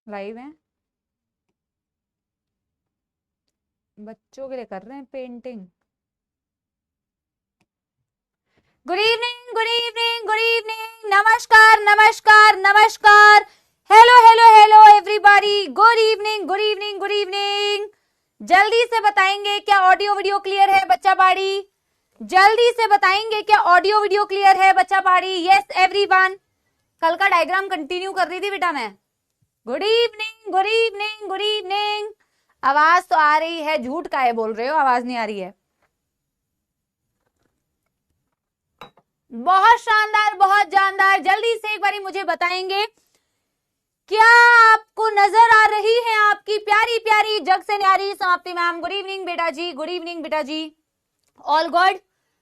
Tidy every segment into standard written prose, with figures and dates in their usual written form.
Live है, बच्चों के लिए कर रहे हैं painting. Good evening, good evening, good evening, नमस्कार नमस्कार नमस्कार, hello hello hello everybody, good evening good evening good evening. जल्दी से बताएंगे क्या ऑडियो वीडियो क्लियर है बच्चा बाड़ी? जल्दी से बताएंगे क्या ऑडियो वीडियो क्लियर है बच्चा बाड़ी? Yes everyone. कल का डायग्राम कंटिन्यू कर रही थी बेटा मैं। Good evening good evening good evening. आवाज तो आ रही है, झूठ काहे बोल रहे हो, आवाज नहीं आ रही है? बहुत शानदार, बहुत जानदार। जल्दी से एक बारी मुझे बताएंगे क्या आपको नजर आ रही है आपकी प्यारी प्यारी जग से न्यारी समाप्ति मैम? गुड इवनिंग बेटा जी, गुड इवनिंग बेटा जी। All good?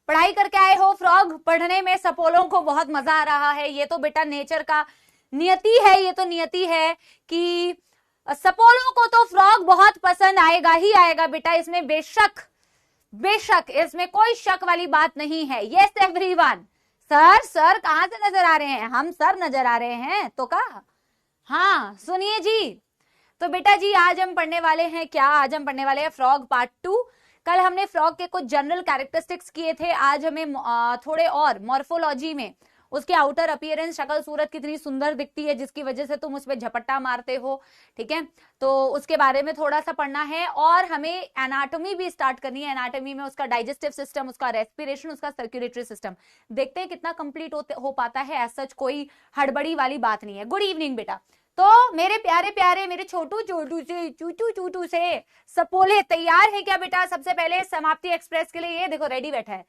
पढ़ाई करके आए हो फ्रॉग? पढ़ने में सपोलों को बहुत मजा आ रहा है। ये तो बेटा नेचर का नियति है, ये तो नियति है कि सपोलों को तो फ्रॉग बहुत पसंद आएगा ही आएगा बेटा, इसमें बेशक बेशक इसमें कोई शक वाली बात नहीं है। Yes everyone. सर सर कहां से नजर आ रहे हैं? हम सर नजर आ रहे हैं तो का? हाँ सुनिए जी, तो बेटा जी आज हम पढ़ने वाले हैं क्या? आज हम पढ़ने वाले हैं फ्रॉग पार्ट 2। कल हमने फ्रॉग के कुछ जनरल कैरेक्टरिस्टिक्स किए थे, आज हमें थोड़े और मॉर्फोलॉजी में उसके आउटर अपीयरेंस, शक्ल सूरत कितनी सुंदर दिखती है जिसकी वजह से तुम उस पर झपट्टा मारते हो, ठीक है, तो उसके बारे में थोड़ा सा पढ़ना है। और हमें एनाटॉमी भी स्टार्ट करनी है। एनाटॉमी में उसका डाइजेस्टिव सिस्टम, उसका रेस्पिरेशन, उसका सर्कुलेटरी सिस्टम देखते हैं कितना कंप्लीट हो पाता है। एज सच कोई हड़बड़ी वाली बात नहीं है। गुड इवनिंग बेटा। तो मेरे प्यारे प्यारे, मेरे छोटू छोटू से, चूचू चूटू से सपोले तैयार है क्या बेटा? सबसे पहले समाप्ति एक्सप्रेस के लिए ये देखो रेडी बैठा है,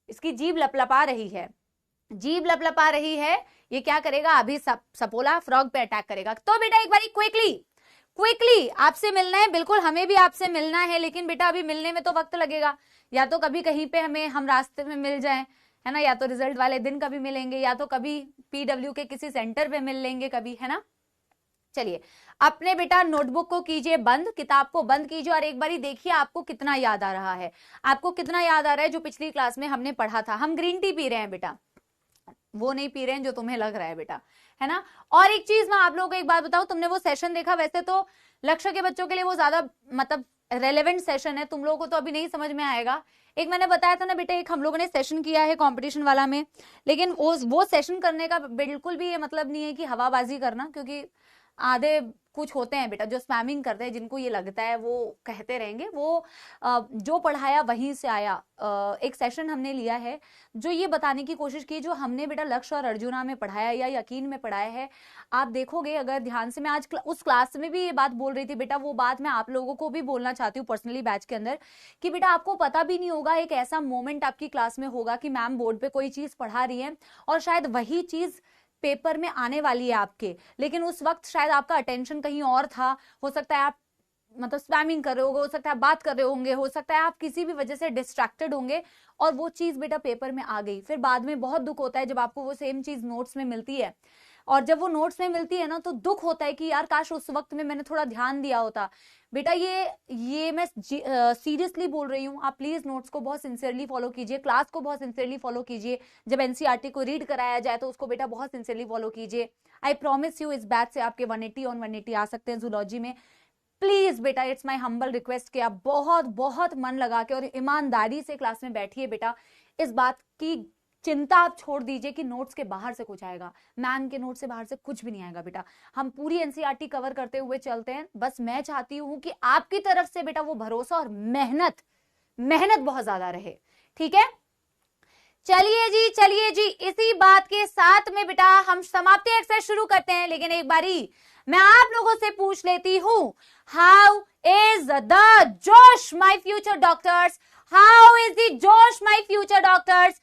इसकी जीभ लपलपा रही है, जीभ लपलपा रही है। ये क्या करेगा अभी? सपोला फ्रॉग पे अटैक करेगा। तो बेटा एक बारी क्विकली क्विकली आपसे मिलना है, बिल्कुल हमें भी आपसे मिलना है, लेकिन बेटा अभी मिलने में तो वक्त लगेगा। या तो कभी कहीं पे हम रास्ते में मिल जाए, है ना, या तो रिजल्ट वाले दिन कभी मिलेंगे, या तो कभी पीडब्ल्यू के किसी सेंटर पे मिल लेंगे कभी, है ना। चलिए अपने बेटा नोटबुक को कीजिए बंद, किताब को बंद कीजिए और एक बारी देखिए आपको कितना याद आ रहा है। आपको कितना याद आ रहा है जो पिछली क्लास में हमने पढ़ा था? हम ग्रीन टी पी रहे हैं बेटा, वो नहीं पी रहे हैं जो तुम्हें लग रहा है बेटा, है ना। और एक चीज मैं आप लोगों को एक बात बताऊं, तुमने वो सेशन देखा? वैसे तो लक्ष्य के बच्चों के लिए वो ज्यादा मतलब रेलेवेंट सेशन है, तुम लोगों को तो अभी नहीं समझ में आएगा। एक मैंने बताया था ना बेटा, एक हम लोगों ने सेशन किया है कंपटीशन वाला में, लेकिन वो सेशन करने का बिल्कुल भी ये मतलब नहीं है कि हवाबाजी करना, क्योंकि आधे कुछ होते हैं बेटा जो स्पैमिंग करते हैं, जिनको ये लगता है वो कहते रहेंगे, वो जो पढ़ाया वहीं से आया। एक सेशन हमने लिया है जो ये बताने की कोशिश की जो हमने बेटा लक्ष्य और अर्जुना में पढ़ाया या यकीन में पढ़ाया है। आप देखोगे अगर ध्यान से, मैं आज उस क्लास में भी ये बात बोल रही थी बेटा, वो बात मैं आप लोगों को भी बोलना चाहती हूँ पर्सनली बैच के अंदर, कि बेटा आपको पता भी नहीं होगा एक ऐसा मोमेंट आपकी क्लास में होगा कि मैम बोर्ड पे कोई चीज पढ़ा रही है और शायद वही चीज पेपर में आने वाली है आपके, लेकिन उस वक्त शायद आपका अटेंशन कहीं और था। हो सकता है आप मतलब स्पैमिंग कर रहे होगे, हो सकता है आप बात कर रहे होंगे, हो सकता है आप किसी भी वजह से डिस्ट्रैक्टेड होंगे और वो चीज बेटा पेपर में आ गई। फिर बाद में बहुत दुख होता है जब आपको वो सेम चीज नोट्स में मिलती है, और जब वो नोट्स में मिलती है ना तो दुख होता है कि यार काश उस वक्त में मैंने थोड़ा ध्यान दिया होता। बेटा ये मैं सीरियसली बोल रही हूँ, आप प्लीज नोट्स को बहुत सिंसियरली फॉलो कीजिए, क्लास को बहुत सिंसियरली फॉलो कीजिए। जब एनसीईआरटी को रीड कराया जाए तो उसको बेटा बहुत सिंसियरली फॉलो कीजिए। आई प्रॉमिस यू इस बैच से आपके 180 ऑन 180 आ सकते हैं जूलॉजी में। प्लीज बेटा इट्स माय हम्बल रिक्वेस्ट कि आप बहुत बहुत मन लगा के और ईमानदारी से क्लास में बैठिए बेटा। इस बात की चिंता आप छोड़ दीजिए कि नोट्स के बाहर से कुछ आएगा, मैम के नोट से बाहर से कुछ भी नहीं आएगा बेटा। हम पूरी एनसीईआरटी कवर करते हुए चलते हैं, बस मैं चाहती हूं कि आपकी तरफ से बेटा वो भरोसा और मेहनत मेहनत बहुत ज्यादा रहे, ठीक है। चलिए जी चलिए जी, इसी बात के साथ में बेटा हम समाप्ति एक्सरसाइज शुरू करते हैं, लेकिन एक बारी मैं आप लोगों से पूछ लेती हूं, हाउ इज द जोश my future doctors? How is the जोश माय फ्यूचर डॉक्टर्स?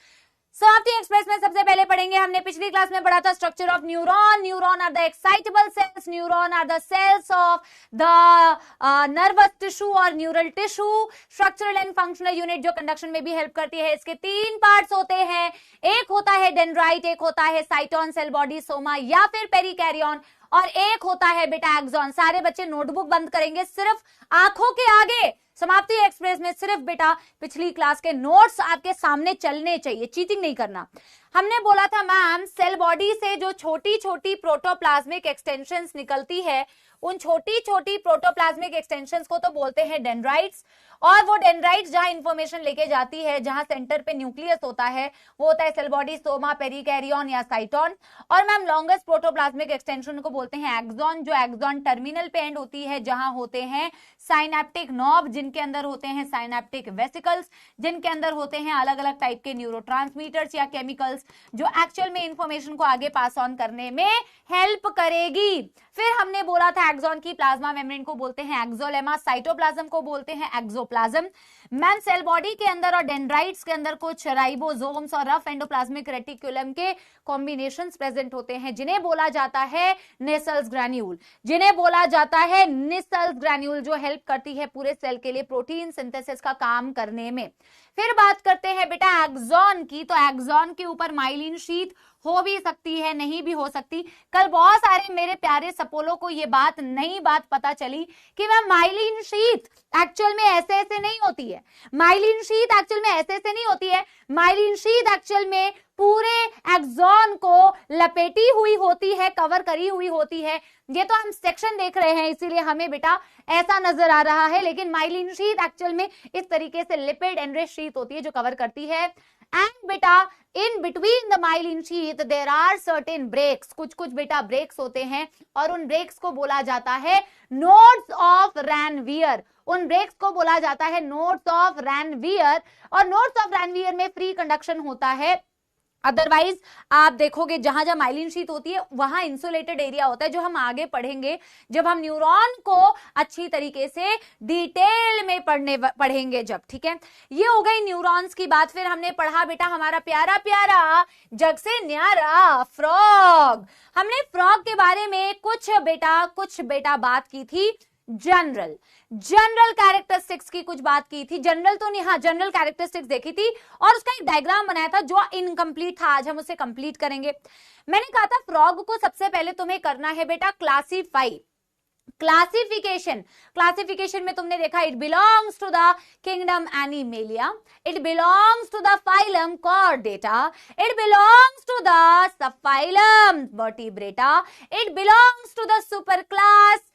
समाप्ति एक्सप्रेस में सबसे पहले पढ़ेंगे, हमने पिछली क्लास में पढ़ा था structure of neuron. Neuron are the excitable cells, neuron are the cells of the nervous tissue और neural tissue, structural and functional unit जो कंडक्शन में भी हेल्प करती है। इसके 3 पार्ट्स होते हैं, एक होता है डेंड्राइट, एक होता है साइटोन सेल बॉडी सोमा या फिर पेरिकैरियन, और एक होता है बेटा एक्सॉन। सारे बच्चे नोटबुक बंद करेंगे, सिर्फ आंखों के आगे समाप्ति एक्सप्रेस में सिर्फ बेटा पिछली क्लास के नोट्स आपके सामने चलने चाहिए, चीटिंग नहीं करना। हमने बोला था मैम सेल बॉडी से जो छोटी छोटी प्रोटोप्लाज्मिक एक्सटेंशंस निकलती है, उन छोटी छोटी प्रोटोप्लाज्मिक एक्सटेंशंस को तो बोलते हैं डेंड्राइट्स, और वो डेंड्राइट्स जहां इंफॉर्मेशन लेके जाती है, जहां सेंटर पे न्यूक्लियस होता है, वो होता है सेल बॉडी, सोमा, पेरिकैरियन या साइटोन। और मैम लॉन्गेस्ट प्रोटोप्लाज्मिक एक्सटेंशन को बोलते हैं एक्सॉन, जो एक्सॉन टर्मिनल पे एंड होती है, जहां होते हैं साइनेप्टिक नॉब, जिनके अंदर होते हैं साइनेप्टिक वेसिकल्स, जिनके अंदर होते हैं अलग अलग टाइप के न्यूरोट्रांसमीटर्स या केमिकल्स, जो एक्चुअल में इंफॉर्मेशन को आगे पास ऑन करने में हेल्प करेगी। फिर हमने बोला था एक्सॉन की प्लाज्मा मेम्ब्रेन को बोलते हैं एक्सोलेमा, साइटोप्लाज्म को बोलते हैं एक्सोप्लाज्म। मैम सेल बॉडी के अंदर और डेंड्राइट्स के अंदर कुछ राइबोसोम्स और रफ एंडोप्लाज्मिक रेटिकुलम के कॉम्बिनेशंस प्रेजेंट होते हैं, जिन्हें बोला जाता है नेसल्स ग्रैन्यूल, जिन्हें बोला जाता है निसल्स ग्रैन्यूल, जो हेल्प करती है पूरे सेल के लिए प्रोटीन सिंथेसिस का काम करने में। फिर बात करते हैं बेटा एक्सॉन की, तो एक्सॉन के ऊपर माइलिन शीथ हो भी सकती है, नहीं भी हो सकती। कल बहुत सारे मेरे प्यारे सपोलो को ये बात नई बात पता चली कि मैम माइलिन शीथ एक्चुअल में ऐसे ऐसे नहीं होती है, माइलिन शीथ एक्चुअल में ऐसे ऐसे नहीं होती है, माइलिन शीथ एक्चुअल में पूरे एक्सॉन को लपेटी हुई होती है, कवर करी हुई होती है। ये तो हम सेक्शन देख रहे हैं इसीलिए हमें बेटा ऐसा नजर आ रहा है, लेकिन माइलिन शीथ एक्चुअल में इस तरीके से लिपिड एनरिच्ड शीथ होती है जो कवर करती है। एंड बेटा in between the myelin sheath there are certain breaks, कुछ कुछ बेटा ब्रेक्स होते हैं, और उन ब्रेक्स को बोला जाता है नोड्स ऑफ रैनवियर, उन ब्रेक्स को बोला जाता है नोड्स ऑफ रैनवियर। और नोड्स ऑफ रैनवियर में फ्री कंडक्शन होता है, अदरवाइज आप देखोगे जहां जहां माइलिन शीथ होती है वहां इंसुलेटेड एरिया होता है, जो हम आगे पढ़ेंगे जब हम न्यूरॉन को अच्छी तरीके से डिटेल में पढ़ेंगे जब, ठीक है। ये हो गई न्यूरॉन्स की बात। फिर हमने पढ़ा बेटा हमारा प्यारा प्यारा जग से न्यारा फ्रॉग। हमने फ्रॉग के बारे में कुछ बेटा बात की थी, जनरल कैरेक्टरिस्टिक्स की कुछ बात की थी, जनरल तो नहीं, हाँ जनरल कैरेक्टरिस्टिक्स देखी थी, और उसका एक डायग्राम बनाया था जो इनकम्प्लीट था, आज हम उसे कंप्लीट करेंगे। मैंने कहा था फ्रॉग को सबसे पहले तुम्हें करना है बेटा क्लासिफाई, क्लासिफिकेशन में तुमने देखा it belongs to the kingdom Animalia, it belongs to the phylum Chordata, it belongs to the subphylum Vertebrata, it belongs to the super class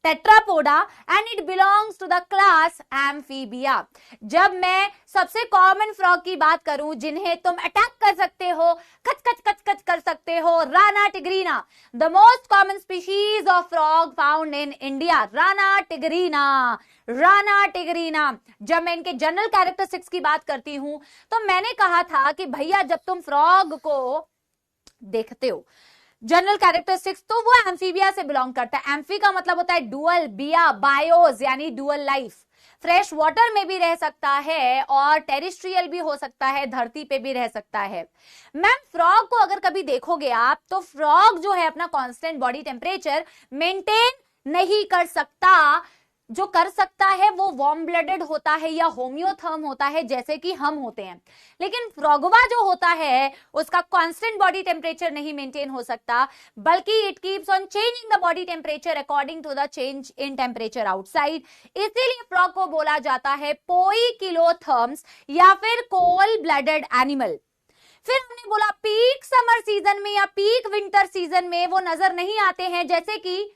Tetrapoda and it belongs to the class Amphibia. जब मैं सबसे common frog की बात करूं जिन्हें तुम attack कर सकते हो, कच कच कच कच कर सकते हो, Rana tigrina, the most common species of frog found in India, Rana tigrina. जब मैं इनके जनरल कैरेक्टरिस्टिक्स की बात करती हूं तो मैंने कहा था कि भैया जब तुम फ्रॉग को देखते हो जनरल कैरेक्टरिस्टिक्स, तो वो एम्फीबिया से बिलोंग करता है। एम्फी का मतलब होता है डुअल, बिया बायोस यानी डुअल लाइफ, फ्रेश वाटर में भी रह सकता है और टेरिस्ट्रियल भी हो सकता है, धरती पे भी रह सकता है। मैम फ्रॉग को अगर कभी देखोगे आप तो फ्रॉग जो है अपना कांस्टेंट बॉडी टेम्परेचर मेंटेन नहीं कर सकता, जो कर सकता है वो वार्म ब्लडेड होता है या होम्योथर्म होता है जैसे कि हम होते हैं, लेकिन फ्रॉगवा जो होता है उसका कांस्टेंट बॉडी टेम्परेचर नहीं मेंटेन हो सकता, बल्कि it keeps on changing the body temperature according to the change in temperature outside. इसीलिए फ्रॉग को बोला जाता है पोइकिलोथर्म्स या फिर कोल ब्लडेड एनिमल। फिर हमने बोला पीक समर सीजन में या पीक विंटर सीजन में वो नजर नहीं आते हैं, जैसे कि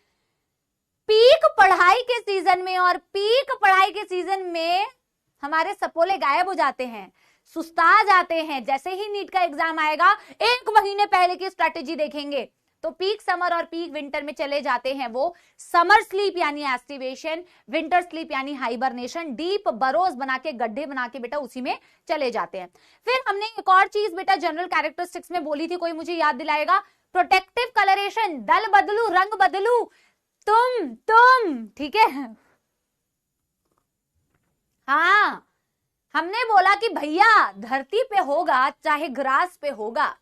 पीक पढ़ाई के सीजन में, और पीक पढ़ाई के सीजन में हमारे सपोले गायब हो जाते हैं, सुस्ता जाते हैं। जैसे ही नीट का एग्जाम आएगा 1 महीने पहले की स्ट्रैटेजी देखेंगे, तो पीक समर और पीक विंटर में चले जाते हैं वो समर स्लीप यानी एस्टिवेशन, विंटर स्लीप यानी हाइबरनेशन, डीप बरोज बना के गड्ढे बना के बेटा उसी में चले जाते हैं। फिर हमने एक और चीज बेटा जनरल कैरेक्टरिस्टिक्स में बोली थी, कोई मुझे याद दिलाएगा? प्रोटेक्टिव कलरेशन, दल बदलू, रंग बदलू, तुम ठीक है। हाँ हमने बोला कि भैया धरती पे होगा चाहे ग्रास पे होगा,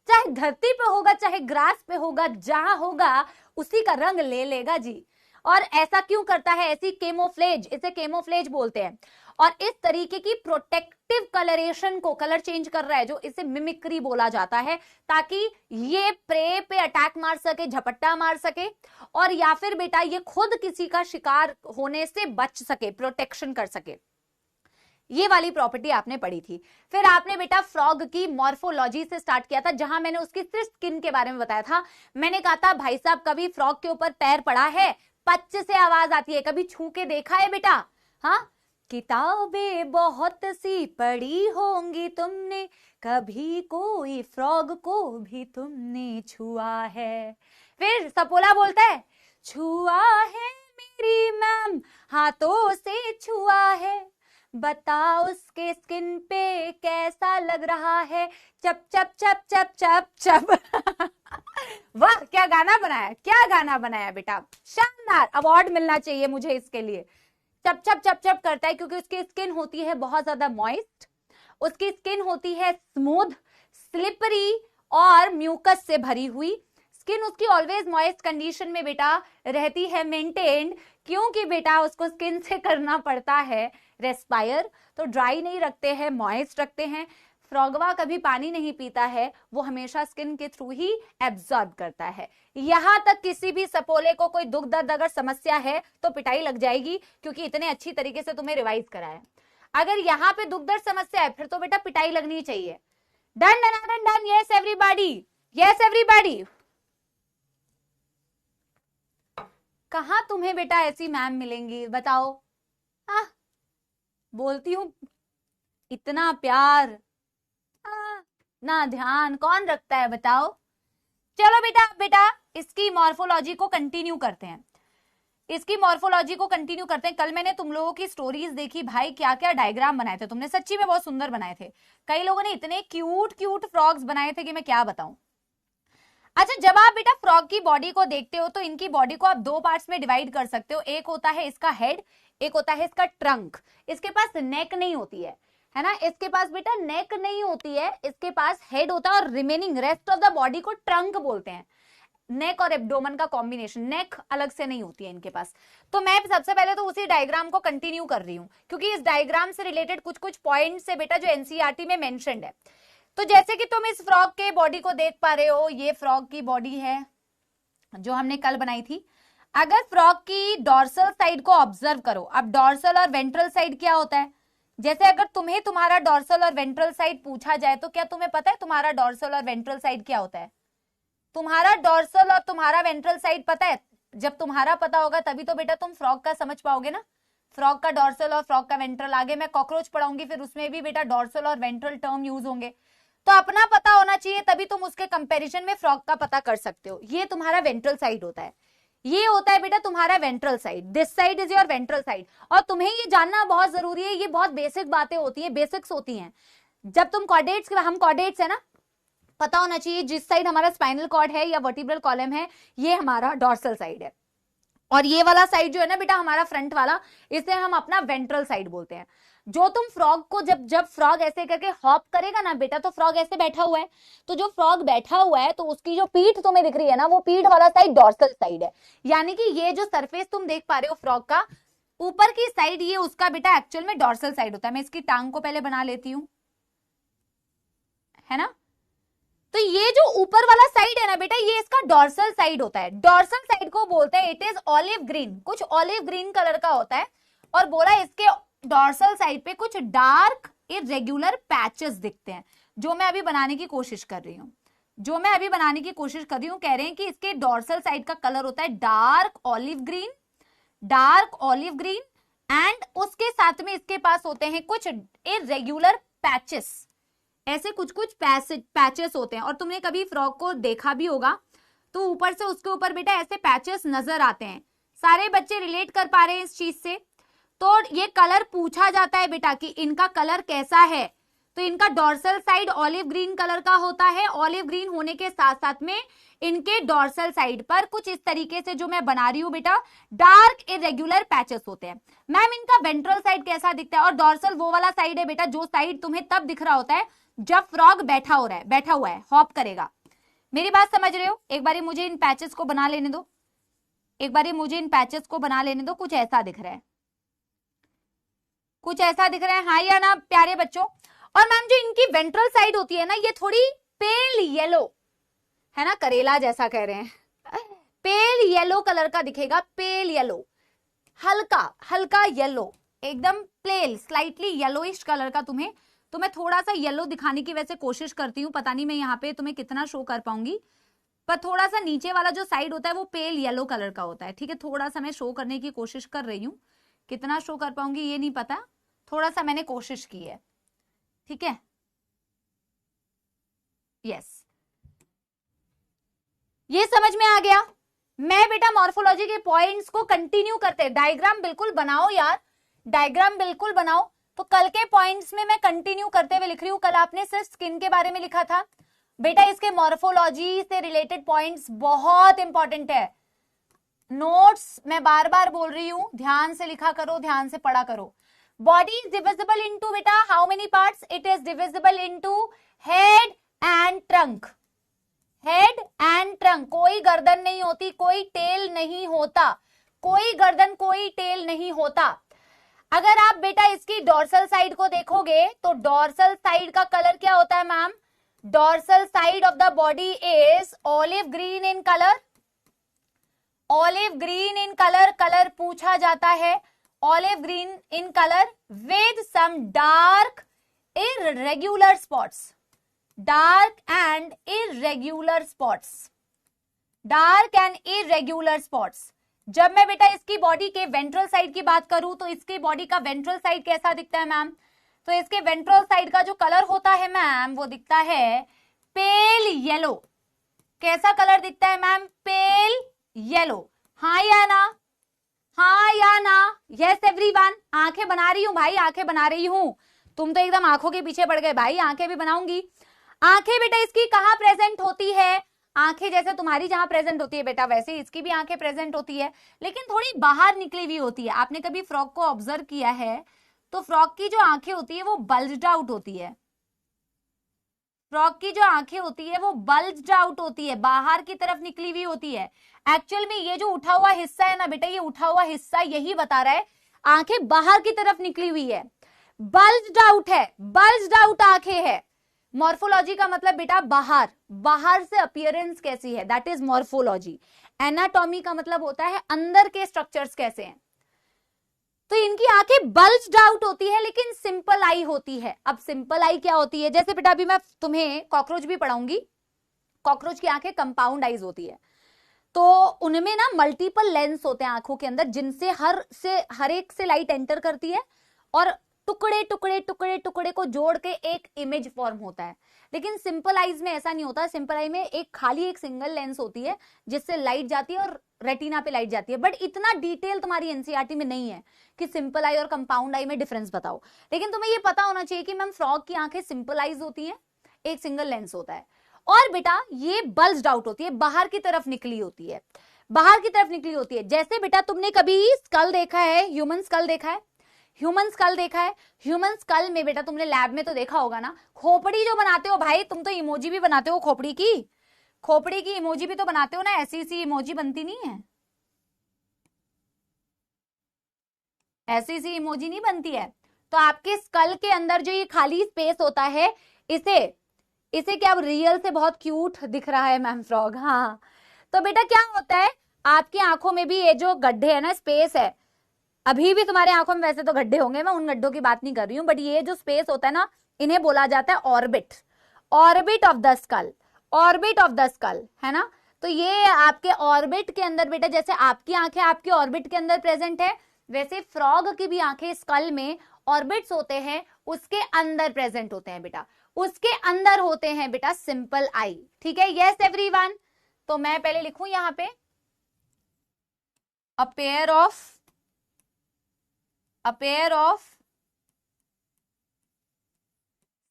चाहे धरती पे होगा चाहे ग्रास पे होगा, जहां होगा उसी का रंग ले लेगा जी। और ऐसा क्यों करता है? ऐसी केमोफ्लेज, इसे केमोफ्लेज बोलते हैं। और इस तरीके की प्रोटेक्टिव कलरेशन को कलर चेंज कर रहा है, जो इसे मिमिक्री बोला जाता है, ताकि ये प्रे पे अटैक मार सके, झपट्टा मार सके, और या फिर बेटा ये खुद किसी का शिकार होने से बच सके, प्रोटेक्शन कर सके। ये वाली प्रॉपर्टी आपने पढ़ी थी। फिर आपने बेटा फ्रॉग की मॉर्फोलॉजी से स्टार्ट किया था, जहां मैंने उसकी सिर्फ स्किन के बारे में बताया था। मैंने कहा था भाई साहब कभी फ्रॉग के ऊपर पैर पड़ा है, पच से आवाज आती है, कभी छू के देखा है बेटा? हाँ, किताबें बहुत सी पढ़ी होंगी तुमने, कभी कोई फ्रॉग को भी तुमने छुआ है। फिर सपोला बोलता है छुआ है मेरी मैम हाथों से छुआ है, बता उसके स्किन पे कैसा लग रहा है, चप चप चप चप चप चप। वाह, क्या गाना बनाया, क्या गाना बनाया बेटा, शानदार, अवार्ड मिलना चाहिए मुझे इसके लिए। चप चप चप चप करता है क्योंकि उसकी स्किन होती है बहुत ज्यादा मॉइस्ट, उसकी स्किन होती है स्मूथ, स्लिपरी और म्यूकस से भरी हुई। स्किन उसकी ऑलवेज मॉइस्ट कंडीशन में बेटा रहती है, मेंटेन्ड, क्योंकि बेटा उसको स्किन से करना पड़ता है रेस्पायर, तो ड्राई नहीं रखते हैं, मॉइस्ट रखते हैं। फ्रॉगवा कभी पानी नहीं पीता है, वो हमेशा स्किन के थ्रू ही एब्जॉर्ब करता है। यहां तक किसी भी सपोले को कोई दुख दर्द अगर समस्या है तो पिटाई लग जाएगी, क्योंकि इतने अच्छी तरीके से तुम्हें रिवाइज कराया। अगर यहाँ पे दुख दर्द समस्या है फिर तो बेटा पिटाई लगनी चाहिए। Done done done done, yes everybody, yes everybody. कहां तुम्हें बेटा ऐसी मैम मिलेंगी बताओ? हाँ, बोलती हूं इतना प्यार ना ध्यान कौन रखता है बताओ। चलो बेटा इसकी मॉर्फोलॉजी को कंटिन्यू करते हैं, इसकी मॉर्फोलॉजी को कंटिन्यू करते हैं। कल मैंने तुम लोगों की स्टोरीज देखी भाई, क्या क्या डायग्राम बनाए थे तुमने, सच्ची में बहुत सुंदर बनाए थे। कई लोगों ने इतने क्यूट क्यूट फ्रॉग्स बनाए थे कि मैं क्या बताऊं। अच्छा, जब आप बेटा फ्रॉग की बॉडी को देखते हो तो इनकी बॉडी को आप दो पार्ट्स में डिवाइड कर सकते हो। एक होता है इसका हेड, एक होता है इसका ट्रंक। इसके पास नेक नहीं होती है ना, इसके पास बेटा नेक नहीं होती है, इसके पास हेड होता है और remaining rest of the body को ट्रंक बोलते हैं। नेक और एब्डोमेन का कॉम्बिनेशन, नेक अलग से नहीं होती है इनके पास। तो मैं सबसे पहले तो उसी डायग्राम को कंटिन्यू कर रही हूं, क्योंकि इस डायग्राम से रिलेटेड कुछ कुछ पॉइंट्स है बेटा जो एनसीईआरटी में मेंशन्ड है। तो जैसे कि तुम इस फ्रॉग के बॉडी को देख पा रहे हो, ये फ्रॉग की बॉडी है जो हमने कल बनाई थी। अगर फ्रॉग की डॉर्सल साइड को ऑब्जर्व करो, अब डॉर्सल और वेंट्रल साइड क्या होता है, जैसे अगर तुम्हें तुम्हारा डॉर्सल और वेंट्रल साइड पूछा जाए तो क्या तुम्हें पता है तुम्हारा डॉर्सल और वेंट्रल साइड क्या होता है? तुम्हारा डॉर्सल और तुम्हारा वेंट्रल साइड पता है? जब तुम्हारा पता होगा तभी तो बेटा तुम फ्रॉग का समझ पाओगे ना। फ्रॉग का डॉर्सल और फ्रॉग का वेंट्रल, आगे मैं कॉकरोच पढ़ाऊंगी फिर उसमें भी बेटा डॉर्सल और वेंट्रल टर्म यूज होंगे। तो अपना पता होना चाहिए, तभी तुम उसके कंपैरिजन में फ्रॉग का पता कर सकते हो। ये तुम्हारा वेंट्रल साइड होता है, ये होता है बेटा तुम्हारा ventral side, this side is your ventral side. और तुम्हें ये जानना बहुत जरूरी है, ये बहुत बेसिक बातें होती है, बेसिक्स होती हैं। जब तुम कॉर्डेट्स, हम कॉर्डेट्स है ना, पता होना चाहिए जिस साइड हमारा स्पाइनल कॉर्ड है या वर्टिब्रल कॉलम है, ये हमारा डॉर्सल साइड है, और ये वाला साइड जो है ना बेटा हमारा फ्रंट वाला, इसे हम अपना वेंट्रल साइड बोलते हैं। जो तुम फ्रॉग को जब फ्रॉग ऐसे करके हॉप करेगा ना बेटा, तो फ्रॉग ऐसे बैठा हुआ है, तो जो फ्रॉग बैठा हुआ है तो उसकी जो पीठ तुम्हें दिख रही है ना, वो पीठ वाला साइड डॉर्सल साइड है। यानी कि ये जो सरफेस तुम देख पा रहे हो फ्रॉग का, ऊपर की साइड, ये उसका बेटा एक्चुअल में डॉर्सल साइड होता है। मैं इसकी टांग को पहले बना लेती हूं, है ना। तो ये जो ऊपर वाला साइड है ना बेटा, ये इसका डॉर्सल साइड होता है। डॉर्सल साइड को बोलते हैं इट इज ऑलिव ग्रीन, कुछ ऑलिव ग्रीन कलर का होता है। और बोला इसके डॉर्सल साइड पे कुछ डार्क इरेगुलर पैचेस दिखते हैं, जो मैं अभी बनाने की कोशिश कर रही हूँ, कह रहे हैं कि इसके डॉर्सल साइड का कलर होता है डार्क ऑलिव ग्रीन, एंड उसके साथ में इसके पास होते हैं कुछ इरेगुलर पैचेस, ऐसे कुछ कुछ पैचेस होते हैं। और तुमने कभी फ्रॉग को देखा भी होगा तो ऊपर से उसके ऊपर बेटा ऐसे पैचेस नजर आते हैं। सारे बच्चे रिलेट कर पा रहे हैं इस चीज से। तो ये कलर पूछा जाता है बेटा कि इनका कलर कैसा है, तो इनका dorsal side olive green colour का होता है। ऑलिव ग्रीन होने के साथ साथ में इनके डॉर्सल साइड पर कुछ इस तरीके से जो मैं बना रही हूं बेटा, डार्क इरेगुलर पैचेस होते हैं। मैम इनका वेंट्रल साइड कैसा दिखता है? और डॉर्सल वो वाला साइड है बेटा जो साइड तुम्हें तब दिख रहा होता है जब फ्रॉग बैठा हुआ है, हॉप करेगा। मेरी बात समझ रहे हो? एक बारी मुझे इन पैचेस को बना लेने दो, कुछ ऐसा दिख रहा है, हाँ या ना प्यारे बच्चों। और मैम जो इनकी वेंट्रल साइड होती है ना, ये थोड़ी पेल येलो है ना, करेला जैसा कह रहे हैं, पेल येलो कलर का दिखेगा, पेल येलो, हल्का येलो, एकदम प्लेल स्लाइटली येलोइश कलर का तुम्हें, तो मैं थोड़ा सा येलो दिखाने की वैसे कोशिश करती हूँ, पता नहीं मैं यहाँ पे तुम्हें कितना शो कर पाऊंगी, पर थोड़ा सा नीचे वाला जो साइड होता है वो पेल येलो कलर का होता है, ठीक है। थोड़ा सा मैं शो करने की कोशिश कर रही हूँ, कितना शो कर पाऊंगी ये नहीं पता, थोड़ा सा मैंने कोशिश की है, ठीक है। यस, ये समझ में आ गया। मैं बेटा मॉर्फोलॉजी के पॉइंट्स को कंटिन्यू करते, डायग्राम बिल्कुल बनाओ यार, डायग्राम बिल्कुल बनाओ। तो कल के पॉइंट्स में मैं कंटिन्यू करते हुए लिख रही हूं। कल आपने सिर्फ स्किन के बारे में लिखा था बेटा, इसके मॉर्फोलॉजी से रिलेटेड पॉइंट्स बहुत इंपॉर्टेंट है। नोट्स मैं बार बार बोल रही हूं, ध्यान से लिखा करो, ध्यान से पढ़ा करो। बॉडी इज डिविजिबल इनटू बेटा how many parts? It is divisible into head and trunk. Head and trunk, कोई गर्दन नहीं होती, कोई टेल नहीं होता, कोई गर्दन कोई टेल नहीं होता। अगर आप बेटा इसकी डॉर्सल साइड को देखोगे तो डॉर्सल साइड का कलर क्या होता है ma'am? Dorsal side of the body is olive green in colour, olive green in colour, colour पूछा जाता है, olive green in colour with some dark irregular spots, dark and irregular spots, dark and irregular spots. जब मैं बेटा इसकी body के ventral side की बात करूं तो इसकी बॉडी का वेंट्रल साइड कैसा दिखता है मैम? तो इसके वेंट्रल साइड का जो कलर होता है मैम वो दिखता है पेल येलो। कैसा कलर दिखता है मैम? Pale yellow. हाँ या ना? हाँ या ना? Yes everyone. आंखें बना रही हूं भाई, आंखें बना रही हूं। तुम तो एकदम आंखों के पीछे पड़ गए भाई, आंखें भी बनाऊंगी। आंखें बेटा इसकी कहां प्रेजेंट होती है? आंखें जैसे तुम्हारी जहां प्रेजेंट होती है बेटा वैसे इसकी भी आंखें प्रेजेंट होती है, लेकिन थोड़ी बाहर निकली हुई होती है। आपने कभी फ्रॉग को ऑब्जर्व किया है तो फ्रॉग की जो आंखें होती है वो बल्ज्ड आउट होती है। फ्रॉग की जो आंखें होती है वो बल्ज्ड आउट होती है, बाहर की तरफ निकली हुई होती है। एक्चुअल में ये जो उठा हुआ हिस्सा है ना बेटा, ये उठा हुआ हिस्सा यही बता रहा है आंखें बाहर की तरफ निकली हुई है, बल्ज्ड आउट है, बल्ज्ड आउट आंखें है। मॉर्फोलॉजी का मतलब बेटा बाहर, बाहर से अपीयरेंस कैसी है, दैट इज मॉर्फोलॉजी। एनाटॉमी का मतलब होता है अंदर के स्ट्रक्चर्स कैसे हैं। तो इनकी आंखें बल्ज्ड आउट होती है लेकिन सिंपल आई होती है। अब सिंपल आई क्या होती है? जैसे बेटा अभी मैं तुम्हें कॉकरोच भी पढ़ाऊंगी, कॉकरोच की आंखें कंपाउंड आईज होती है, तो उनमें ना मल्टीपल लेंस होते हैं आंखों के अंदर, जिनसे हर एक से लाइट एंटर करती है और टुकड़े टुकड़े टुकड़े टुकड़े को जोड़ के एक इमेज फॉर्म होता है। लेकिन सिंपल आईज में ऐसा नहीं होता। सिंपल आई में एक सिंगल लेंस होती है जिससे लाइट जाती है और रेटिना पे लाइट जाती है। बट इतना डिटेल तुम्हारी एनसीईआरटी में नहीं है कि सिंपल आई और कंपाउंड आई में डिफरेंस बताओ। लेकिन तुम्हें ये पता होना चाहिए कि मैम फ्रॉग की आंखें सिंपल आईज होती है, एक सिंगल लेंस होता है, और बेटा ये बल्ज्ड आउट होती है, बाहर की तरफ निकली होती है, बाहर की तरफ निकली होती है। जैसे बेटा तुमने कभी स्कल देखा है, ह्यूमन स्कल देखा है, ह्यूमन स्कल देखा है? ह्यूमन स्कल में बेटा तुमने लैब में तो देखा होगा ना, खोपड़ी जो बनाते हो भाई, तुम तो इमोजी भी बनाते हो खोपड़ी की, खोपड़ी की इमोजी भी तो बनाते हो ना, ऐसी सी इमोजी बनती नहीं है, ऐसी सी इमोजी नहीं बनती है। तो आपके स्कल के अंदर जो ये खाली स्पेस होता है, इसे क्या रियल से बहुत क्यूट दिख रहा है मैम फ्रॉग? हाँ, तो बेटा क्या होता है आपकी आंखों में भी ये जो गड्ढे है ना, स्पेस है, अभी भी तुम्हारे आंखों में वैसे तो गड्ढे होंगे, मैं उन गड्ढों की बात नहीं कर रही हूं, बट ये जो स्पेस होता है ना, इन्हें बोला जाता है orbit, orbit of the skull, orbit of the skull, है ना। तो ये आपके ऑर्बिट के अंदर बेटा, जैसे आपकी आंखें आपके ऑर्बिट के अंदर प्रेजेंट है, वैसे फ्रॉग की भी आंखें स्कल में ऑर्बिट्स होते हैं, उसके अंदर प्रेजेंट होते हैं बेटा, उसके अंदर होते हैं बेटा सिंपल आई। ठीक है, यस एवरीवन। तो मैं पहले लिखूं यहां पे a pair of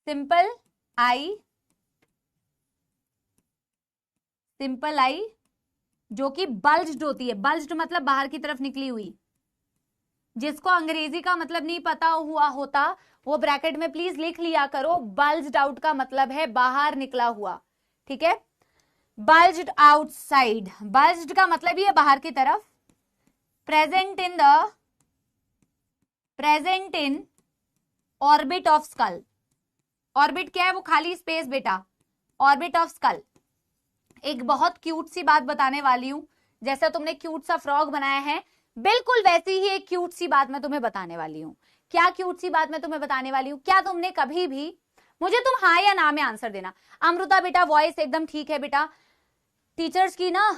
simple eye जो कि बल्ज्ड होती है, बल्ज्ड मतलब बाहर की तरफ निकली हुई। जिसको अंग्रेजी का मतलब नहीं पता हुआ होता वो ब्रैकेट में प्लीज लिख लिया करो, बल्ज्ड आउट का मतलब है बाहर निकला हुआ। ठीक है, बल्ज्ड आउटसाइड, बल्ज्ड का मतलब ही है बाहर की तरफ। Present in orbit of skull. Orbit क्या है? वो खाली स्पेस बेटा, ऑर्बिट ऑफ स्कल। एक बहुत क्यूट सी बात बताने वाली हूं, जैसा तुमने क्यूट सा फ्रॉग बनाया है, बिल्कुल वैसी ही एक क्यूट सी बात मैं तुम्हें बताने वाली हूँ। क्या क्यूट सी बात मैं तुम्हें बताने वाली हूँ? क्या तुमने कभी भी, मुझे तुम हाँ या ना में आंसर देना। अमृता बेटा वॉइस एकदम ठीक है बेटा। टीचर्स की ना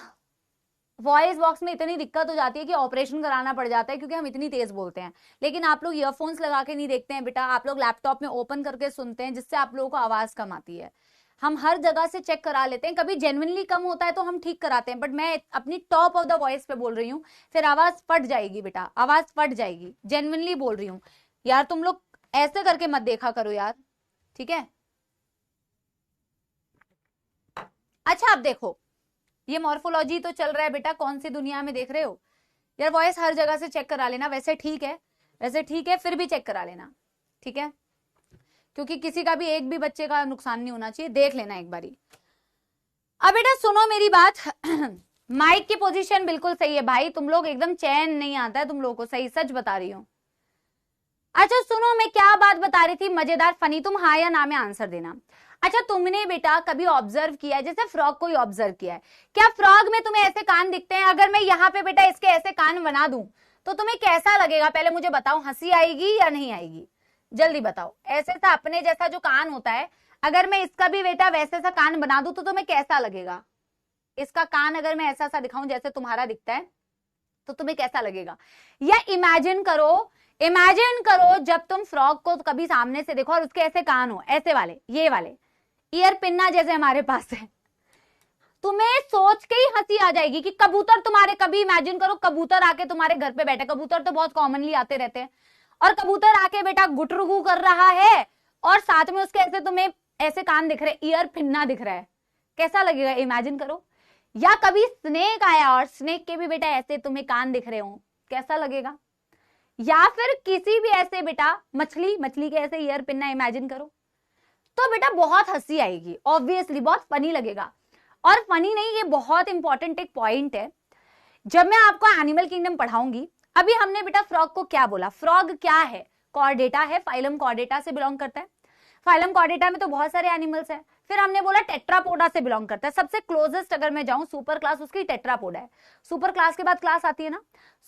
वॉइस बॉक्स में इतनी दिक्कत हो जाती है कि ऑपरेशन कराना पड़ जाता है, क्योंकि हम इतनी तेज बोलते हैं। लेकिन आप लोग ईयरफोन्स लगा के नहीं देखते हैं बेटा, आप लोग लैपटॉप में ओपन करके सुनते हैं, जिससे आप लोगों को आवाज कम आती है। हम हर जगह से चेक करा लेते हैं, कभी जेन्युइनली कम होता है तो हम ठीक कराते हैं, बट मैं अपनी टॉप ऑफ द वॉइस पे बोल रही हूँ, फिर आवाज फट जाएगी बेटा, आवाज फट जाएगी। जेन्युइनली बोल रही हूँ यार, तुम लोग ऐसे करके मत देखा करो यार, ठीक है? अच्छा, अब देखो, ये मॉर्फोलॉजी तो चल रहा है बेटा, कौन सी दुनिया में देख रहे हो यार? वॉइस हर जगह से चेक करा लेना। वैसे ठीक है, वैसे ठीक है, फिर भी चेक करा लेना, ठीक है? क्योंकि किसी का भी, एक भी बच्चे का नुकसान नहीं होना चाहिए, देख लेना एक बारी। अब बेटा सुनो मेरी बात। माइक की पोजीशन बिल्कुल सही है भाई, तुम लोग एकदम चैन नहीं आता है तुम लोगों को, सही सच बता रही हूँ। अच्छा सुनो, मैं क्या बात बता रही थी, मजेदार फनी, तुम हाँ या ना में आंसर देना। अच्छा, तुमने बेटा कभी ऑब्जर्व किया है, जैसे फ्रॉग को ही ऑब्जर्व किया है, क्या फ्रॉग में तुम्हें ऐसे कान दिखते हैं? अगर मैं यहाँ पे बेटा इसके ऐसे कान बना दूं तो तुम्हें कैसा लगेगा? पहले मुझे बताओ, हंसी आएगी या नहीं आएगी? जल्दी बताओ। ऐसे सा अपने जैसा जो कान होता है, अगर मैं इसका भी बेटा वैसे सा कान बना दूं तो तुम्हें कैसा लगेगा? इसका कान अगर मैं ऐसा सा दिखाऊं जैसे तुम्हारा दिखता है तो तुम्हें कैसा लगेगा? या इमेजिन करो, इमेजिन करो जब तुम फ्रॉग को कभी सामने से देखो और उसके ऐसे कान हो, ऐसे वाले, ये वाले ईयर पिन्ना जैसे हमारे पास है, तुम्हें सोच के ही हंसी आ जाएगी कि कबूतर तुम्हारे, कभी इमेजिन करो कबूतर आके तुम्हारे घर पे बैठे, कबूतर तो बहुत कॉमनली आते रहते हैं, और कबूतर आके बेटा गुटरुगू कर रहा है और साथ में उसके ऐसे तुम्हें ऐसे कान दिख रहे, ईयर पिन्ना दिख रहा है, कैसा लगेगा? इमेजिन करो। या कभी स्नेक आया और स्नेक के भी बेटा ऐसे तुम्हें कान दिख रहे हो, कैसा लगेगा? या फिर किसी भी ऐसे बेटा मछली, मछली के ऐसे ईयर पिन्ना इमेजिन करो, तो बेटा बहुत हंसी आएगी, ऑब्वियसली बहुत फनी लगेगा। और फनी नहीं, ये बहुत इंपॉर्टेंट एक पॉइंट है। जब मैं आपको एनिमल किंगडम पढ़ाऊंगी, अभी हमने बेटा फ्रॉग को क्या बोला? फ्रॉग क्या है? कॉर्डेटा है, फाइलम कॉर्डेटा से बिलोंग करता है। फाइलम कॉर्डेटा में तो बहुत सारे एनिमल्स हैं। फिर हमने बोला टेट्रापोडा से बिलोंग करता है। सबसे क्लोजेस्ट अगर मैं जाऊं सुपर क्लास उसकी टेट्रापोडा है। सुपर क्लास के बाद क्लास आती है ना,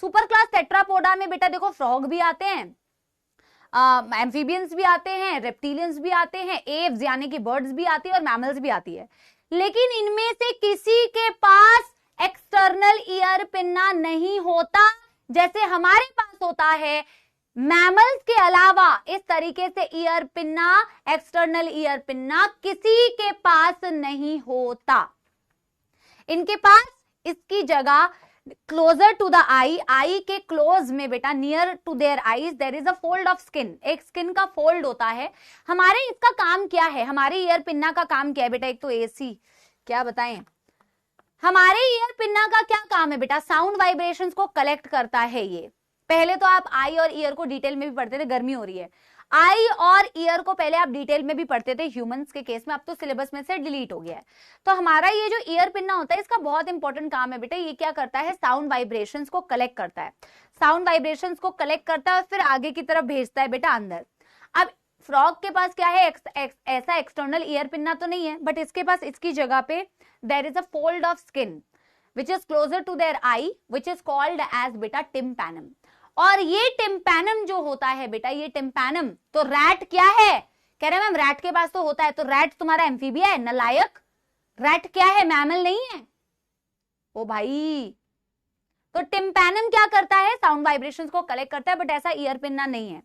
सुपर क्लास टेट्रापोडा में बेटा देखो फ्रॉग भी आते हैं, एम्फीबियंस भी आते हैं, रेप्टिलियंस भी आते हैं, एव्स यानी कि बर्ड्स भी आती है और मैमल्स भी आती है। लेकिन इनमें से किसी के पास एक्सटर्नल ईयर पिन्ना नहीं होता, जैसे हमारे पास होता है। मैमल्स के अलावा इस तरीके से ear pinna, external ear pinna किसी के पास नहीं होता। इनके पास इसकी जगह closer to the eye, eye के क्लोज में बेटा, near to their eyes there is a fold of skin, एक स्किन का फोल्ड होता है। हमारे इसका काम क्या है? हमारे ईयर पिन्ना का काम क्या है बेटा? एक तो एसी, क्या बताएं, हमारे ईयर पिन्ना का क्या काम है बेटा? साउंड वाइब्रेशंस को कलेक्ट करता है ये। पहले तो आप आई और ईयर को डिटेल में भी पढ़ते थे, गर्मी हो रही है, आई और ईयर को पहले आप डिटेल में भी पढ़ते थे ह्यूमंस के केस में, अब तो सिलेबस में से डिलीट हो गया है। तो हमारा ये जो ईयर पिन्ना होता है इसका बहुत इंपॉर्टेंट काम है बेटा, ये क्या करता है? साउंड वाइब्रेशंस को कलेक्ट करता है, साउंड वाइब्रेशंस को कलेक्ट करता है और फिर आगे की तरफ भेजता है बेटा अंदर। अब फ्रॉग के पास क्या है? ऐसा एक्सटर्नल ईयर पिन्ना तो नहीं है, बट इसके पास इसकी जगह पे there is a fold of skin which is closer to their eye, which is called as बेटा टिम्पैनम। और ये टिम्पैनम जो होता है बेटा, ये टिम्पैनम, तो रैट क्या है? कह रहे मैम रैट के पास तो होता है, तो रैट तुम्हारा एम्फीबिया है, नालायक। रैट क्या है? मैमल नहीं है ओ भाई। तो टिम्पैनम क्या करता है? साउंड वाइब्रेशंस को कलेक्ट करता है, बट ऐसा ईयर पिन्ना नहीं है।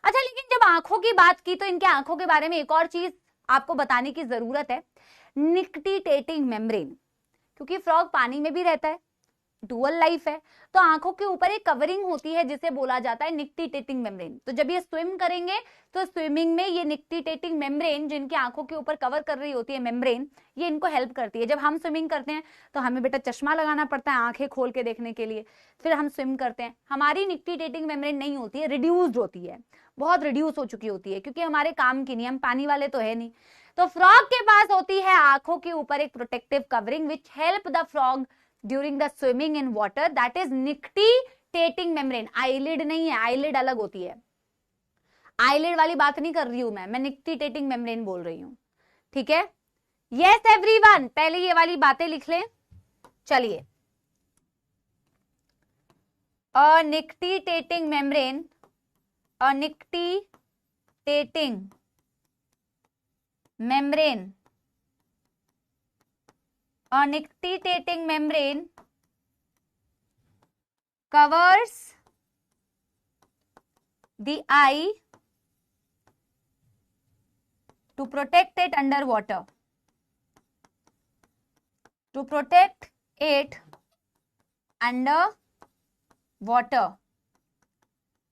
अच्छा, लेकिन जब आंखों की बात की तो इनके आंखों के बारे में एक और चीज आपको बताने की जरूरत है, निक्टिटेटिंग मेम्ब्रेन। क्योंकि फ्रॉग पानी में भी रहता है, डुअल लाइफ है, तो आंखों के ऊपर एक कवरिंग होती है जिसे बोला जाता है निक्टिटेटिंग मेम्ब्रेन। तो जब ये स्विम करेंगे तो स्विमिंग में ये निक्टिटेटिंग मेम्ब्रेन, जिनकी आंखों के ऊपर कवर कर रही होती है मेम्ब्रेन, ये इनको हेल्प करती है। जब हम स्विमिंग करते हैं तो हमें बेटा चश्मा लगाना पड़ता है आंखें खोल के देखने के लिए, फिर हम स्विम करते हैं। हमारी निक्टिटेटिंग मेम्ब्रेन नहीं होती है, रिड्यूस्ड होती है, बहुत रिड्यूस हो चुकी होती है, क्योंकि हमारे काम की नहीं, हम पानी वाले तो है नहीं। तो फ्रॉग के पास होती है आंखों के ऊपर एक protective covering which help the frog during the swimming in water, that is nictitating membrane. Eyelid नहीं है, आईलिड अलग होती है, आईलिड वाली बात नहीं कर रही हूं मैं निक्टिटेटिंग मेम्ब्रेन बोल रही हूं, ठीक है? यस एवरीवन, पहले ये वाली बातें लिख लें। चलिए nictitating membrane, nictitating membrane, nictitating membrane covers the eye to protect it underwater, to protect it under water.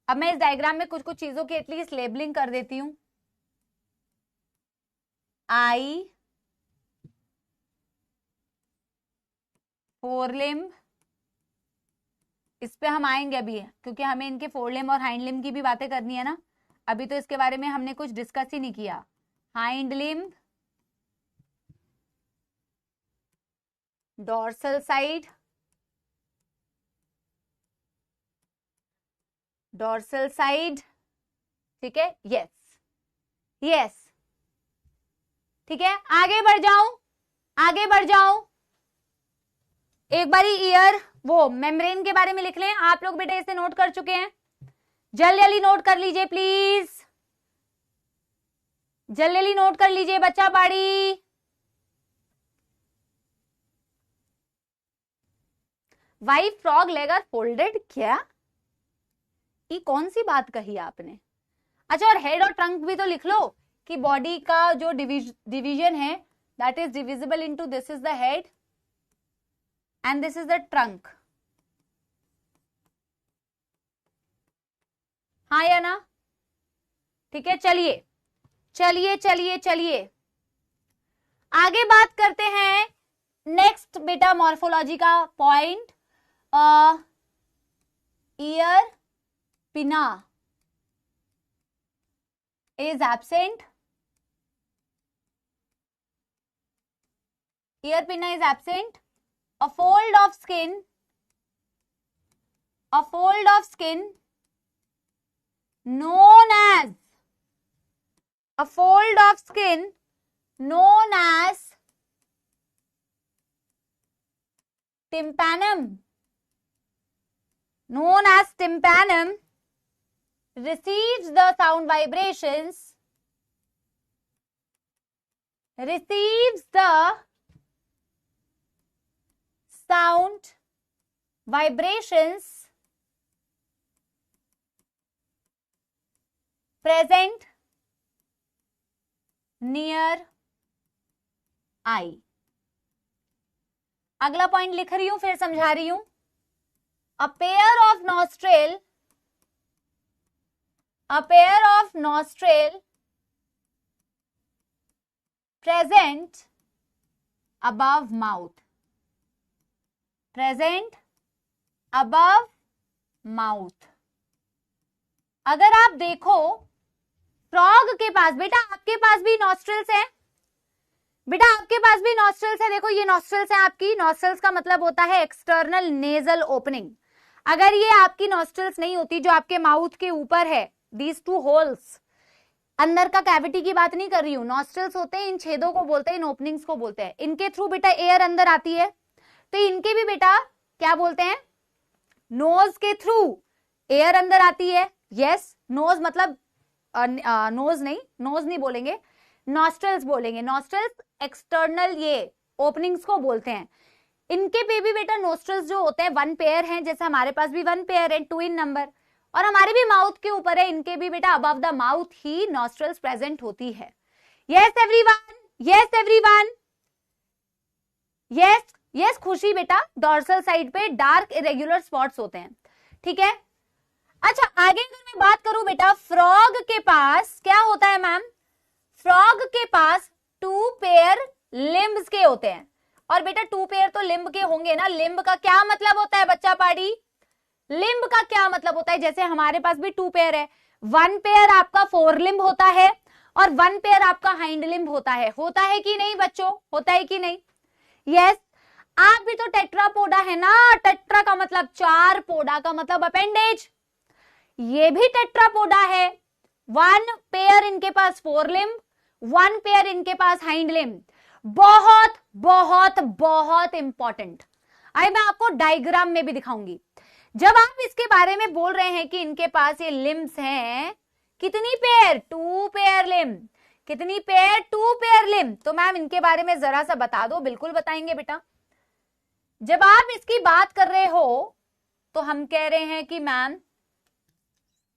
अब मैं इस डायग्राम में कुछ कुछ चीजों की एटलीस्ट लेबलिंग कर देती हूं. आई, फोरलिम्ब, इस पे हम आएंगे अभी क्योंकि हमें इनके फोरलिम्ब और हाइंड लिम्ब की भी बातें करनी है ना. अभी तो इसके बारे में हमने कुछ डिस्कस ही नहीं किया. Hind limb, dorsal side, dorsal side, ठीक है. यस यस, ठीक है. आगे बढ़ जाऊं, आगे बढ़ जाऊं. एक बारी ईयर, वो मेम्ब्रेन के बारे में लिख लें. आप लोग बेटा इसे नोट कर चुके हैं? जल्दी जल्दी नोट कर लीजिए प्लीज, जल्दी जल्दी नोट कर लीजिए बच्चा बाड़ी. Why frog leg are folded, क्या ये कौन सी बात कही आपने? अच्छा, और हेड और ट्रंक भी तो लिख लो कि बॉडी का जो डिवीजन है that is divisible into this is the head and this is the trunk. हाँ या ना? ठीक है. चलिए चलिए चलिए चलिए आगे बात करते हैं. नेक्स्ट बेटा मॉर्फोलॉजी का पॉइंट, ईयर पिना is absent, ear pinna is absent. A fold of skin, a fold of skin known as, a fold of skin known as tympanum, known as tympanum, receives the sound vibrations, receives the sound vibrations present near eye. अगला point लिख रही हूं, फिर समझा रही हूं. A pair of nostril, a pair of nostril present above mouth, present above mouth. अगर आप देखो फ्रॉग के पास, बेटा आपके पास भी नॉस्ट्रिल्स है, बेटा आपके पास भी नॉस्ट्रिल्स है. देखो ये नॉस्ट्रिल्स है आपकी. नॉस्ट्रिल्स का मतलब होता है एक्सटर्नल नेजल ओपनिंग. अगर ये आपकी नॉस्ट्रिल्स नहीं होती जो आपके माउथ के ऊपर है, दीज टू होल्स, अंदर का कैविटी की बात नहीं कर रही हूं. नॉस्ट्रिल्स होते हैं, इन छेदों को बोलते हैं, इन ओपनिंग्स को बोलते हैं. इनके थ्रू बेटा एयर अंदर आती है, तो इनके भी बेटा क्या बोलते हैं? नोज के थ्रू एयर अंदर आती है. यस, नोज मतलब नोज नहीं बोलेंगे, नॉस्ट्रल्स बोलेंगे. नॉस्ट्रल्स एक्सटर्नल ये ओपनिंग्स को बोलते हैं. इनके पे भी बेटा नोस्ट्रल्स जो होते हैं वन पेयर हैं, जैसे हमारे पास भी वन पेयर है, 2 इन नंबर, और हमारे भी माउथ के ऊपर है. इनके भी बेटा above the mouth he nostrils present होती है. Yes everyone, yes everyone, yes yes. खुशी बेटा डॉर्सल साइड पे डार्क इरेगुलर स्पॉट्स होते हैं. ठीक है. अच्छा, आगे अगर मैं बात करूं बेटा, फ्रॉग के पास क्या होता है मैम? फ्रॉग के पास 2 पेयर लिम्ब्स के होते हैं. और बेटा 2 पेयर तो लिम्ब के होंगे ना. लिम्ब का क्या मतलब होता है बच्चा पाड़ी? लिम्ब का क्या मतलब होता है? जैसे हमारे पास भी 2 पेयर है. 1 पेयर आपका फोर लिम्ब होता है और 1 पेयर आपका हाइंड लिम्ब होता है. होता है कि नहीं बच्चों? होता है कि नहीं? यस. आप भी तो टेट्रापोडा है ना. टेट्रा का मतलब 4, पोडा का मतलब अपेंडेज. ये भी टेट्रापोडा है. 1 पेयर इनके पास फोर लिम्ब, 1 पेयर इनके पास हाइंड लिम्ब. बहुत बहुत बहुत इंपॉर्टेंट. अभी मैं आपको डायग्राम में भी दिखाऊंगी. जब आप इसके बारे में बोल रहे हैं कि इनके पास ये लिम्स हैं, कितनी पेयर? 2 पेयर लिम। कितनी पेयर? 2 पेयर लिम। तो मैम इनके बारे में जरा सा बता दो। बिल्कुल बताएंगे बेटा। जब आप इसकी बात कर रहे हो तो हम कह रहे हैं कि मैम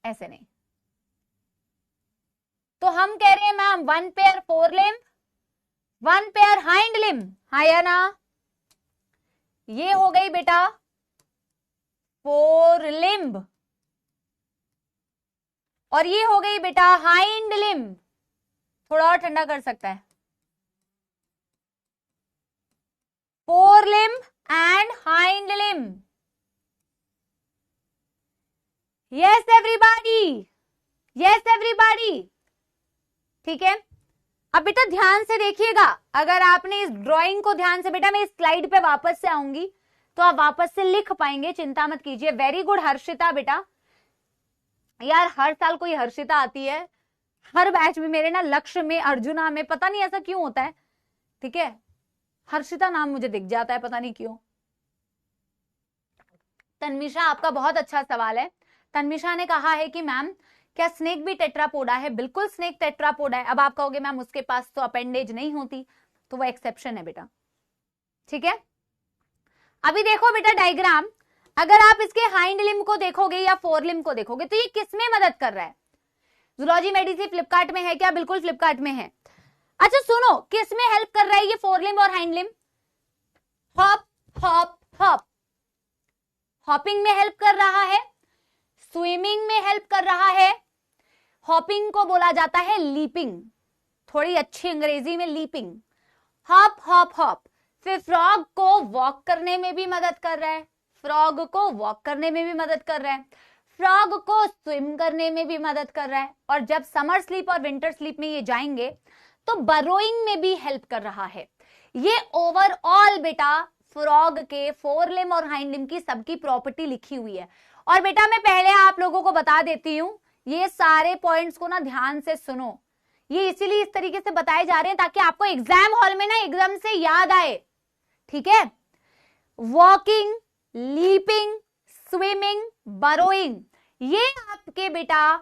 ऐसे नहीं, तो हम कह रहे हैं मैम 1 पेयर 4 लिम, 1 पेयर हाइंड लिम, हाँ या ना? ये हो गई बेटा 4 लिम्ब, और ये हो गई बेटा हाइंड लिम्ब। थोड़ा और ठंडा कर सकता है। 4 limb and hind limb. Yes everybody, yes everybody. ठीक है, अब बेटा ध्यान से देखिएगा। अगर आपने इस ड्राइंग को ध्यान से, बेटा मैं इस स्लाइड पे वापस से आऊंगी तो आप वापस से लिख पाएंगे, चिंता मत कीजिए। वेरी गुड हर्षिता बेटा। यार हर साल कोई हर्षिता आती है, हर बैच में मेरे ना लक्ष्य में, अर्जुना में, पता नहीं ऐसा क्यों होता है। ठीक है, हर्षिता नाम मुझे दिख जाता है, पता नहीं क्यों। तन्मिशा आपका बहुत अच्छा सवाल है। तन्मिशा ने कहा है कि मैम क्या स्नेक भी टेट्रापोडा है? बिल्कुल स्नेक टेट्रापोडा है। अब आप कहोगे मैम उसके पास तो अपेंडेज नहीं होती, तो वो एक्सेप्शन है बेटा। ठीक है, अभी देखो बेटा डायग्राम। अगर आप इसके हाइंड लिम्ब को देखोगे या 4 लिम्ब को देखोगे तो ये किसमें मदद कर रहा है? जूलॉजी मेडिसिन फ्लिपकार्ट में है क्या? बिल्कुल फ्लिपकार्ट में है। अच्छा सुनो, किसमें हेल्प कर रहा है ये 4 लिम्ब और hind limb? Hop hop hop. Hopping में हेल्प कर रहा है, स्विमिंग में हेल्प कर रहा है। हॉपिंग को बोला जाता है लीपिंग, थोड़ी अच्छी अंग्रेजी में लीपिंग। Hop hop hop. फिर फ्रॉग को वॉक करने में भी मदद कर रहा है, फ्रॉग को वॉक करने में भी मदद कर रहा है, फ्रॉग को स्विम करने में भी मदद कर रहा है। और जब समर स्लीप और विंटर स्लीप में ये जाएंगे तो बरोइंग में भी हेल्प कर रहा है। ये ओवरऑल बेटा फ्रॉग के 4 लिम्ब और हाइंड लिम्ब की सबकी प्रॉपर्टी लिखी हुई है। और बेटा मैं पहले आप लोगों को बता देती हूं, ये सारे पॉइंट्स को ना ध्यान से सुनो। ये इसीलिए इस तरीके से बताए जा रहे हैं ताकि आपको एग्जाम हॉल में ना एकदम से याद आए। ठीक है, वॉकिंग, लीपिंग, स्विमिंग, बरोइंग, ये आपके बेटा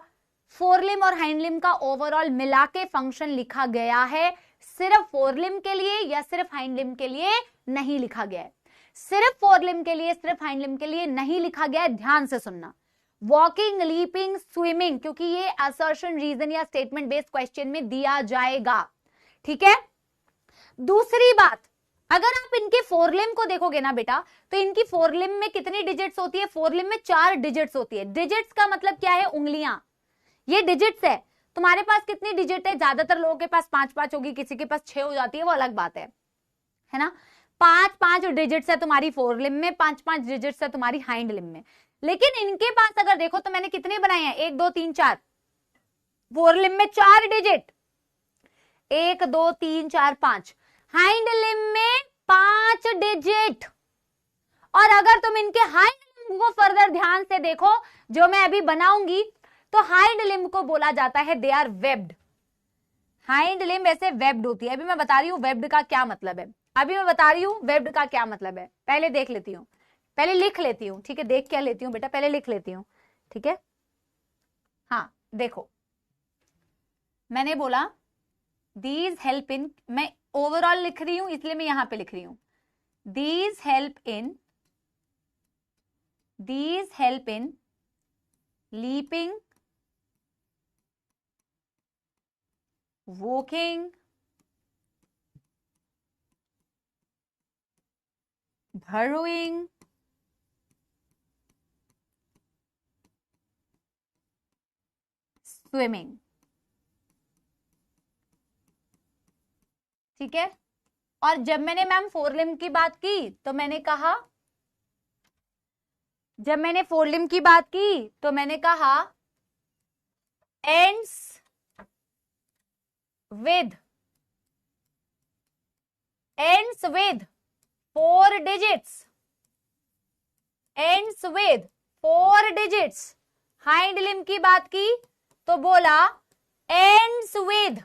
4 लिम्ब और हाइंड लिम्ब का ओवरऑल मिला के फंक्शन लिखा गया है। सिर्फ 4 लिम्ब के लिए या सिर्फ हाइंड लिम्ब के लिए नहीं लिखा गया है। सिर्फ 4 लिम्ब के लिए, सिर्फ हाइंड लिम्ब के लिए नहीं लिखा गया है। ध्यान से सुनना। वॉकिंग, लीपिंग, स्विमिंग, क्योंकि ये असर्शन, रीजन या स्टेटमेंट बेस्ड क्वेश्चन में दिया जाएगा। ठीक है, दूसरी बात, अगर आप इनके 4 लिम्ब को देखोगे ना बेटा, तो इनकी 4 लिम्ब में कितनी डिजिट्स होती है? 4 लिम्ब में 4 डिजिट्स होती है। डिजिट्स का मतलब क्या है? उंगलियां। ये डिजिट्स है। तुम्हारे पास कितनी डिजिट है? ज्यादातर लोगों के पास 5-5 होगी, किसी के पास 6 हो जाती है, वो अलग बात है ना। 5-5 डिजिट्स है तुम्हारी 4 लिम्ब में, 5-5 डिजिट्स है तुम्हारी हाइंड लिम्ब में। लेकिन इनके पास अगर देखो तो मैंने कितने बनाए हैं? 1 2 3 4। 4 लिम्ब में 4 डिजिट, 1 2 3 4 5। हाइंड लिम्ब में 5 डिजिट। और अगर तुम इनके हाइंड लिम्ब को फर्दर ध्यान से देखो, जो मैं अभी बनाऊंगी, तो हाइंड लिम्ब को बोला जाता है they are webbed. Hind limb ऐसे वेब्ड होती है। अभी मैं बता रही हूं वेब्ड का क्या मतलब है। अभी मैं बता रही हूं वेब्ड का क्या मतलब है। पहले देख लेती हूं, पहले लिख लेती हूं। ठीक है, देख क्या लेती हूं बेटा, पहले लिख लेती हूं। ठीक है, हाँ देखो, मैंने बोला दीज हेल्प इन, मैं ओवरऑल लिख रही हूं इसलिए मैं यहां पे लिख रही हूं। These help in leaping, walking, burrowing, swimming. ठीक है, और जब मैंने मैम 4 लिम्ब की बात की तो मैंने कहा, जब मैंने 4 लिम्ब की बात की तो मैंने कहा ends with 4 digits, ends with 4 digits। Hind limb की बात की तो बोला ends with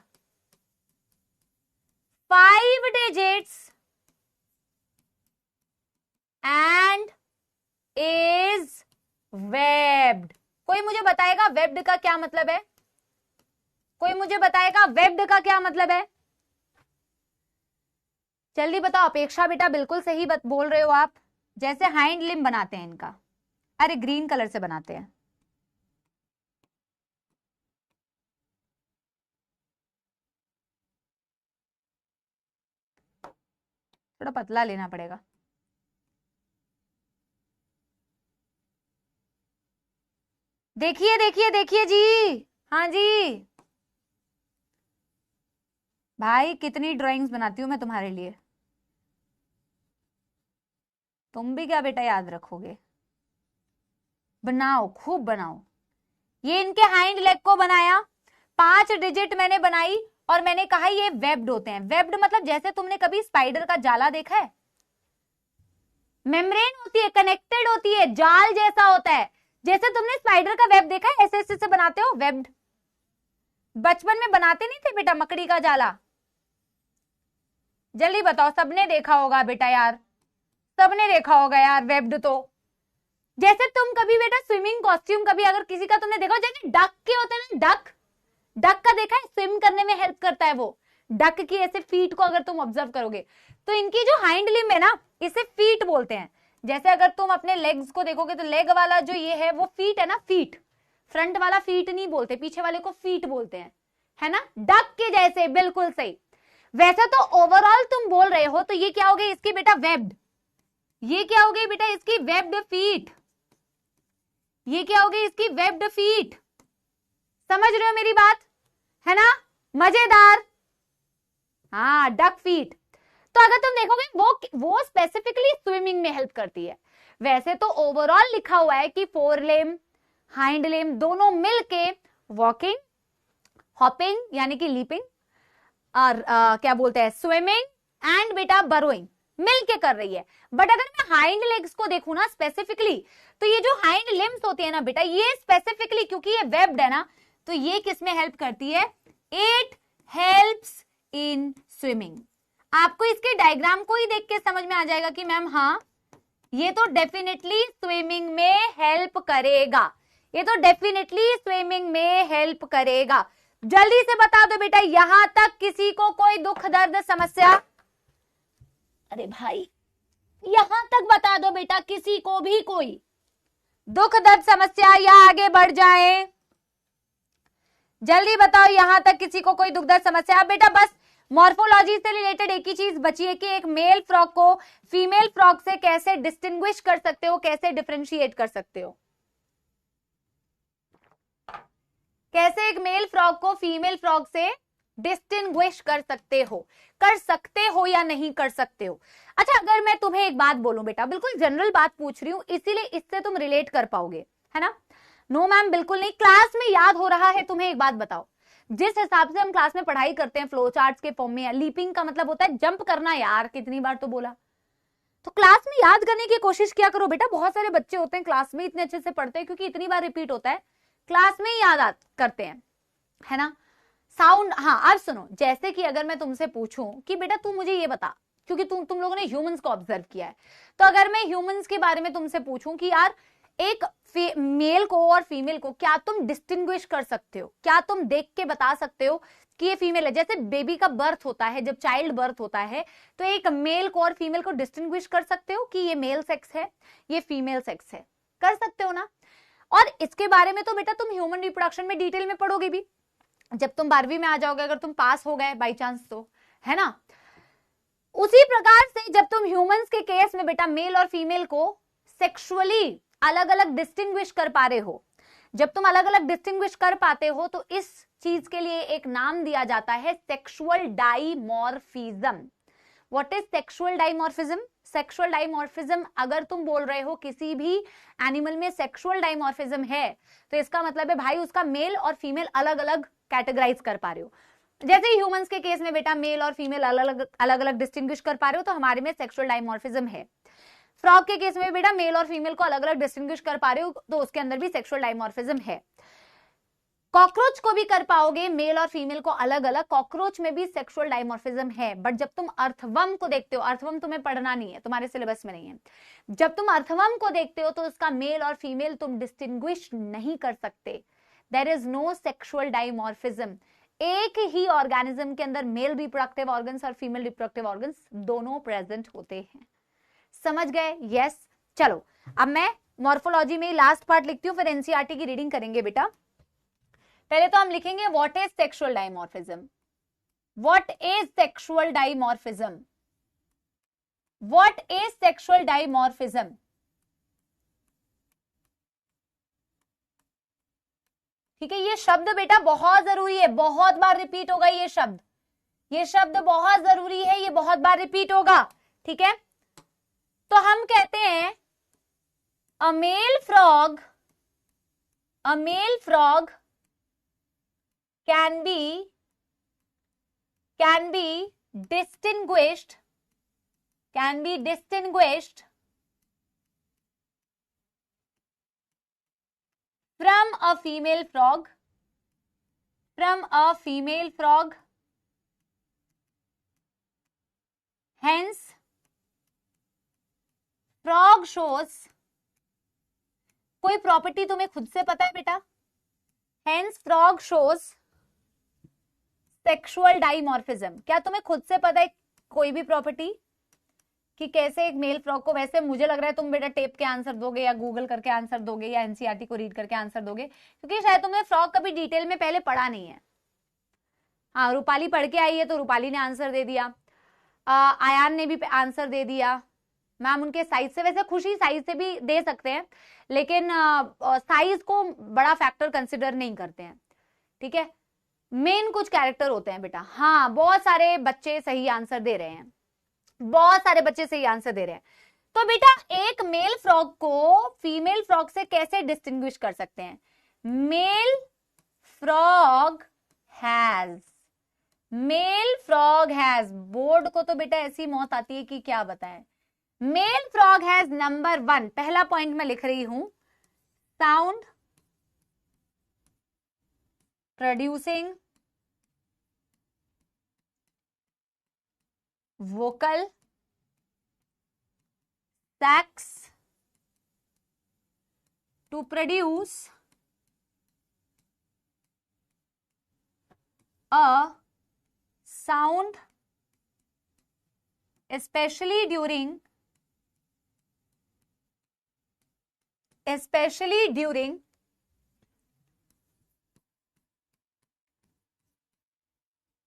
5 digits and is webbed. कोई मुझे बताएगा वेब्ड का क्या मतलब है? कोई मुझे बताएगा वेब्ड का क्या मतलब है? जल्दी बताओ। अपेक्षा बेटा बिल्कुल सही बोल रहे हो आप। जैसे हाइंड लिम्ब बनाते हैं इनका, अरे ग्रीन कलर से बनाते हैं। थोड़ा पतला लेना पड़ेगा। देखिए देखिए देखिए जी। हाँ जी भाई, कितनी ड्राइंग्स बनाती हूं मैं तुम्हारे लिए। तुम भी क्या बेटा याद रखोगे? बनाओ, खूब बनाओ। ये इनके हाइंड लेग को बनाया, 5 डिजिट मैंने बनाई और मैंने कहा ये वेब्ड होते हैं। वेब्ड मतलब जैसे तुमने कभी स्पाइडर का जाला देखा है, मेम्ब्रेन होती है, कनेक्टेड होती है, जाल जैसा होता है। जैसे तुमने स्पाइडर का वेब देखा है, ऐसे ऐसे से बनाते हो वेब्ड। बचपन में बनाते नहीं थे बेटा मकड़ी का जाला? जल्दी बताओ, सबने देखा होगा बेटा यार, सबने देखा होगा यार वेब्ड। तो जैसे तुम कभी बेटा स्विमिंग कॉस्ट्यूम कभी अगर किसी का तुमने देखा हो, जैसे डक के होते हैं ना, डक, डक का देखा है, स्विम करने में हेल्प करता है वो। डक की ऐसे फीट को अगर तुम ऑब्जर्व करोगे तो इनकी जो हाइंड लिम्ब है ना, इसे फीट बोलते हैं। जैसे अगर तुम अपने लेग्स को देखोगे तो लेग वाला जो ये है वो फीट है ना, फीट। फ्रंट वाला फीट नहीं बोलते, पीछे वाले को फीट बोलते हैं, है ना, डक के जैसे। बिल्कुल सही। वैसे तो ओवरऑल तुम बोल रहे हो, तो ये क्या हो गई इसकी बेटा वेब्ड। ये क्या हो गई बेटा इसकी वेब्ड फीट। ये क्या हो गई इसकी वेब्ड फीट। समझ रहे हो मेरी बात, है ना? मजेदार। हाँ, डक फीट। तो अगर तुम देखोगे वो स्पेसिफिकली स्विमिंग में हेल्प करती है। वैसे तो ओवरऑल लिखा हुआ है कि फोर लिम्ब, हाइंड लिम्ब दोनों मिलके वॉकिंग, हॉपिंग यानी कि लीपिंग, और क्या बोलते हैं स्विमिंग एंड बेटा बरोइंग मिलके कर रही है। बट अगर मैं हाइंड लेग्स को देखूं ना स्पेसिफिकली, तो ये जो हाइंड लिम्स होती है ना बेटा, ये स्पेसिफिकली क्योंकि ये वेब्ड है ना, तो ये किसमें हेल्प करती है? It helps in swimming. आपको इसके डायग्राम को ही देख के समझ में आ जाएगा कि मैम हाँ, ये तो डेफिनेटली स्विमिंग में हेल्प करेगा, ये तो डेफिनेटली स्विमिंग में हेल्प करेगा। जल्दी से बता दो बेटा, यहां तक किसी को कोई दुख दर्द समस्या? अरे भाई यहां तक बता दो बेटा, किसी को भी कोई दुख दर्द समस्या, या आगे बढ़ जाए? जल्दी बताओ, यहां तक किसी को कोई दुख दर्द समस्या? बेटा बस मॉर्फोलॉजी से रिलेटेड एक ही चीज बची है कि एक मेल फ्रॉक को फीमेल फ्रॉक से कैसे डिस्टिंग्विश कर सकते हो, कैसे डिफरेंशिएट कर सकते हो, कैसे एक मेल फ्रॉक को फीमेल फ्रॉक से डिस्टिंग्विश कर सकते हो या नहीं कर सकते हो। अच्छा, अगर मैं तुम्हें एक बात बोलूं बेटा, बिल्कुल जनरल बात पूछ रही हूं, इसीलिए इससे तुम रिलेट कर पाओगे, है ना? नो मैम बिल्कुल नहीं, क्लास में याद हो रहा है तुम्हें? एक बात बताओ, जिस हिसाब से हम क्लास में पढ़ाई करते हैं फ्लो चार्ट्स के फॉर्म में, लीपिंग का मतलब होता है जंप करना, यार कितनी बार तो बोला। तो क्लास में याद करने की कोशिश किया करो बेटा। बहुत सारे बच्चे होते हैं क्लास में इतने अच्छे से पढ़ते हैं, क्योंकि इतनी बार रिपीट होता है, क्लास में ही याद करते हैं, है ना? साउंड, हाँ अब सुनो, जैसे कि अगर मैं तुमसे पूछूं कि बेटा तू मुझे ये बता, क्योंकि तुम लोगों ने ह्यूमंस को ऑब्जर्व किया है, तो अगर मैं ह्यूमंस के बारे में तुमसे पूछूं कि यार एक मेल को और फीमेल को क्या तुम डिस्टिंग्विश कर सकते हो, क्या तुम देख के बता सकते हो कि ये फीमेल है? जैसे बेबी का बर्थ होता है, जब चाइल्ड बर्थ होता है, तो एक मेल को और फीमेल को डिस्टिंग्विश कर सकते हो कि ये मेल सेक्स है, ये फीमेल सेक्स है, कर सकते हो ना? और इसके बारे में तो बेटा तुम ह्यूमन रिप्रोडक्शन में डिटेल में पढ़ोगे भी, जब तुम 12वीं में आ जाओगे, अगर तुम पास हो गए बाई चांस तो, है ना? उसी प्रकार से जब तुम ह्यूमंस के केस में बेटा मेल और फीमेल को सेक्सुअली अलग अलग डिस्टिंग्विश कर पा रहे हो, जब तुम अलग अलग डिस्टिंग्विश कर पाते हो, तो इस चीज के लिए एक नाम दिया जाता है sexual dimorphism. What is sexual dimorphism? Sexual dimorphism, अगर तुम बोल रहे हो किसी भी एनिमल में सेक्सुअल डाइमॉर्फिज्म है, तो इसका मतलब है भाई उसका मेल और फीमेल अलग अलग कैटेगराइज कर पा रहे हो। जैसे ह्यूमंस के केस में बेटा मेल और फीमेल अलग अलग डिस्टिंग्विश कर पा रहे हो, तो हमारे में सेक्सुअल डाइमॉर्फिज्म है। फ्रॉग के केस में बेटा मेल और फीमेल को अलग अलग डिस्टिंग्विश कर पा रहे हो, तो उसके अंदर भी सेक्सुअल डाइमॉर्फिज्म है। कॉकरोच को भी कर पाओगे, मेल और फीमेल को अलग अलग, कॉकरोच में भी सेक्सुअल डाइमॉर्फिज्म है। बट जब तुम अर्थवर्म को देखते हो, अर्थवर्म तुम्हें पढ़ना नहीं है, तुम्हारे सिलेबस में नहीं है, जब तुम अर्थवर्म को देखते हो तो उसका मेल और फीमेल तुम डिस्टिंग्विश नहीं कर सकते। There is no sexual dimorphism. एक ही ऑर्गेनिज्म के अंदर मेल रिप्रोडक्टिव ऑर्गन्स और फीमेल रिप्रोडक्टिव ऑर्गन्स दोनों प्रेजेंट होते हैं। समझ गए? यस। चलो अब मैं मॉर्फोलॉजी में लास्ट पार्ट लिखती हूँ, फिर एनसीईआरटी की रीडिंग करेंगे बेटा। पहले तो हम लिखेंगे what is sexual dimorphism. What is sexual dimorphism? What is sexual dimorphism? ठीक है, ये शब्द बेटा बहुत जरूरी है, बहुत बार रिपीट होगा ये शब्द। ये शब्द बहुत जरूरी है, ये बहुत बार रिपीट होगा। ठीक है, तो हम कहते हैं a male frog can be distinguished from a female frog, hence frog shows, कोई प्रॉपर्टी तुम्हें खुद से पता है बेटा, hence frog shows sexual dimorphism. क्या तुम्हें खुद से पता है कोई भी प्रॉपर्टी कि कैसे एक मेल फ्रॉग को, वैसे मुझे लग रहा है तुम बेटा टेप के आंसर दोगे या गूगल करके आंसर दोगे या एनसीईआरटी को रीड करके आंसर दोगे, क्योंकि शायद तुमने फ्रॉग कभी डिटेल में पहले पढ़ा नहीं है। हाँ, रूपाली पढ़ के आई है तो रूपाली ने आंसर दे दिया, आयान ने भी आंसर दे दिया। मैम उनके साइज से, वैसे खुशी साइज से भी दे सकते हैं, लेकिन साइज को बड़ा फैक्टर कंसिडर नहीं करते हैं। ठीक है, मेन कुछ कैरेक्टर होते हैं बेटा। हाँ, बहुत सारे बच्चे सही आंसर दे रहे हैं, बहुत सारे बच्चे सही आंसर दे रहे हैं। तो बेटा एक मेल फ्रॉग को फीमेल फ्रॉग से कैसे डिस्टिंग्विश कर सकते हैं? मेल फ्रॉग हैज, बोर्ड को तो बेटा ऐसी मौत आती है कि क्या बताएं। मेल फ्रॉग हैज नंबर 1, पहला पॉइंट मैं लिख रही हूं, sound producing vocal sacs to produce a sound especially during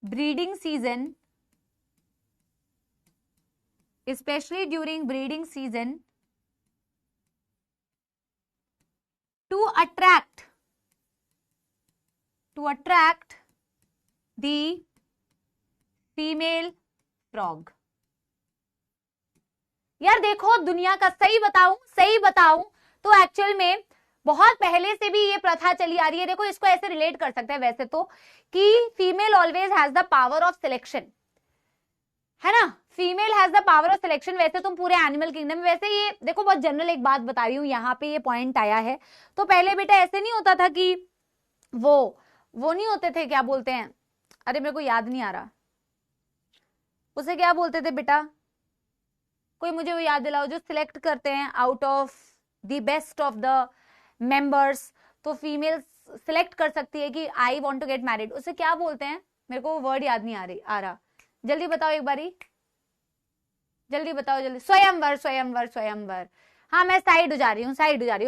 breeding season, to attract the female frog। यार देखो, दुनिया का सही बताऊं तो एक्चुअल में बहुत पहले से भी ये प्रथा चली आ रही है। देखो, इसको ऐसे रिलेट कर सकते हैं वैसे तो कि female always has the power of selection, है ना, female has the power of selection. वैसे तुम पूरे एनिमल किंगडम में, वैसे ये देखो बहुत जनरल एक बात बता रही हूँ, यहाँ पे ये पॉइंट आया है। तो पहले बेटा ऐसे नहीं होता था कि वो नहीं होते थे, क्या बोलते हैं, अरे मेरे को याद नहीं आ रहा, उसे क्या बोलते थे बेटा, कोई मुझे वो याद दिलाओ, जो सिलेक्ट करते हैं out of the best of the members. तो फीमेल सिलेक्ट कर सकती है कि I want to get married, उसे क्या बोलते हैं, मेरे को वर्ड याद नहीं आ रहा, जल्दी बताओ एक बारी, जल्दी बताओ जल्दी। स्वयंवर। हाँ, मैं साइड हो जा रही हूँ।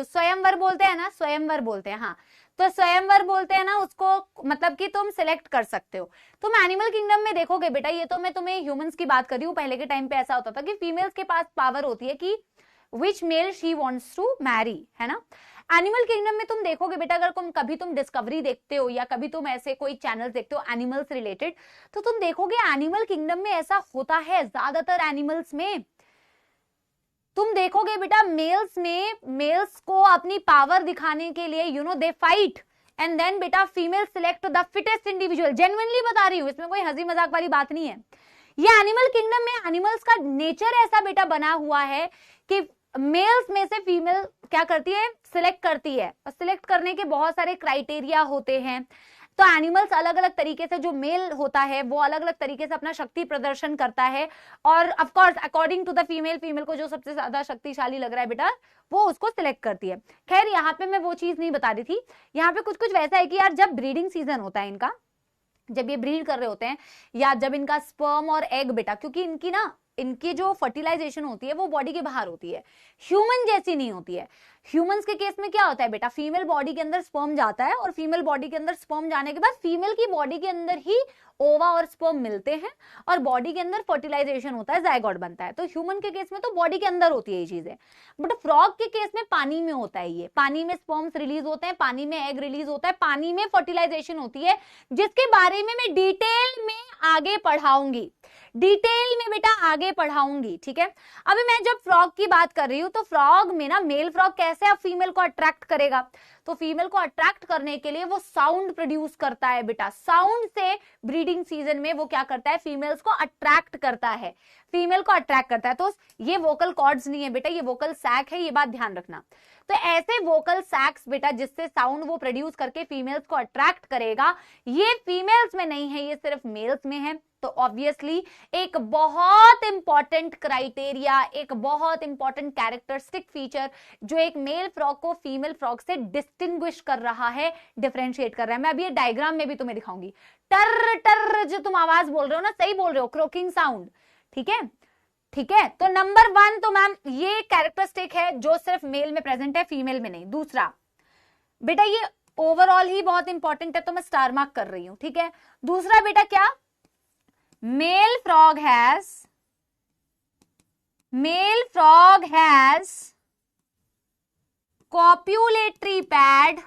स्वयंवर बोलते हैं ना, स्वयंवर बोलते हैं। हाँ, तो स्वयंवर बोलते हैं ना उसको, मतलब कि तुम सिलेक्ट कर सकते हो। तुम एनिमल किंगडम में देखोगे बेटा, ये तो मैं तुम्हें ह्यूमंस की बात कर रही हूँ, पहले के टाइम पे ऐसा होता था कि फीमेल्स के पास पावर होती है कि which male she wants to marry, है ना। एनिमल किंगडम में तुम देखोगे बेटा, अगर कभी तुम डिस्कवरी देखते हो या कभी तुम ऐसे कोई चैनल देखते हो एनिमल्स रिलेटेड, तो तुम देखोगे एनिमल किंगडम में ऐसा होता है। ज्यादातर एनिमल्स में तुम देखोगे बेटा, मेल्स को अपनी पावर दिखाने के लिए दे फाइट एंड देन बेटा female select the fittest individual. Genuinely बता रही हूँ, इसमें कोई हंसी मजाक वाली बात नहीं है। ये एनिमल किंगडम में एनिमल्स का नेचर ऐसा बेटा बना हुआ है कि मेल्स में से फीमेल क्या करती है, सिलेक्ट करती है, और सिलेक्ट करने के बहुत सारे क्राइटेरिया होते हैं। तो एनिमल्स अलग अलग तरीके से, जो मेल होता है वो अलग अलग तरीके से अपना शक्ति प्रदर्शन करता है, और of course according to the female, female को जो सबसे ज्यादा शक्तिशाली लग रहा है बेटा वो उसको सिलेक्ट करती है। खैर यहाँ पे मैं वो चीज नहीं बता रही थी, यहाँ पे कुछ कुछ वैसा है कि यार जब ब्रीडिंग सीजन होता है इनका, जब ये ब्रीड कर रहे होते हैं, या जब इनका स्पर्म और एग बेटा, क्योंकि इनकी जो फर्टिलाइजेशन होती है वो बॉडी के बाहर होती है, ह्यूमन जैसी नहीं होती है। ह्यूमंस के केस में क्या होता है बेटा, फीमेल बॉडी के अंदर स्पर्म जाता है, और फीमेल बॉडी के अंदर स्पर्म जाने के बाद फीमेल की बॉडी के अंदर ही ओवा और स्पर्म मिलते हैं, और बॉडी के अंदर फर्टिलाइजेशन होता है, जायगोट बनता है। तो ह्यूमन के केस में तो बॉडी के अंदर होती है ये चीजें, बट फ्रॉग के केस में पानी में होता है, ये पानी में स्पर्म्स रिलीज होते हैं, पानी में एग रिलीज होता है, पानी में फर्टिलाइजेशन होती है, जिसके बारे में मैं डिटेल में आगे पढ़ाऊंगी, डिटेल में बेटा आगे पढ़ाऊंगी, ठीक है। अभी मैं जब फ्रॉग की बात कर रही हूं, तो फ्रॉग में ना मेल फ्रॉग कैसे अब फीमेल को अट्रैक्ट करेगा, तो फीमेल को अट्रैक्ट करने के लिए वो साउंड प्रोड्यूस करता है बेटा, साउंड से ब्रीडिंग सीजन में वो क्या करता है, फीमेल्स को अट्रैक्ट करता है, फीमेल को अट्रैक्ट करता है। तो ये वोकल कॉर्ड्स नहीं है बेटा, ये वोकल सैक है, ये बात ध्यान रखना। तो ऐसे वोकल सैक्स बेटा जिससे साउंड वो प्रोड्यूस करके फीमेल्स को अट्रैक्ट करेगा, ये फीमेल्स में नहीं है, ये सिर्फ मेल्स में है। तो ऑब्वियसली एक बहुत इंपॉर्टेंट क्राइटेरिया, एक बहुत इंपॉर्टेंट कैरेक्टरिस्टिक फीचर जो एक मेल फ्रॉग को फीमेल फ्रॉग से डिस्टिंग्विश कर रहा है, डिफरेंशिएट कर रहा है। मैं अभी ये डायग्राम में भी तुम्हें दिखाऊंगी। टर टर जो तुम आवाज बोल रहे हो ना, सही बोल रहे हो, क्रोकिंग साउंड, ठीक है, ठीक है। तो नंबर 1 तो मैम ये कैरेक्टरिस्टिक है जो सिर्फ मेल में प्रेजेंट है, फीमेल में नहीं। दूसरा बेटा ये ओवरऑल ही बहुत इंपॉर्टेंट है, तो मैं स्टार मार्क कर रही हूं, ठीक है। दूसरा बेटा क्या, male frog has copulatory pad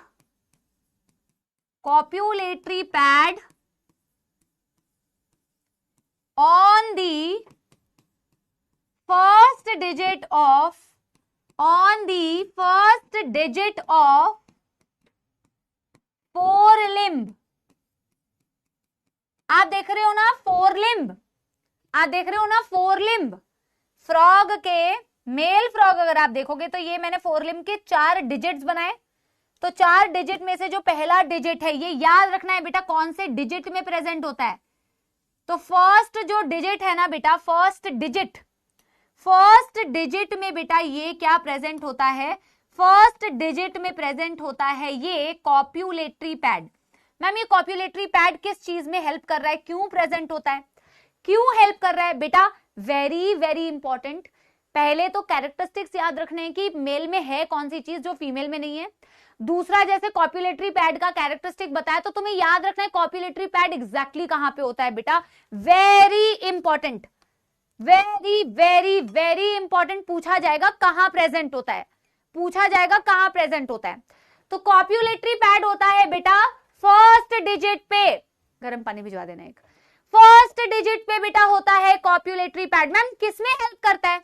on the first digit of forelimb। आप देख रहे हो ना फोरलिम्ब, आप देख रहे हो ना फोरलिम्ब। फ्रॉग के, मेल फ्रॉग अगर आप देखोगे तो ये मैंने फोरलिम्ब के 4 डिजिट्स बनाए। तो 4 डिजिट में से जो पहला डिजिट है, ये याद रखना है बेटा कौन से डिजिट में प्रेजेंट होता है। तो फर्स्ट जो डिजिट है ना बेटा, फर्स्ट डिजिट में बेटा ये क्या प्रेजेंट होता है, फर्स्ट डिजिट में प्रेजेंट होता है ये कॉप्यूलेटरी पैड। मैम ये कॉप्यूलेटरी पैड किस चीज में हेल्प कर रहा है, क्यों प्रेजेंट होता है, क्यों हेल्प कर रहा है बेटा, वेरी वेरी इंपॉर्टेंट। पहले तो कैरेक्टरिस्टिक्स याद रखने हैं कि मेल में है कौन सी चीज जो फीमेल में नहीं है। दूसरा जैसे कॉप्यूलेटरी पैड का कैरेक्टरिस्टिक बताया, तो तुम्हें याद रखना है कॉप्यूलेटरी पैड एग्जैक्टली कहां पे होता है बेटा, very important, very very very important. पूछा जाएगा कहां प्रेजेंट होता है, पूछा जाएगा कहां प्रेजेंट होता है। तो कॉप्यूलेटरी पैड होता है बेटा फर्स्ट डिजिट पे, गर्म पानी भिजवा देना एक, फर्स्ट डिजिट पे बेटा होता है कॉप्यूलेटरी पैड। मैम किसमें हेल्प करता है,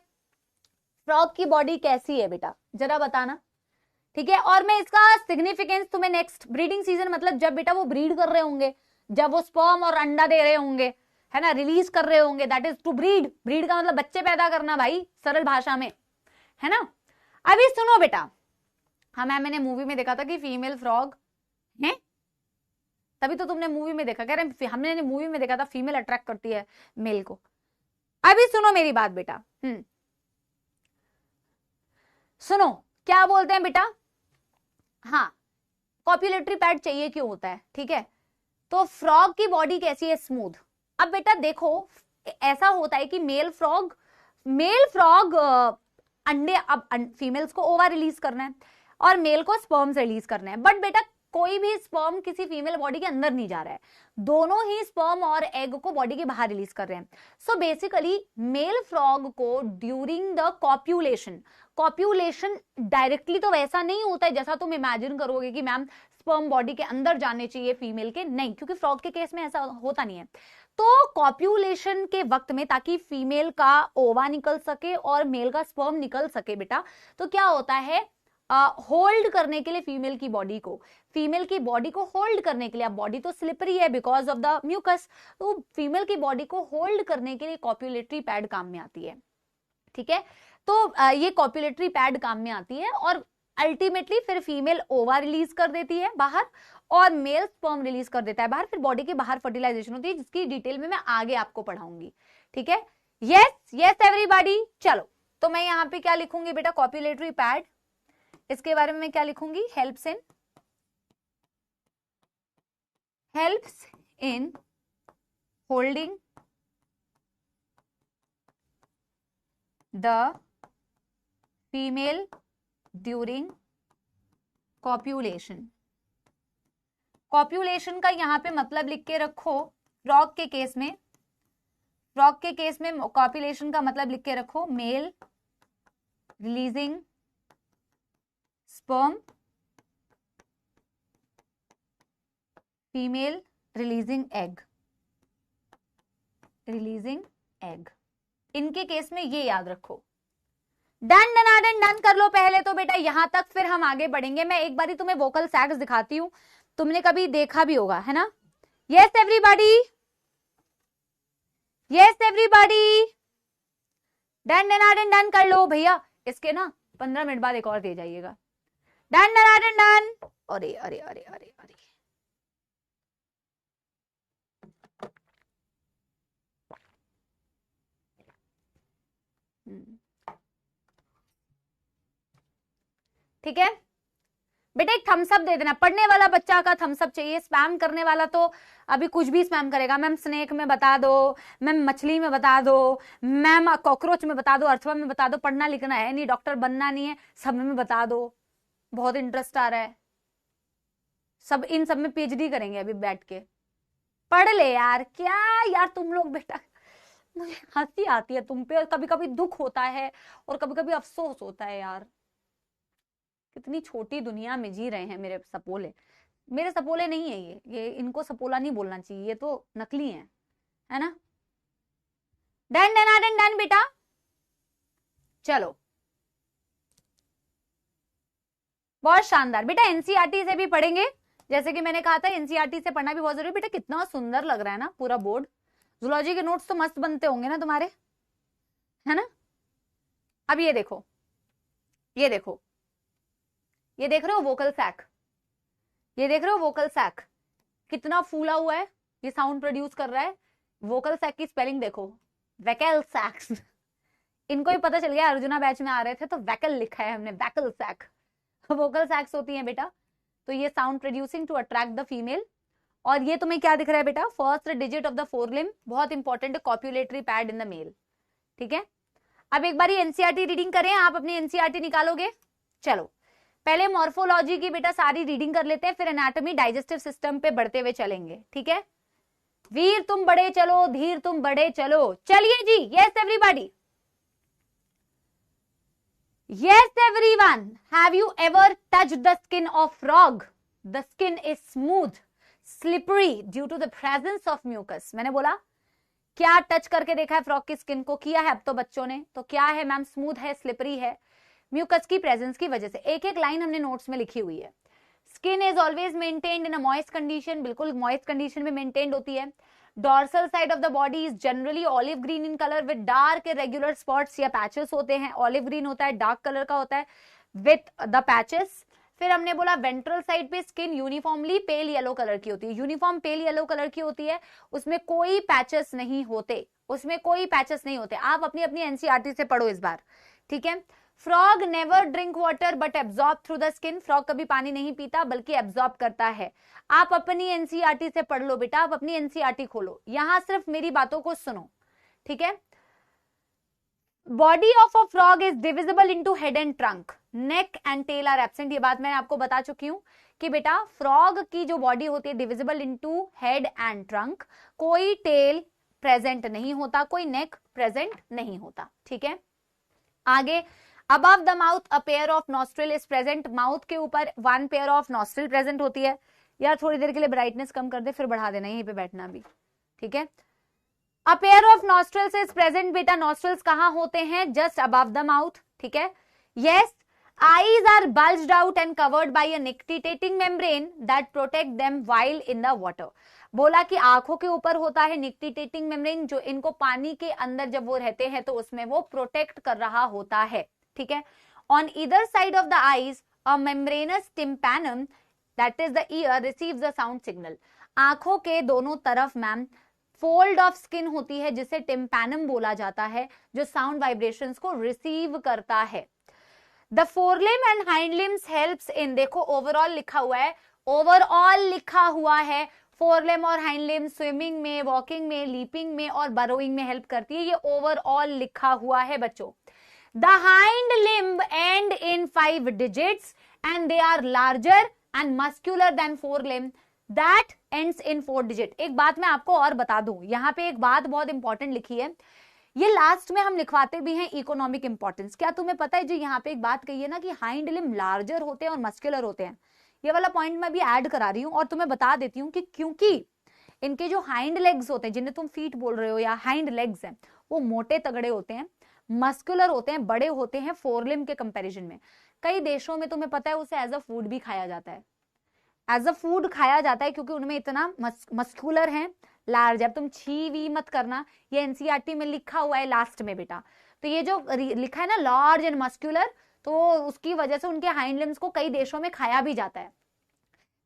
फ्रॉग की बॉडी कैसी है बेटा जरा बताना, ठीक है। और मैं इसका सिग्निफिकेंस तुम्हें नेक्स्ट ब्रीडिंग सीजन, मतलब जब बेटा वो ब्रीड कर रहे होंगे, जब वो स्पर्म और अंडा दे रहे होंगे, है ना, रिलीज कर रहे होंगे, that is to breed. Breed का मतलब बच्चे पैदा करना भाई, सरल भाषा में, है ना। अभी सुनो बेटा, हाँ मैम मैंने मूवी में देखा था कि फीमेल फ्रॉग है, तभी तो तुमने मूवी में देखा, कह रहे हमने मूवी में देखा था फीमेल अट्रैक्ट करती है मेल को। अभी सुनो मेरी बात बेटा, सुनो क्या बोलते हैं बेटा, हाँ कॉप्यूलेटरी पैड चाहिए क्यों होता है, ठीक है। तो फ्रॉग की बॉडी कैसी है, स्मूथ। अब बेटा देखो ऐसा होता है कि मेल फ्रॉग अंडे, अब फीमेल्स को ओवा रिलीज करना है और मेल को स्पर्म्स रिलीज करना है, बट बेटा कोई भी स्पर्म किसी फीमेल बॉडी के अंदर नहीं जा रहा है, दोनों ही स्पर्म और एग को बॉडी के बाहर रिलीज कर रहे हैं। सो बेसिकली मेल फ्रॉग को ड्यूरिंग द कॉप्यूलेशन डायरेक्टली तो वैसा नहीं होता है जैसा तुम इमेजिन करोगे कि मैम स्पर्म बॉडी के अंदर जाने चाहिए फीमेल के, नहीं, क्योंकि फ्रॉग के केस में ऐसा होता नहीं है। तो कॉप्यूलेशन के वक्त में ताकि फीमेल का ओवा निकल सके और मेल का स्पर्म निकल सके बेटा, तो क्या होता है, होल्ड करने के लिए फीमेल की बॉडी को होल्ड करने के लिए, अब बॉडी तो स्लिपरी है बिकॉज ऑफ द म्यूकस, तो फीमेल की बॉडी को होल्ड करने के लिए कॉप्यूलेटरी पैड काम में आती है, ठीक है। तो ये कॉपुलेटरी पैड काम में आती है और अल्टीमेटली फिर फीमेल ओवा रिलीज कर देती है बाहर और मेल स्पर्म रिलीज कर देता है बाहर, फिर बॉडी के बाहर फर्टिलाइजेशन होती है, जिसकी डिटेल में मैं आगे आपको पढ़ाऊंगी। ठीक है, यस यस एवरीबॉडी। चलो, तो मैं यहाँ पे क्या लिखूंगी बेटा, कॉपुलेटरी पैड, इसके बारे में मैं क्या लिखूंगी, helps in holding the female during copulation. Copulation का यहां पे मतलब लिख के रखो, फ्रॉग के केस में कॉप्यूलेशन का मतलब लिख के रखो, male releasing sperm, female releasing egg. इनके केस में ये याद रखो। डन डन डन कर लो पहले तो बेटा यहां तक, फिर हम आगे बढ़ेंगे। मैं एक बारी तुम्हें वोकल सैक्स दिखाती हूं, तुमने कभी देखा भी होगा, है ना। Yes everybody, done done done कर लो भैया। इसके ना 15 मिनट बाद एक और दे जाइएगा। Done done done. अरे अरे अरे अरे अरे, ठीक है बेटा, एक थम्स अप दे देना। पढ़ने वाला बच्चा का थम्स अप चाहिए, स्पैम करने वाला तो अभी कुछ भी स्पैम करेगा। मैम स्नेक में बता दो, मैम मछली में बता दो, मैम कॉकरोच में बता दो, अर्थवा में बता दो। पढ़ना लिखना है नहीं, डॉक्टर बनना नहीं है, सब में बता दो। बहुत इंटरेस्ट आ रहा है, सब इन सब में पीएचडी करेंगे अभी बैठ के। पढ़ ले यार, क्या यार तुम लोग बेटा, मुझे हंसी आती है तुम पे, कभी कभी दुख होता है और कभी कभी अफसोस होता है यार। कितनी छोटी दुनिया में जी रहे हैं मेरे सपोले। मेरे सपोले नहीं है ये इनको सपोला नहीं बोलना चाहिए, ये तो नकली है ना। डन डन डन डन बेटा। चलो, बहुत शानदार बेटा। एनसीईआरटी से भी पढ़ेंगे, जैसे कि मैंने कहा था एनसीईआरटी से पढ़ना भी बहुत जरूरी। बेटा कितना सुंदर लग रहा है ना पूरा बोर्ड। जूलॉजी के नोट्स तो मस्त बनते होंगे ना तुम्हारे, है ना। अब ये देखो, ये देख रहे हो वोकल सैक, ये देख रहे हो वोकल सैक कितना फूला हुआ है, ये साउंड प्रोड्यूस कर रहा है। वोकल सैक की स्पेलिंग देखो, वैकल सैक्स। इनको भी पता चल गया, अर्जुना बैच में आ रहे थे तो वैकल लिखा है हमने, वैकल सैक। वोकल सैक्स होती हैं बेटा, तो ये sound producing to attract the female. और ये तुम्हें क्या दिख रहा है बेटा, first digit of the forelimb, बहुत important copulatory pad in the male. ठीक है, अब एक बार एनसीईआरटी रीडिंग करें, आप अपनी एनसीईआरटी निकालोगे। चलो, पहले मॉर्फोलॉजी की बेटा सारी रीडिंग कर लेते हैं, फिर एनाटॉमी डाइजेस्टिव सिस्टम पे बढ़ते हुए चलेंगे। ठीक है, वीर तुम बड़े चलो, धीर तुम बड़े चलो। चलिए जी, yes everybody, yes everyone, have you ever touched the skin of frog? The skin is smooth, slippery due to the presence of mucus. मैंने बोला क्या टच करके देखा है फ्रॉग की स्किन को, किया है अब तो बच्चों ने, तो क्या है मैम, स्मूथ है, स्लिपरी है, म्यूकस की प्रेजेंस की वजह से। एक एक लाइन हमने नोट्स में लिखी हुई है। Skin is always maintained in a moist condition, बिल्कुल मॉइस्ट कंडीशन में मेंटेन्ड होती है। Dorsal side of the body is generally olive green in colour with dark irregular spots या पैचेस होते हैं। ऑलिव ग्रीन होता है, डार्क कलर का होता है विथ द पैचेस। फिर हमने बोला वेंट्रल साइड पे skin uniformly pale yellow colour की होती है, यूनिफॉर्म पेल येलो कलर की होती है, उसमें कोई पैचेस नहीं होते, आप अपनी अपनी एनसीईआरटी से पढ़ो इस बार। ठीक है, frog never drink water but absorb through the skin, frog कभी पानी नहीं पीता बल्कि एब्जॉर्ब करता है। आप अपनी एनसीईआरटी से पढ़ लो बेटा, आप अपनी एनसीईआरटी खोलो, यहां सिर्फ मेरी बातों को सुनो। ठीक है, body of a frog is divisible into head and trunk, neck and tail are absent. ये बात मैं आपको बता चुकी हूं कि बेटा फ्रॉग की जो बॉडी होती है divisible into head and trunk, कोई टेल प्रेजेंट नहीं होता, कोई नेक प्रेजेंट नहीं होता। ठीक है, आगे above the mouth a pair of nostril is present, mouth के ऊपर one pair of nostril present होती है। यार थोड़ी देर के लिए ब्राइटनेस कम कर दे, फिर बढ़ा देना, यहीं पे बैठना भी। ठीक है, a pair of nostrils is present, बेटा नॉस्ट्रिल्स कहां होते हैं, जस्ट अबव द माउथ। ठीक है, yes, Eyes are bulged out and covered by a nictitating membrane that protect them while in the water. बोला कि आंखों के ऊपर होता है निक्टिटेटिंग मेम्ब्रेन, जो इनको पानी के अंदर जब वो रहते हैं तो उसमें वो प्रोटेक्ट कर रहा होता है, ठीक है. On either side of the eyes, a membranous tympanum, that is the ear, receives the sound signal. आंखों के दोनों तरफ मैम फोल्ड ऑफ स्किन होती है जिसे टिम्पैनम बोला जाता है, जो साउंड वाइब्रेशंस को रिसीव करता है. The forelimb and hind limbs helps in, देखो ओवरऑल लिखा हुआ है, ओवरऑल लिखा हुआ है. फोरलिम और हाइंड लिम स्विमिंग में, वॉकिंग में, लीपिंग में और बरोइंग में हेल्प करती है. ये ओवरऑल लिखा हुआ है बच्चों. The hind limb and in 5 digits and they are larger and muscular than forelimb that ends in 4 digit. एक बात मैं आपको और बता दूं, यहाँ पे एक बात बहुत इंपॉर्टेंट लिखी है, ये लास्ट में हम लिखवाते भी हैं इकोनॉमिक इंपॉर्टेंस. क्या तुम्हें पता है जो यहाँ पे एक बात कही है ना कि हाइंड लिम्ब लार्जर होते हैं और मस्कुलर होते हैं, ये वाला पॉइंट मैं भी ऐड करा रही हूँ और तुम्हें बता देती हूँ कि क्योंकि इनके जो हाइंड लेग्स होते हैं, जिन्हें तुम फीट बोल रहे हो या हाइंड लेग्स हैं, वो मोटे तगड़े होते हैं, मस्कुलर होते हैं, बड़े होते हैं फोरलिम के कंपैरिजन में. कई देशों में तुम्हें पता है उसे एज अ फूड भी खाया जाता है, एज अ फूड खाया जाता है क्योंकि उनमें इतना मस्कुलर है, लार्ज. अब तुम छी वी मत करना, ये एनसीईआरटी में लिखा हुआ है लास्ट में बेटा. तो ये जो लिखा है ना लार्ज एंड मस्कुलर, तो उसकी वजह से उनके हाइंड लिम्स को कई देशों में खाया भी जाता है.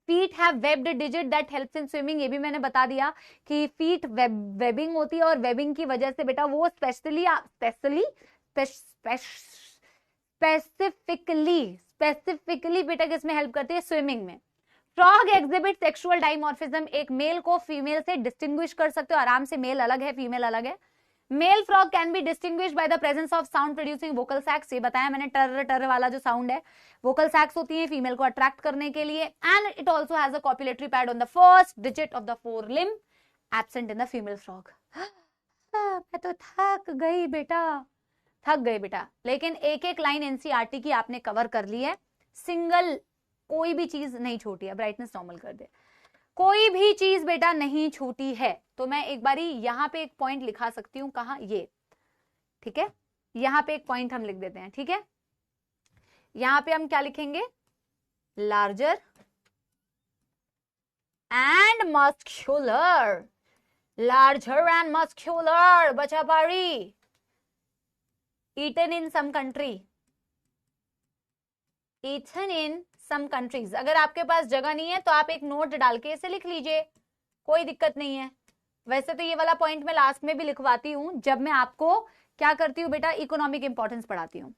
Feet have webbed digit that helps in swimming, ये भी मैंने बता दिया कि फीट वेबिंग होती है और वेबिंग की वजह से बेटा वो स्पेसिफिकली बेटा किसमें हेल्प करती है, स्विमिंग में. फ्रॉग एग्जिबिट सेक्सुअल डाइमॉर्फिज्म, एक मेल को फीमेल से डिस्टिंग्विश कर सकते हो आराम से, मेल अलग है फीमेल अलग है. Male frog can be distinguished by the presence of sound producing vocal sacs, ये बताया मैंने, टर टर वाला जो साउंड है, वोकल सैक्स होती है फीमेल को अट्रैक्ट करने के लिए. And it also has a copulatory pad on the first digit of the forelimb, absent in the female frog. मैं तो थक गई बेटा, लेकिन एक एक लाइन एनसीईआरटी की आपने कवर कर ली है, सिंगल कोई भी चीज नहीं छूटी है. ब्राइटनेस नॉर्मल कर दे, कोई भी चीज बेटा नहीं छूटी है. तो मैं एक बारी यहाँ पे एक पॉइंट लिखा सकती हूँ, कहा ये, ठीक है, यहाँ पे एक पॉइंट हम लिख देते हैं, ठीक है. यहाँ पे हम क्या लिखेंगे, larger and muscular, larger and muscular बचा पारी, eaten in some country, eaten in some countries. अगर आपके पास जगह नहीं है तो आप एक नोट डाल के इसे लिख लीजिए, कोई दिक्कत नहीं है. वैसे तो ये वाला पॉइंट मैं लास्ट में भी लिखवाती हूं जब मैं आपको क्या करती हूँ बेटा, इकोनॉमिक इंपॉर्टेंस पढ़ाती हूँ.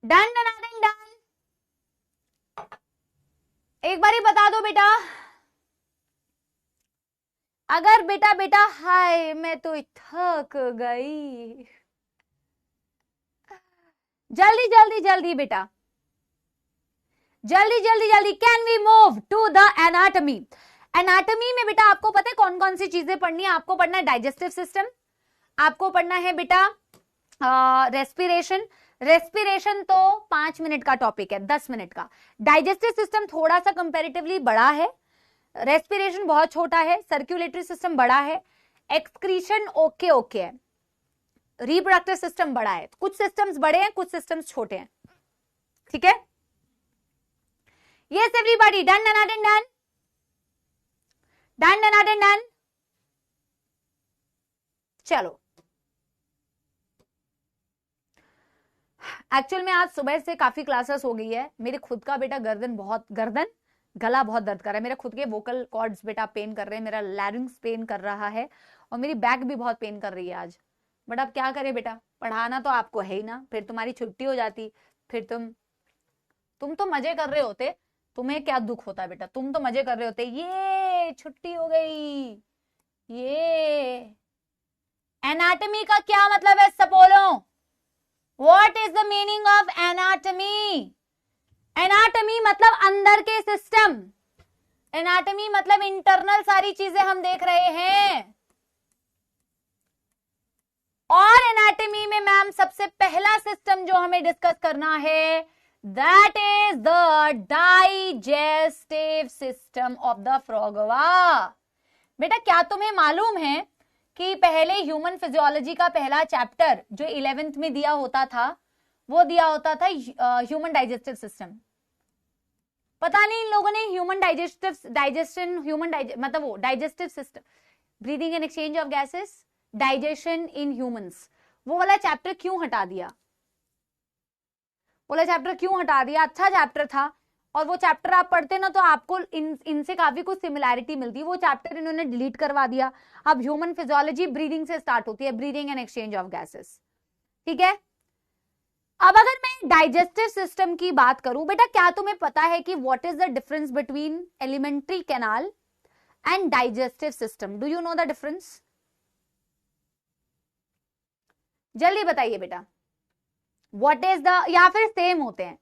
Done done done done. एक बार ही बता दो बेटा, अगर बेटा हाय मैं तो थक गई, जल्दी बेटा, जल्दी. Can we move to the anatomy. Anatomy में बेटा आपको पता है कौन कौन सी चीजें पढ़नी है. आपको पढ़ना है डाइजेस्टिव सिस्टम, आपको पढ़ना है बेटा रेस्पिरेशन तो 5 मिनट का टॉपिक है, 10 मिनट का. डाइजेस्टिव सिस्टम थोड़ा सा कंपैरेटिवली बड़ा है, रेस्पिरेशन बहुत छोटा है, सर्कुलेटरी सिस्टम बड़ा है, एक्सक्रीशन ओके है, रिप्रोडक्टिव सिस्टम बड़ा है. कुछ सिस्टम्स बड़े हैं, कुछ सिस्टम्स छोटे हैं, ठीक है. Yes everybody, done done done done done done done done. चलो, एक्चुअल में आज सुबह से काफी क्लासेस हो गई है. मेरे खुद का बेटा गला बहुत दर्द कर रहा है, मेरे खुद के वोकल कॉर्ड्स बेटा पेन कर रहे हैं, मेरा लैरिंग्स पेन कर रहा है और मेरी बैक भी बहुत पेन कर रही है आज. बट अब क्या करें बेटा, पढ़ाना तो आपको है ही ना. फिर तुम्हारी छुट्टी हो जाती, फिर तुम तो मजे कर रहे होते, तुम्हें क्या दुख होता बेटा, तुम तो मजे कर रहे होते. ये छुट्टी हो गई. ये एनाटॉमी का क्या मतलब है सपोलो, what is the meaning of anatomy. Anatomy मतलब अंदर के सिस्टम, एनाटॉमी मतलब इंटरनल सारी चीजें हम देख रहे हैं. और एनाटॉमी में मैम सबसे पहला सिस्टम जो हमें डिस्कस करना है, that is the digestive system of the फ्रॉगवा. बेटा क्या तुम्हें मालूम है कि पहले ह्यूमन फिजियोलॉजी का पहला चैप्टर जो 11th में दिया होता था वो दिया होता था ह्यूमन डाइजेस्टिव सिस्टम। पता नहीं इन लोगों ने ह्यूमन मतलब वो digestive system, breathing and exchange of gases, digestion in humans, वो वाला चैप्टर क्यों हटा दिया? वाला चैप्टर क्यों हटा दिया? अच्छा चैप्टर था और वो चैप्टर आप पढ़ते ना तो आपको इनसे काफी कुछ सिमिलैरिटी मिलती है। वो चैप्टर इन्होंने डिलीट करवा दिया। अब ह्यूमन फिजियोलॉजी ब्रीदिंग से स्टार्ट होती है, breathing and exchange of gases, ठीक है। अब अगर मैं डाइजेस्टिव सिस्टम की बात करूं, बेटा क्या तुम्हें पता है कि what is the difference between alimentary canal and digestive system? Do you know the difference? जल्दी बताइए बेटा। व्हाट इज द, या फिर सेम होते हैं,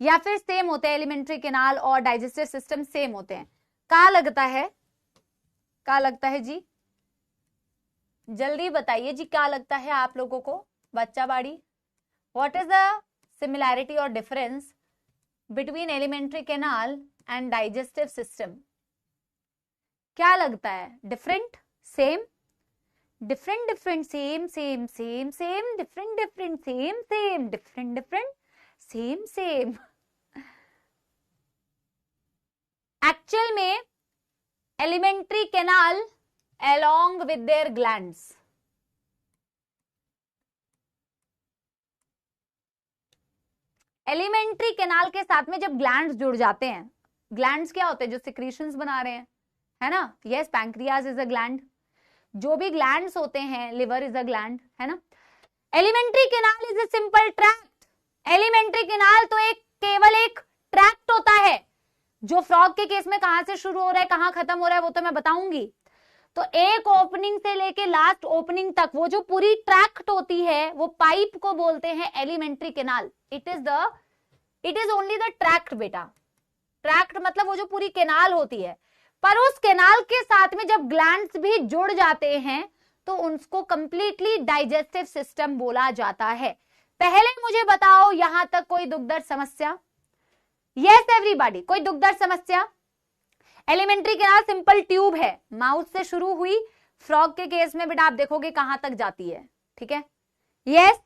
या फिर सेम होते हैं एलिमेंट्री कैनाल और डाइजेस्टिव सिस्टम सेम होते हैं? क्या लगता है, क्या लगता है जी? जल्दी बताइए जी, क्या लगता है आप लोगों को बच्चा बाड़ी? व्हाट इज द सिमिलैरिटी और difference between alimentary canal and digestive system? क्या लगता है? Different, same, different different, same same same same, different different, same same, different different, same same. Actual में alimentary canal along with their glands, alimentary canal के साथ में जब glands जुड़ जाते हैं, ग्लैंड्स क्या होते हैं? जो सिक्रीशंस बना रहे हैं, है ना? Yes, pancreas is a gland. जो भी ग्लैंड्स होते हैं, लिवर इज अ ग्लैंड, है ना? Alimentary canal is a simple tract. Alimentary canal तो केवल एक ट्रैक्ट होता है, जो फ्रॉग के केस में कहां से शुरू हो रहा है, कहां खत्म हो रहा है, वो तो मैं बताऊंगी। तो एक ओपनिंग से लेके लास्ट ओपनिंग तक वो जो पूरी ट्रैक्ट होती है, वो पाइप को बोलते हैं alimentary canal. It is only the tract बेटा। ट्रैक्ट मतलब वो जो पूरी कैनाल होती है, पर उस कैनाल के साथ में जब ग्लैंड्स भी जुड़ जाते हैं तो उनको कंप्लीटली डाइजेस्टिव सिस्टम बोला जाता है। पहले मुझे बताओ, यहां तक कोई दुखदर्द समस्या? यस एवरीबॉडी, कोई दुखदर्द समस्या? एलिमेंट्री कैनाल सिंपल ट्यूब है, माउथ से शुरू हुई, फ्रॉग के केस में बेटा आप देखोगे कहां तक जाती है, ठीक है? Yes,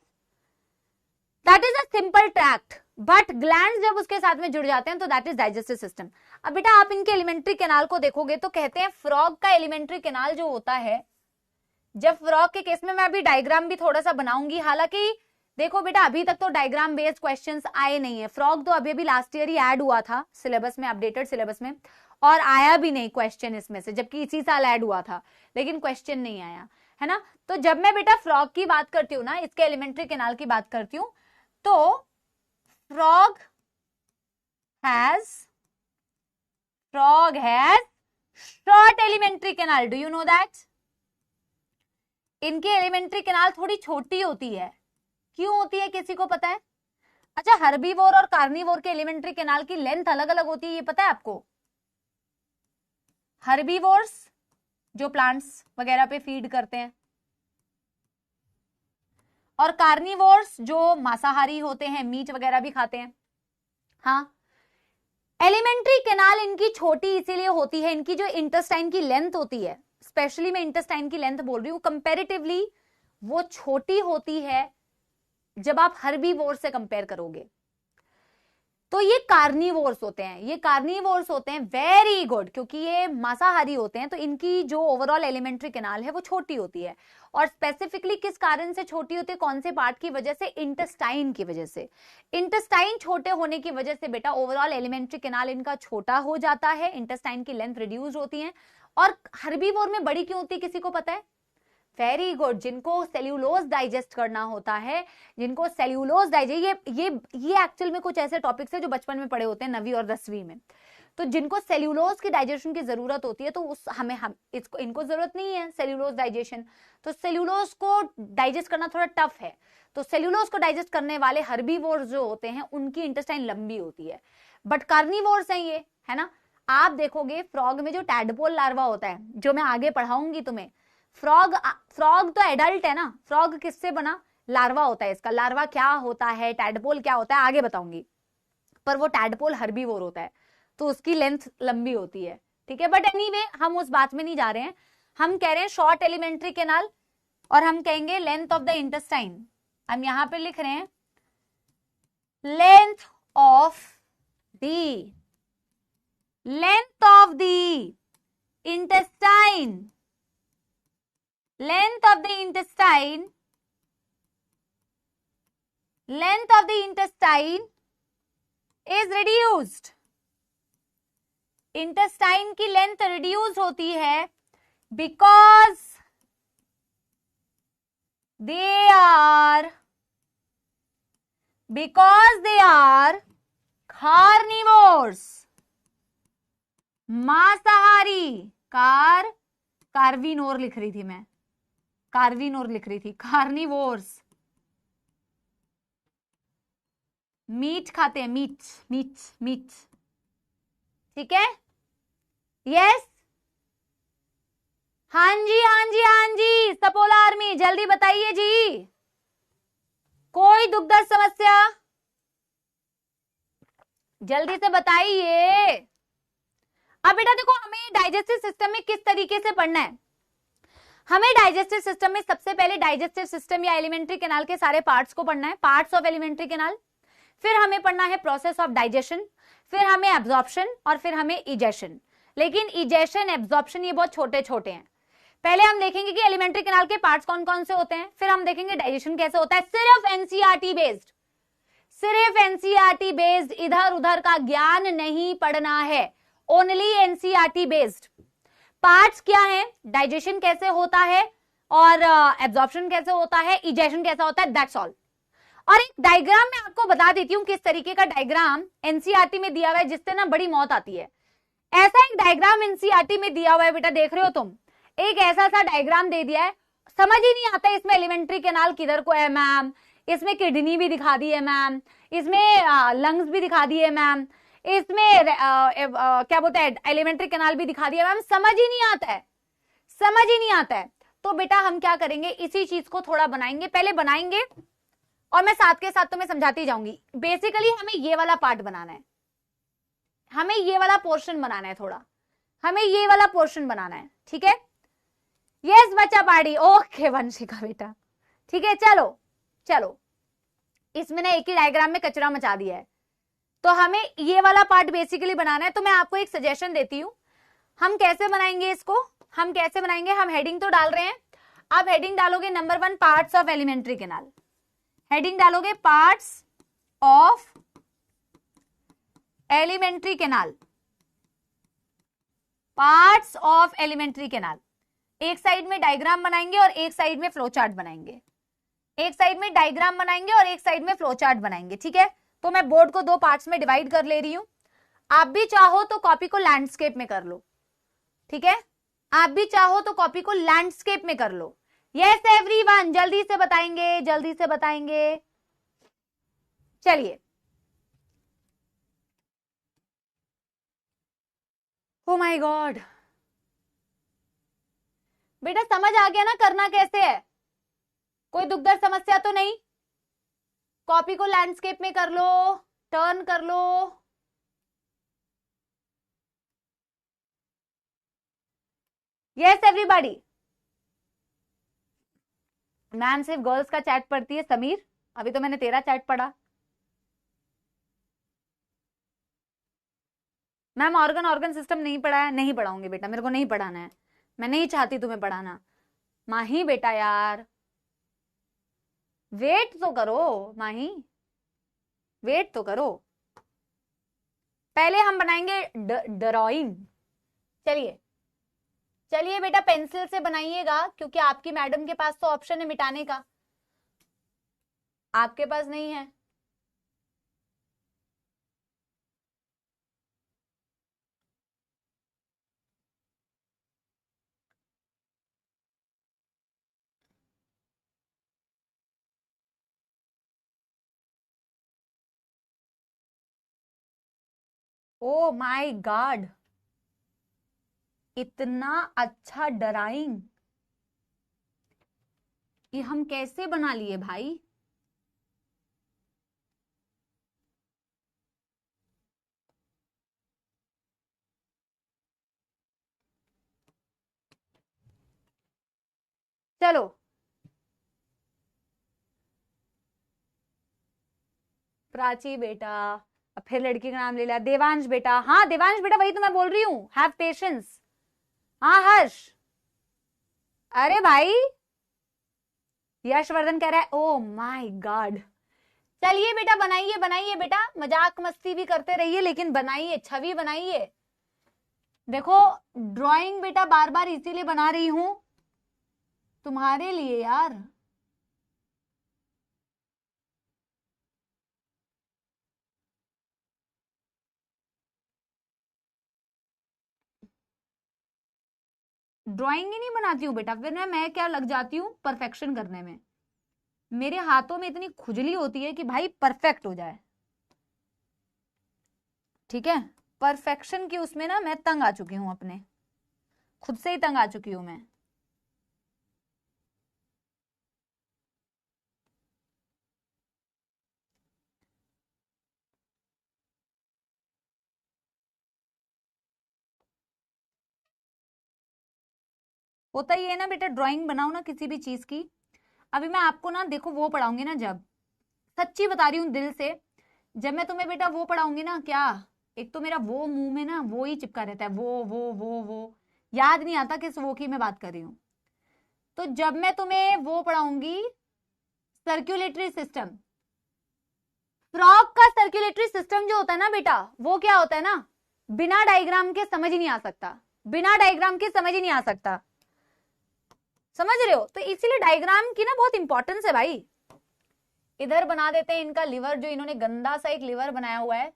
that is a simple tract, but glands जब उसके साथ में जुड़ जाते हैं तो दैट इज डाइजेस्टिव सिस्टम। अब बेटा आप इनके एलिमेंट्री कैनाल को देखोगे तो कहते हैं फ्रॉग का एलिमेंट्री कैनाल जो होता है, जब फ्रॉग के केस में मैं अभी डायग्राम भी थोड़ा सा बनाऊंगी, हालांकि देखो बेटा अभी तक तो डायग्राम बेस्ड क्वेश्चंस आए नहीं है। फ्रॉग तो अभी लास्ट ईयर ही ऐड हुआ था सिलेबस में, अपडेटेड सिलेबस में, और आया भी नहीं क्वेश्चन इसमें से, जबकि इसी साल ऐड हुआ था, लेकिन क्वेश्चन नहीं आया, है ना? तो जब मैं बेटा फ्रॉग की बात करती हूँ ना, इसके एलिमेंट्री कैनाल की बात करती हूँ, तो frog has short alimentary canal. Do you know that? इनकी एलिमेंट्री कैनाल थोड़ी छोटी होती है। क्यों होती है, किसी को पता है? अच्छा, हर्बीवोर और कार्निवोर के एलिमेंट्री कैनाल की लेंथ अलग अलग होती है, ये पता है आपको? हर्बीवोर्स जो प्लांट्स वगैरह पे फीड करते हैं, और कार्निवोर्स जो मांसाहारी होते हैं, मीट वगैरह भी खाते हैं। हाँ, एलिमेंट्री कैनाल इनकी छोटी इसीलिए होती है, इनकी जो इंटेस्टाइन की लेंथ होती है, स्पेशली मैं इंटेस्टाइन की लेंथ बोल रही हूं, कंपैरेटिवली वो छोटी होती है जब आप हर्बीवोर से कंपेयर करोगे। तो ये कार्निवोर्स होते हैं, ये कार्निवोर्स होते हैं, वेरी गुड, क्योंकि ये मांसाहारी होते हैं तो इनकी जो ओवरऑल एलिमेंट्री कैनाल है वो छोटी होती है। और स्पेसिफिकली किस कारण से छोटी होती है, कौन से पार्ट की वजह से? इंटेस्टाइन की वजह से। इंटेस्टाइन छोटे होने की वजह से बेटा ओवरऑल एलिमेंट्री कैनाल इनका छोटा हो जाता है, इंटेस्टाइन की लेंथ रिड्यूस होती है। और हर्बीवोर में बड़ी क्यों होती है, किसी को पता है? वेरी गुड, जिनको सेल्यूलोज डाइजेस्ट करना होता है, जिनको सेल्यूलोज डाइजेस्ट, ये एक्चुअल में कुछ ऐसे टॉपिक्स है जो बचपन में पढ़े होते हैं 9वीं और 10वीं में। तो जिनको सेल्यूलोज की डाइजेशन की जरूरत होती है, तो इनको जरूरत नहीं है सेल्यूलोज डाइजेशन, तो सेल्यूलोज को डाइजेस्ट करना थोड़ा टफ है। तो सेल्यूलोज को डाइजेस्ट करने वाले हर्बीवोर्स जो होते हैं उनकी इंटेस्टाइन लंबी होती है, बट कार्निवोर्स हैं ये, है ना? आप देखोगे फ्रॉग में जो टैडपोल लार्वा होता है, जो मैं आगे पढ़ाऊंगी तुम्हें, फ्रॉग तो एडल्ट है ना, फ्रॉग किससे बना? लार्वा होता है इसका। लार्वा क्या होता है, टैडपोल क्या होता है, आगे बताऊंगी, पर वो टैडपोल हर्बीवोर होता है तो उसकी लेंथ लंबी होती है, ठीक है? बट एनीवे हम उस बात में नहीं जा रहे हैं, हम कह रहे हैं शॉर्ट एलिमेंट्री कैनाल, और हम कहेंगे लेंथ ऑफ द इंटेस्टाइन। हम यहां पे लिख रहे हैं length of the intestine, length of the intestine is reduced। Intestine की लेंथ रिड्यूस होती है because they are carnivores, मांसाहारी। कार्विनोर लिख रही थी मैं, कार्निवोर्स, मीट खाते हैं, मीट। ठीक है, यस, हाँ जी, सपोला आर्मी जल्दी बताइए जी, कोई दुखद समस्या जल्दी से बताइए। अब बेटा देखो, हमें डाइजेस्टिव सिस्टम में किस तरीके से पढ़ना है। हमें डाइजेस्टिव सिस्टम में सबसे पहले डाइजेस्टिव सिस्टम या एलिमेंट्री कैनाल के सारे पार्ट्स को पढ़ना है, पार्ट्स ऑफ एलिमेंट्री कैनाल। फिर हमें पढ़ना है प्रोसेस ऑफ डाइजेशन, फिर हमें एब्जॉर्प्शन और फिर हमें इजेशन। लेकिन इजेशन, एब्जॉर्प्शन ये बहुत छोटे छोटे हैं। पहले हम देखेंगे कि एलिमेंट्री कैनाल के पार्ट्स कौन कौन से होते हैं, फिर हम देखेंगे डाइजेशन कैसे होता है। सिर्फ एनसीईआरटी बेस्ड, इधर उधर का ज्ञान नहीं पढ़ना है, ओनली एनसीईआरटी बेस्ड। पार्ट्स क्या है, डाइजेशन कैसे होता है और एब्जॉर्प्शन कैसे होता है, इजेशन कैसा होता है, दैट्स ऑल। और एक डायग्राम मैं आपको बता देती हूं किस तरीके का डायग्राम एनसीईआरटी में दिया हुआ है, जिससे ना बड़ी मौत आती है। ऐसा एक डायग्राम एनसीईआरटी में दिया हुआ है बेटा, देख रहे हो तुम, एक ऐसा सा डायग्राम दे दिया है, समझ ही नहीं आता इसमें एलिमेंट्री कैनाल किधर को है मैम, इसमें किडनी भी दिखा दी है मैम, इसमें लंग्स भी दिखा दिए मैम, इसमें क्या बोलते हैं एलिमेंट्री कैनाल भी दिखा दिया मैम, समझ ही नहीं आता है। तो बेटा हम क्या करेंगे, इसी चीज को थोड़ा बनाएंगे, पहले बनाएंगे और मैं साथ के साथ तुम्हें समझाती जाऊंगी। बेसिकली हमें ये वाला पार्ट बनाना है, हमें ये वाला पोर्शन बनाना है, थोड़ा हमें ये वाला पोर्शन बनाना है, ठीक है। यस बच्चा पार्टी, ओके वंशिका बेटा, ठीक है। चलो इसमें ना एक ही डायग्राम में कचरा मचा दिया है, तो हमें ये वाला पार्ट बेसिकली बनाना है। तो मैं आपको एक सजेशन देती हूं, हम कैसे बनाएंगे इसको, हम हेडिंग तो डाल रहे हैं। आप हेडिंग डालोगे number 1 parts of alimentary canal, heading डालोगे parts of alimentary canal, parts of alimentary canal. एक साइड में डायग्राम बनाएंगे और एक साइड में फ्लो चार्ट बनाएंगे, एक साइड में डायग्राम बनाएंगे और एक साइड में फ्लो चार्ट बनाएंगे, ठीक है। तो मैं बोर्ड को 2 पार्ट्स में डिवाइड कर ले रही हूं। आप भी चाहो तो कॉपी को लैंडस्केप में कर लो, ठीक है, आप भी चाहो तो कॉपी को लैंडस्केप में कर लो। यस एवरीवन, जल्दी से बताएंगे। चलिए, ओ माय गॉड बेटा, समझ आ गया ना करना कैसे है, कोई दुखद समस्या तो नहीं। कॉपी को लैंडस्केप में कर लो, टर्न कर लो। यस एवरीबॉडी, मैम सिर्फ गर्ल्स का चैट पढ़ती है। समीर, अभी तो मैंने तेरा चैट पढ़ा। मैम ऑर्गन सिस्टम नहीं पढ़ा है, नहीं पढ़ाऊंगी बेटा, मेरे को नहीं पढ़ाना है, मैं नहीं चाहती तुम्हें पढ़ाना। माही बेटा यार, वेट तो करो माही, वेट तो करो, पहले हम बनाएंगे ड्राइंग। चलिए बेटा, पेंसिल से बनाइएगा, क्योंकि आपकी मैडम के पास तो ऑप्शन है मिटाने का, आपके पास नहीं है। ओ माय गॉड, इतना अच्छा ड्राइंग ये हम कैसे बना लिए भाई। चलो प्राची बेटा, अब फिर लड़की का नाम ले लिया, देवांश बेटा, हाँ देवांश बेटा वही तो मैं बोल रही हूँ, हैव पेशेंस। हाँ हर्ष, अरे भाई यशवर्धन कह रहा है ओ माय गॉड। चलिए बेटा बनाइए बनाइए बेटा, मजाक मस्ती भी करते रहिए लेकिन बनाइए, छवि बनाइए। देखो ड्राइंग बेटा बार बार इसीलिए बना रही हूं तुम्हारे लिए यार। ड्राइंग ही नहीं बनाती हूँ बेटा, फिर मैं क्या लग जाती हूँ परफेक्शन करने में। मेरे हाथों में इतनी खुजली होती है कि भाई परफेक्ट हो जाए, ठीक है। परफेक्शन की उसमें ना मैं तंग आ चुकी हूं, अपने खुद से ही तंग आ चुकी हूं मैं। होता ही है ना बेटा, ड्राइंग बनाओ ना किसी भी चीज की। अभी मैं आपको ना देखो वो पढ़ाऊंगी ना, जब सच्ची बता रही हूँ दिल से, जब मैं तुम्हें बेटा वो पढ़ाऊंगी ना, क्या एक तो मेरा वो मुंह में ना वो ही चिपका रहता है, वो याद नहीं आता किस वो की मैं बात कर रही हूँ। तो जब मैं तुम्हें वो पढ़ाऊंगी सर्कुलेटरी सिस्टम, फ्रॉग का सर्कुलेटरी सिस्टम जो होता है ना बेटा, वो क्या होता है ना, बिना डायग्राम के समझ ही नहीं आ सकता, बिना डायग्राम के समझ ही नहीं आ सकता, समझ रहे हो। तो इसीलिए डायग्राम की ना बहुत इंपॉर्टेंस है भाई। इधर बना देते हैं इनका लिवर, जो इन्होंने गंदा सा एक लिवर बनाया हुआ है,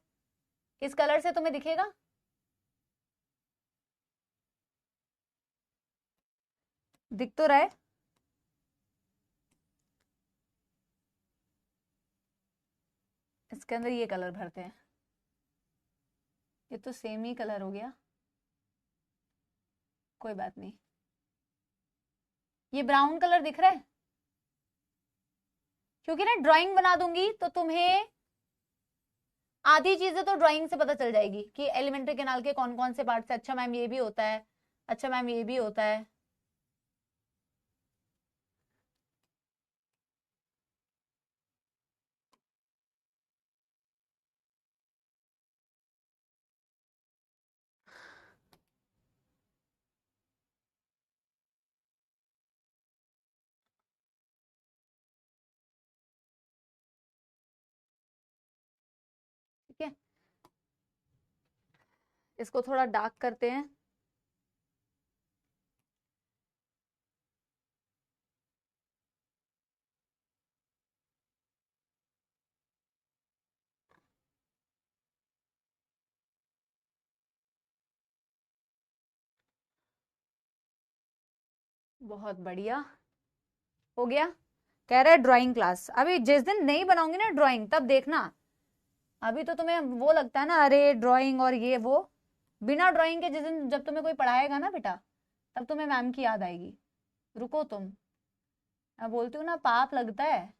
किस कलर से तुम्हें दिखेगा, दिख तो रहा है, इसके अंदर ये कलर भरते हैं, ये तो सेम ही कलर हो गया, कोई बात नहीं। ये ब्राउन कलर दिख रहा है, क्योंकि ना ड्राइंग बना दूंगी तो तुम्हें आधी चीजें तो ड्राइंग से पता चल जाएगी कि एलिमेंट्री कैनाल के कौन कौन से पार्ट से, अच्छा मैम ये भी होता है, अच्छा मैम ये भी होता है। ठीक है, इसको थोड़ा डार्क करते हैं। बहुत बढ़िया हो गया। कह रहे ड्राइंग क्लास, अभी जिस दिन नहीं बनाऊंगी ना ड्राइंग तब देखना। अभी तो तुम्हें वो लगता है ना अरे ड्राइंग और ये वो, बिना ड्राइंग के जिस दिन जब तुम्हें कोई पढ़ाएगा ना बेटा, तब तुम्हें मैम की याद आएगी। रुको तुम, मैं बोलती हूँ ना पाप लगता है,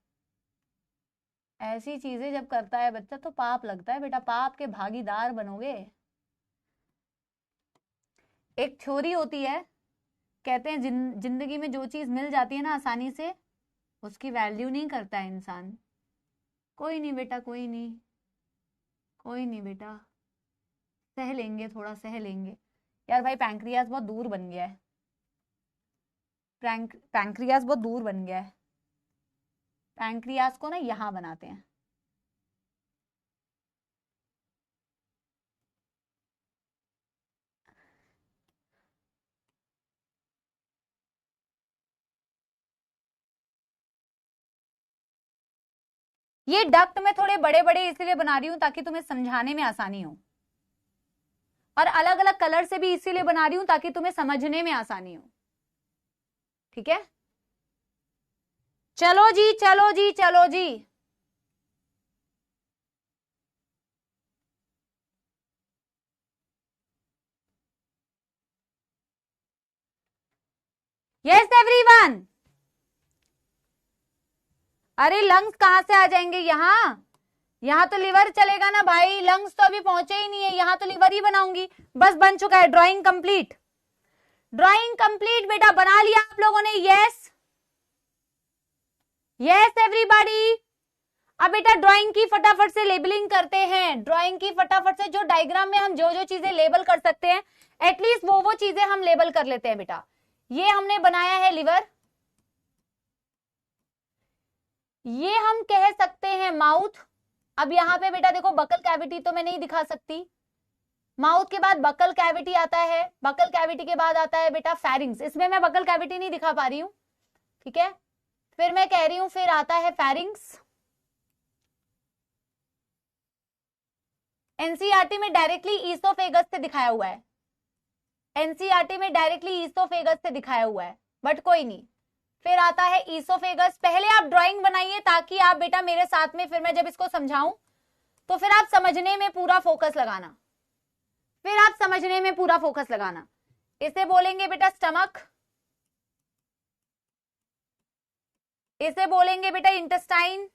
ऐसी चीजें जब करता है बच्चा तो पाप लगता है बेटा, पाप के भागीदार बनोगे। एक थ्योरी होती है, कहते हैं जिंदगी में जो चीज मिल जाती है ना आसानी से, उसकी वैल्यू नहीं करता है इंसान। कोई नहीं बेटा, कोई नहीं, कोई नहीं बेटा, सह लेंगे, थोड़ा सह लेंगे। यार भाई पैंक्रियाज बहुत दूर बन गया है, पैंक्रियाज बहुत दूर बन गया है, पैंक्रियाज को ना यहां बनाते हैं। ये डक्ट में थोड़े बड़े बड़े इसलिए बना रही हूं ताकि तुम्हें समझाने में आसानी हो, और अलग अलग कलर से भी इसीलिए बना रही हूं ताकि तुम्हें समझने में आसानी हो, ठीक है। चलो जी चलो जी चलो जी, यस एवरीवन। अरे लंग्स कहां से आ जाएंगे यहाँ, यहाँ तो लिवर चलेगा ना भाई, लंग्स तो अभी पहुंचे ही नहीं है, यहाँ तो लिवर ही बनाऊंगी। बस बन चुका है, ड्राइंग कंप्लीट, ड्राइंग कंप्लीट बेटा, बना लिया आप लोगों ने, यस यस एवरीबॉडी। अब बेटा ड्राइंग की फटाफट से लेबलिंग करते हैं, ड्राइंग की फटाफट से, जो डायग्राम में हम जो जो चीजें लेबल कर सकते हैं एटलीस्ट वो चीजें हम लेबल कर लेते हैं बेटा। ये हमने बनाया है लिवर, ये हम कह सकते हैं माउथ। अब यहां पे बेटा देखो बकल कैविटी तो मैं नहीं दिखा सकती, माउथ के बाद बकल कैविटी आता है, बकल कैविटी के बाद आता है बेटा फेरिंग्स, इसमें मैं बकल कैविटी नहीं दिखा पा रही हूं, ठीक है। फिर मैं कह रही हूं फिर आता है फेरिंग्स। एनसीईआरटी में डायरेक्टली ईसोफेगस से दिखाया हुआ है, एनसीईआरटी में डायरेक्टली ईसोफेगस से दिखाया हुआ है, बट कोई नहीं। फिर आता है ईसोफेगस। पहले आप ड्राइंग बनाइए ताकि आप बेटा मेरे साथ में, फिर मैं जब इसको समझाऊं तो फिर आप समझने में पूरा फोकस लगाना, फिर आप समझने में पूरा फोकस लगाना। इसे बोलेंगे बेटा स्टमक, इसे बोलेंगे बेटा इंटेस्टाइन।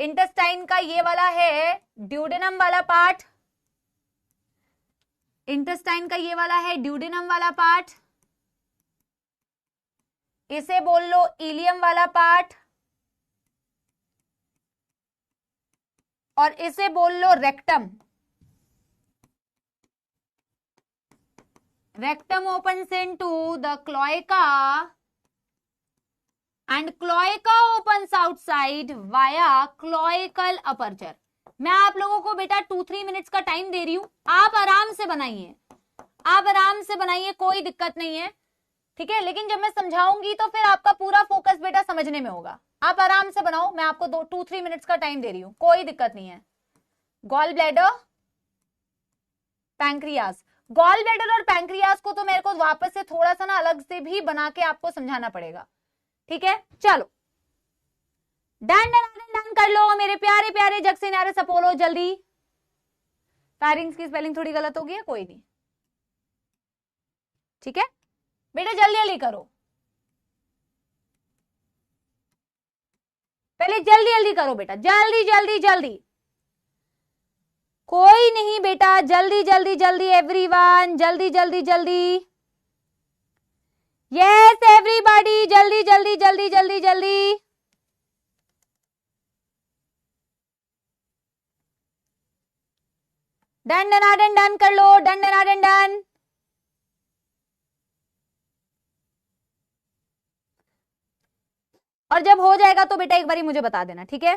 इंटेस्टाइन का ये वाला है ड्यूडेनम वाला पार्ट, इंटेस्टाइन का ये वाला है ड्यूडेनम वाला पार्ट। इसे बोल लो इलियम वाला पार्ट, और इसे बोल लो rectum. Rectum opens into the cloaca and cloaca opens outside via cloacal aperture। मैं आप लोगों को बेटा 2-3 मिनट्स का टाइम दे रही हूं, आप आराम से बनाइए, आप आराम से बनाइए, कोई दिक्कत नहीं है, ठीक है। लेकिन जब मैं समझाऊंगी तो फिर आपका पूरा फोकस बेटा समझने में होगा। आप आराम से बनाओ, मैं आपको 2-3 मिनट्स का टाइम दे रही हूं, कोई दिक्कत नहीं है। Gall bladder, pancreas, gall bladder और पैंक्रियास को तो मेरे को वापस से थोड़ा सा ना अलग से भी बना के आपको समझाना पड़ेगा, ठीक है। चलो डन डन डन कर लो मेरे प्यारे प्यारे जक्सिनारस अपोलो, जल्दी। फेरिंग्स की स्पेलिंग थोड़ी गलत हो गई है, कोई नहीं, ठीक है बेटा, जल्दी जल्दी करो, पहले जल्दी जल्दी करो बेटा, जल्दी जल्दी जल्दी, कोई नहीं बेटा, जल्दी जल्दी जल्दी एवरीवन, जल्दी जल्दी जल्दी, यस एवरीबॉडी, जल्दी जल्दी जल्दी जल्दी जल्दी। डन डन डन डन कर लो, डन डन डन डन। और जब हो जाएगा तो बेटा एक बारी मुझे बता देना, ठीक है।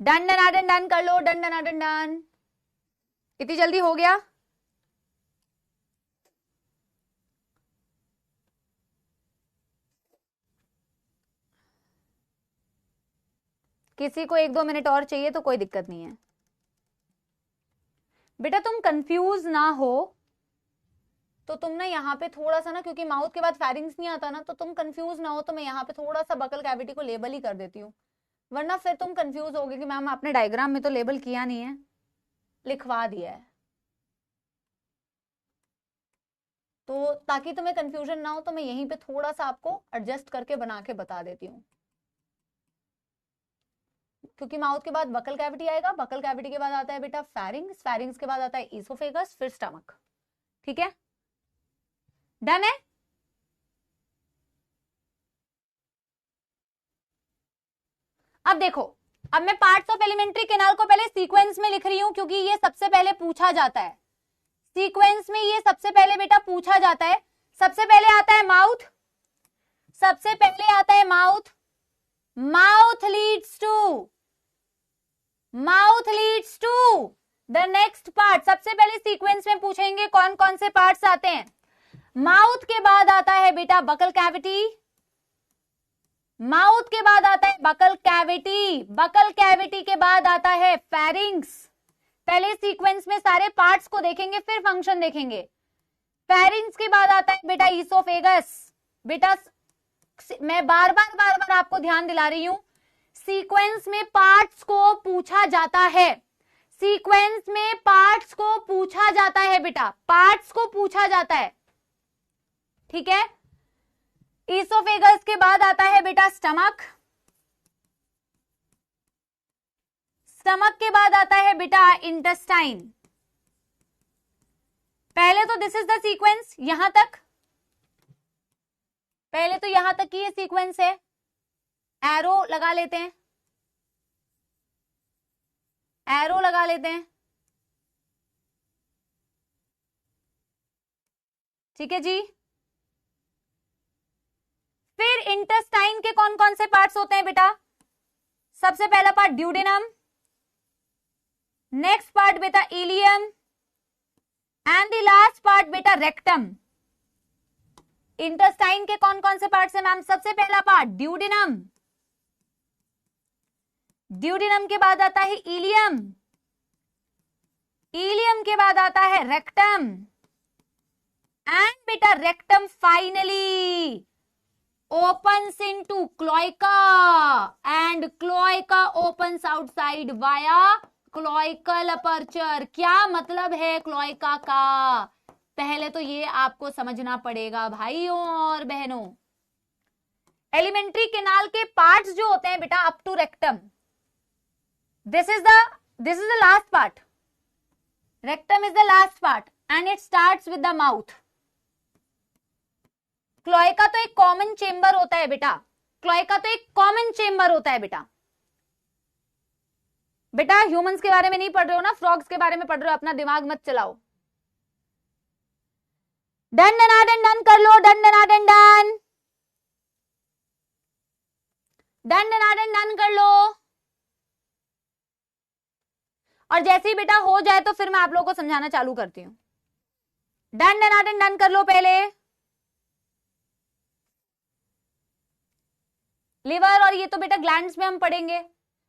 डन डन डन डन कर लो, डन डन डन डन। इतनी जल्दी हो गया? किसी को 1-2 मिनट और चाहिए तो कोई दिक्कत नहीं है बेटा, तुम कंफ्यूज ना हो तो तुम ना यहाँ पे थोड़ा सा ना, क्योंकि माउथ के बाद फेरिंग्स नहीं आता ना, तो तुम कंफ्यूज ना हो तो मैं यहाँ पे थोड़ा सा बकल कैविटी को लेबल ही कर देती हूँ, वरना फिर तुम कंफ्यूज होगे कि मैम आपने डायग्राम में तो लेबल किया नहीं है, लिखवा दिया है। तो ताकि तुम्हें कंफ्यूजन ना हो तो मैं यहीं पे थोड़ा सा आपको एडजस्ट करके बना के बता देती हूँ, क्योंकि माउथ के बाद बकल कैविटी आएगा, बकल कैविटी के बाद आता है बेटा फेरिंग्स, फेरिंग्स के बाद आता है ईसोफेगस, फिर स्टमक, ठीक है। डन है? अब देखो, अब मैं पार्ट्स ऑफ एलिमेंट्री कैनाल को पहले सीक्वेंस में लिख रही हूं क्योंकि ये सबसे पहले पूछा जाता है, सीक्वेंस में ये सबसे पहले बेटा पूछा जाता है। सबसे पहले आता है माउथ, सबसे पहले आता है mouth, mouth leads to, mouth leads to the next part. सबसे पहले सीक्वेंस में पूछेंगे कौन कौन से पार्ट्स आते हैं। माउथ के बाद आता है बेटा बकल कैविटी, माउथ के बाद आता है बकल कैविटी, बकल कैविटी के बाद आता है फेरिंग्स। पहले सीक्वेंस में सारे पार्ट्स को देखेंगे फिर फंक्शन देखेंगे। फेरिंग्स के बाद आता है बेटा ईसोफेगस। बेटा मैं बार बार आपको ध्यान दिला रही हूं, सीक्वेंस में पार्ट्स को पूछा जाता है, सीक्वेंस में पार्ट्स को पूछा जाता है बेटा, पार्ट्स को पूछा जाता है, ठीक है। ईसोफेगस के बाद आता है बेटा स्टमक, स्टमक के बाद आता है बेटा इंटेस्टाइन। पहले तो दिस इज द सीक्वेंस यहां तक, पहले तो यहां तक की ये सीक्वेंस है, एरो लगा लेते हैं, एरो लगा लेते हैं, ठीक है जी। फिर इंटेस्टाइन के कौन कौन से पार्ट्स होते हैं बेटा? सबसे पहला पार्ट ड्यूडेनम, नेक्स्ट पार्ट बेटा ileum, and the last part बेटा रेक्टम। इंटेस्टाइन के कौन कौन से पार्ट्स हैं मैम? सबसे पहला पार्ट ड्यूडेनम, ड्यूडेनम के बाद आता है इलियम, इलियम के बाद आता है रेक्टम, एंड बेटा rectum finally opens into cloaca and cloaca opens outside via cloacal aperture। क्या मतलब है cloaca का? पहले तो ये आपको समझना पड़ेगा भाइयों और बहनों। एलिमेंट्री कैनाल के पार्ट्स जो होते हैं बेटा up to rectum, this is the last part, rectum is the last part and it starts with the mouth. Cloaca तो एक कॉमन चेंबर होता है बेटा, क्लोएका तो एक कॉमन चेंबर होता है बेटा। बेटा ह्यूमंस के बारे में नहीं पढ़ रहे हो ना, फ्रॉग्स के बारे में पढ़ रहे हो, अपना दिमाग मत चलाओ। डन डन डन डन कर लो, done done done done done done done done कर लो। और जैसे ही बेटा हो जाए तो फिर मैं आप लोगों को समझाना चालू करती हूं। डन डन डन डन कर लो पहले। लिवर और ये तो बेटा ग्लैंड्स में हम पढ़ेंगे,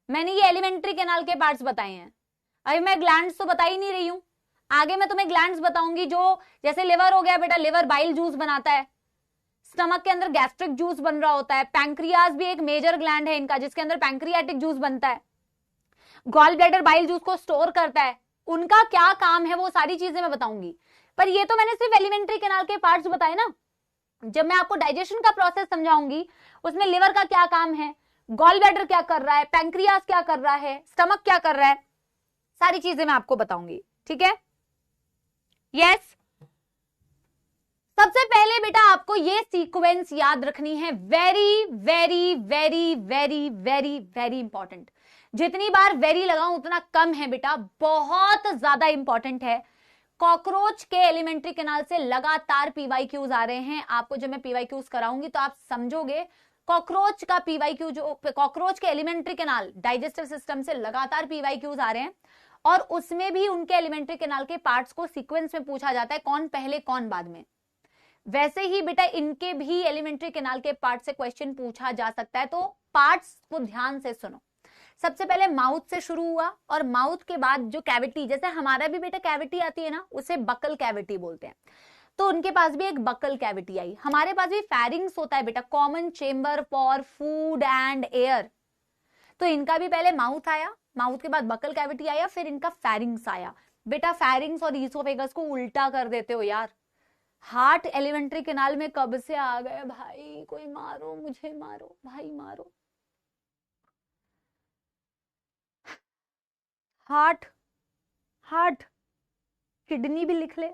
मैंने ये एलिमेंट्री कैनाल के पार्ट्स बताए हैं। अभी मैं ग्लैंड्स तो बता ही नहीं रही हूं, आगे मैं तुम्हें ग्लैंड्स बताऊंगी। जो जैसे लिवर हो गया बेटा, लिवर बाइल जूस बनाता है, स्टमक के अंदर गैस्ट्रिक जूस बन रहा होता है, पैंक्रियाज भी एक मेजर ग्लैंड है इनका जिसके अंदर पैंक्रियाटिक जूस बनता है, गॉल ब्लैडर बाइल जूस को स्टोर करता है, उनका क्या काम है वो सारी चीजें मैं बताऊंगी। पर ये तो मैंने सिर्फ एलिमेंट्री कैनाल के पार्ट्स बताए ना। जब मैं आपको डाइजेशन का प्रोसेस समझाऊंगी उसमें लिवर का क्या काम है, गॉल ब्लैडर क्या कर रहा है, पैंक्रियाज क्या कर रहा है, स्टमक क्या कर रहा है, सारी चीजें मैं आपको बताऊंगी, ठीक है। यस, सबसे पहले बेटा आपको ये सीक्वेंस याद रखनी है, very very very very very very important. जितनी बार वेरी लगाऊं उतना कम है बेटा, बहुत ज्यादा इंपॉर्टेंट है। कॉकरोच के एलिमेंट्री कैनाल से लगातार पीवाईक्यूज आ रहे हैं। आपको जब मैं पीवाईक्यूज कराऊंगी तो आप समझोगे कॉकरोच का पीवाईक्यू, जो कॉकरोच के एलिमेंट्री कैनाल डाइजेस्टिव सिस्टम से लगातार पीवाईक्यूज आ रहे हैं, और उसमें भी उनके एलिमेंट्री कैनाल के पार्ट्स को सीक्वेंस में पूछा जाता है, कौन पहले कौन बाद में। वैसे ही बेटा इनके भी एलिमेंट्री कैनाल के पार्ट से क्वेश्चन पूछा जा सकता है, तो पार्ट्स को ध्यान से सुनो। सबसे पहले माउथ से शुरू हुआ, और माउथ के बाद जो कैविटी, जैसे हमारा भी बेटा कैविटी आती है ना, उसे बकल कैविटी बोलते हैं, तो उनके पास भी एक बकल कैविटी आई। हमारे पास भी फेरिंग्स होता है बेटा, common chamber for food and air. तो इनका भी पहले माउथ आया, माउथ के बाद बकल कैविटी आया, फिर इनका फेरिंग्स आया। बेटा फेरिंग्स और ईसोफेगस को उल्टा कर देते हो यार। हार्ट एलिमेंट्री कैनाल में कब से आ गए भाई, कोई मारो मुझे, मारो भाई मारो। हार्ट, हार्ट, किडनी भी लिख ले,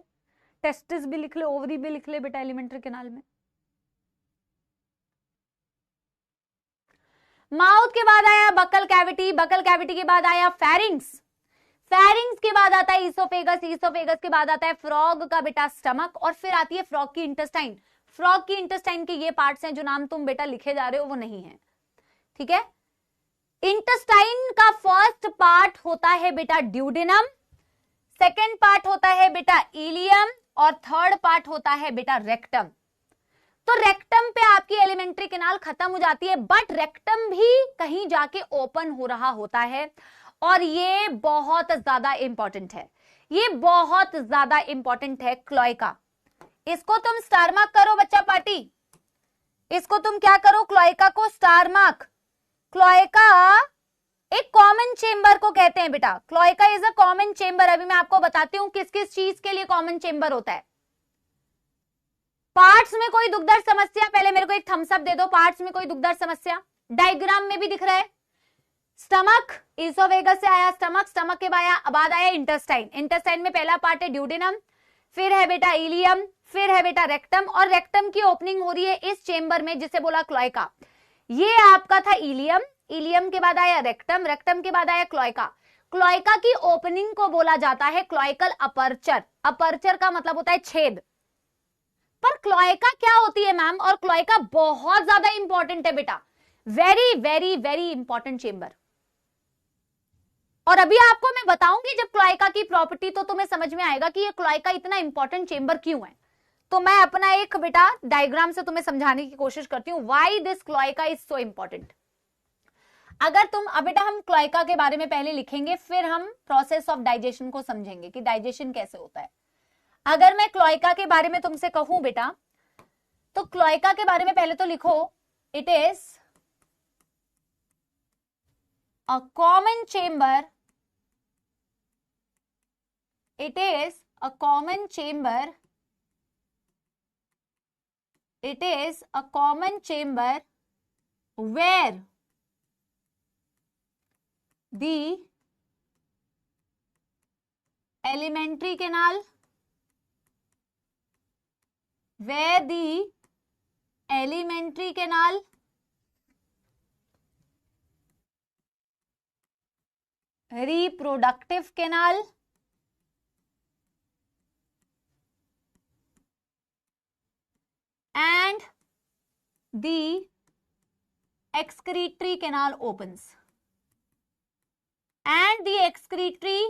टेस्टिस भी लिख ले, ओवरी भी लिख ले बेटा एलिमेंट्री कैनाल में। माउथ के बाद आया बकल कैविटी, बकल कैविटी के बाद आया फेरिंग्स, फेरिंग्स के बाद आता है ईसोफेगस, ईसोफेगस के बाद आता है फ्रॉग का बेटा स्टमक, और फिर आती है फ्रॉग की इंटेस्टाइन। फ्रॉग की इंटेस्टाइन के ये पार्ट्स हैं जो नाम तुम बेटा लिखे जा रहे हो वो नहीं है, ठीक है। इंटेस्टाइन का फर्स्ट पार्ट होता है बेटा ड्यूडेनम, सेकेंड पार्ट होता है बेटा इलियम, और थर्ड पार्ट होता है बेटा रेक्टम। तो रेक्टम पे आपकी एलिमेंट्री कैनाल खत्म हो जाती है, बट रेक्टम भी कहीं जाके ओपन हो रहा होता है, और ये बहुत ज्यादा इंपॉर्टेंट है, ये बहुत ज्यादा इंपॉर्टेंट है क्लोएका। इसको तुम स्टार मार्क करो बच्चा पार्टी, इसको तुम क्या करो, क्लोएका को स्टार मार्क। क्लोएका एक कॉमन चेंबर को कहते हैं बेटा, cloaca is a common chamber. अभी मैं आपको बताती हूं किस किस चीज के लिए कॉमन चेंबर होता है। पार्ट्स में कोई दुखदार समस्या, पहले मेरे को एक थम्स अप दे दो, पार्ट्स में कोई दुखदार समस्या, डायग्राम में भी दिख रहा है। स्टमक, ईसोफेगस से आया स्टमक, स्टमक के बाद आया इंटेस्टाइन, इंटेस्टाइन में पहला पार्ट है ड्यूडेनम, फिर है बेटा इलियम, फिर है बेटा रेक्टम, और रेक्टम की ओपनिंग हो रही है इस चेंबर में जिसे बोला क्लोएका। ये आपका था इलियम, इलियम के बाद आया रेक्टम, रेक्टम के बाद आया क्लोएका। क्लोएका की ओपनिंग को बोला जाता है क्लोएकल अपर्चर। अपर्चर का मतलब होता है छेद। पर क्लोएका क्या होती है मैम? और क्लोएका बहुत ज्यादा इंपॉर्टेंट है बेटा, very very very important chamber. और अभी आपको मैं बताऊंगी जब क्लोएका की प्रॉपर्टी, तो तुम्हें समझ में आएगा कि ये क्लोएका इतना इंपॉर्टेंट चेंबर क्यों है। तो मैं अपना एक बेटा डायग्राम से तुम्हें समझाने की कोशिश करती हूं, why this cloaca is so important. अगर तुम, अब बेटा हम क्लोएका के बारे में पहले लिखेंगे, फिर हम प्रोसेस ऑफ डाइजेशन को समझेंगे कि डाइजेशन कैसे होता है। अगर मैं क्लोएका के बारे में तुमसे कहूं बेटा, तो क्लोएका के बारे में पहले तो लिखो, it is a common chamber, it is a common chamber, it is a common chamber where the alimentary canal, where the alimentary canal, reproductive canal, and the excretory canal opens, and the excretory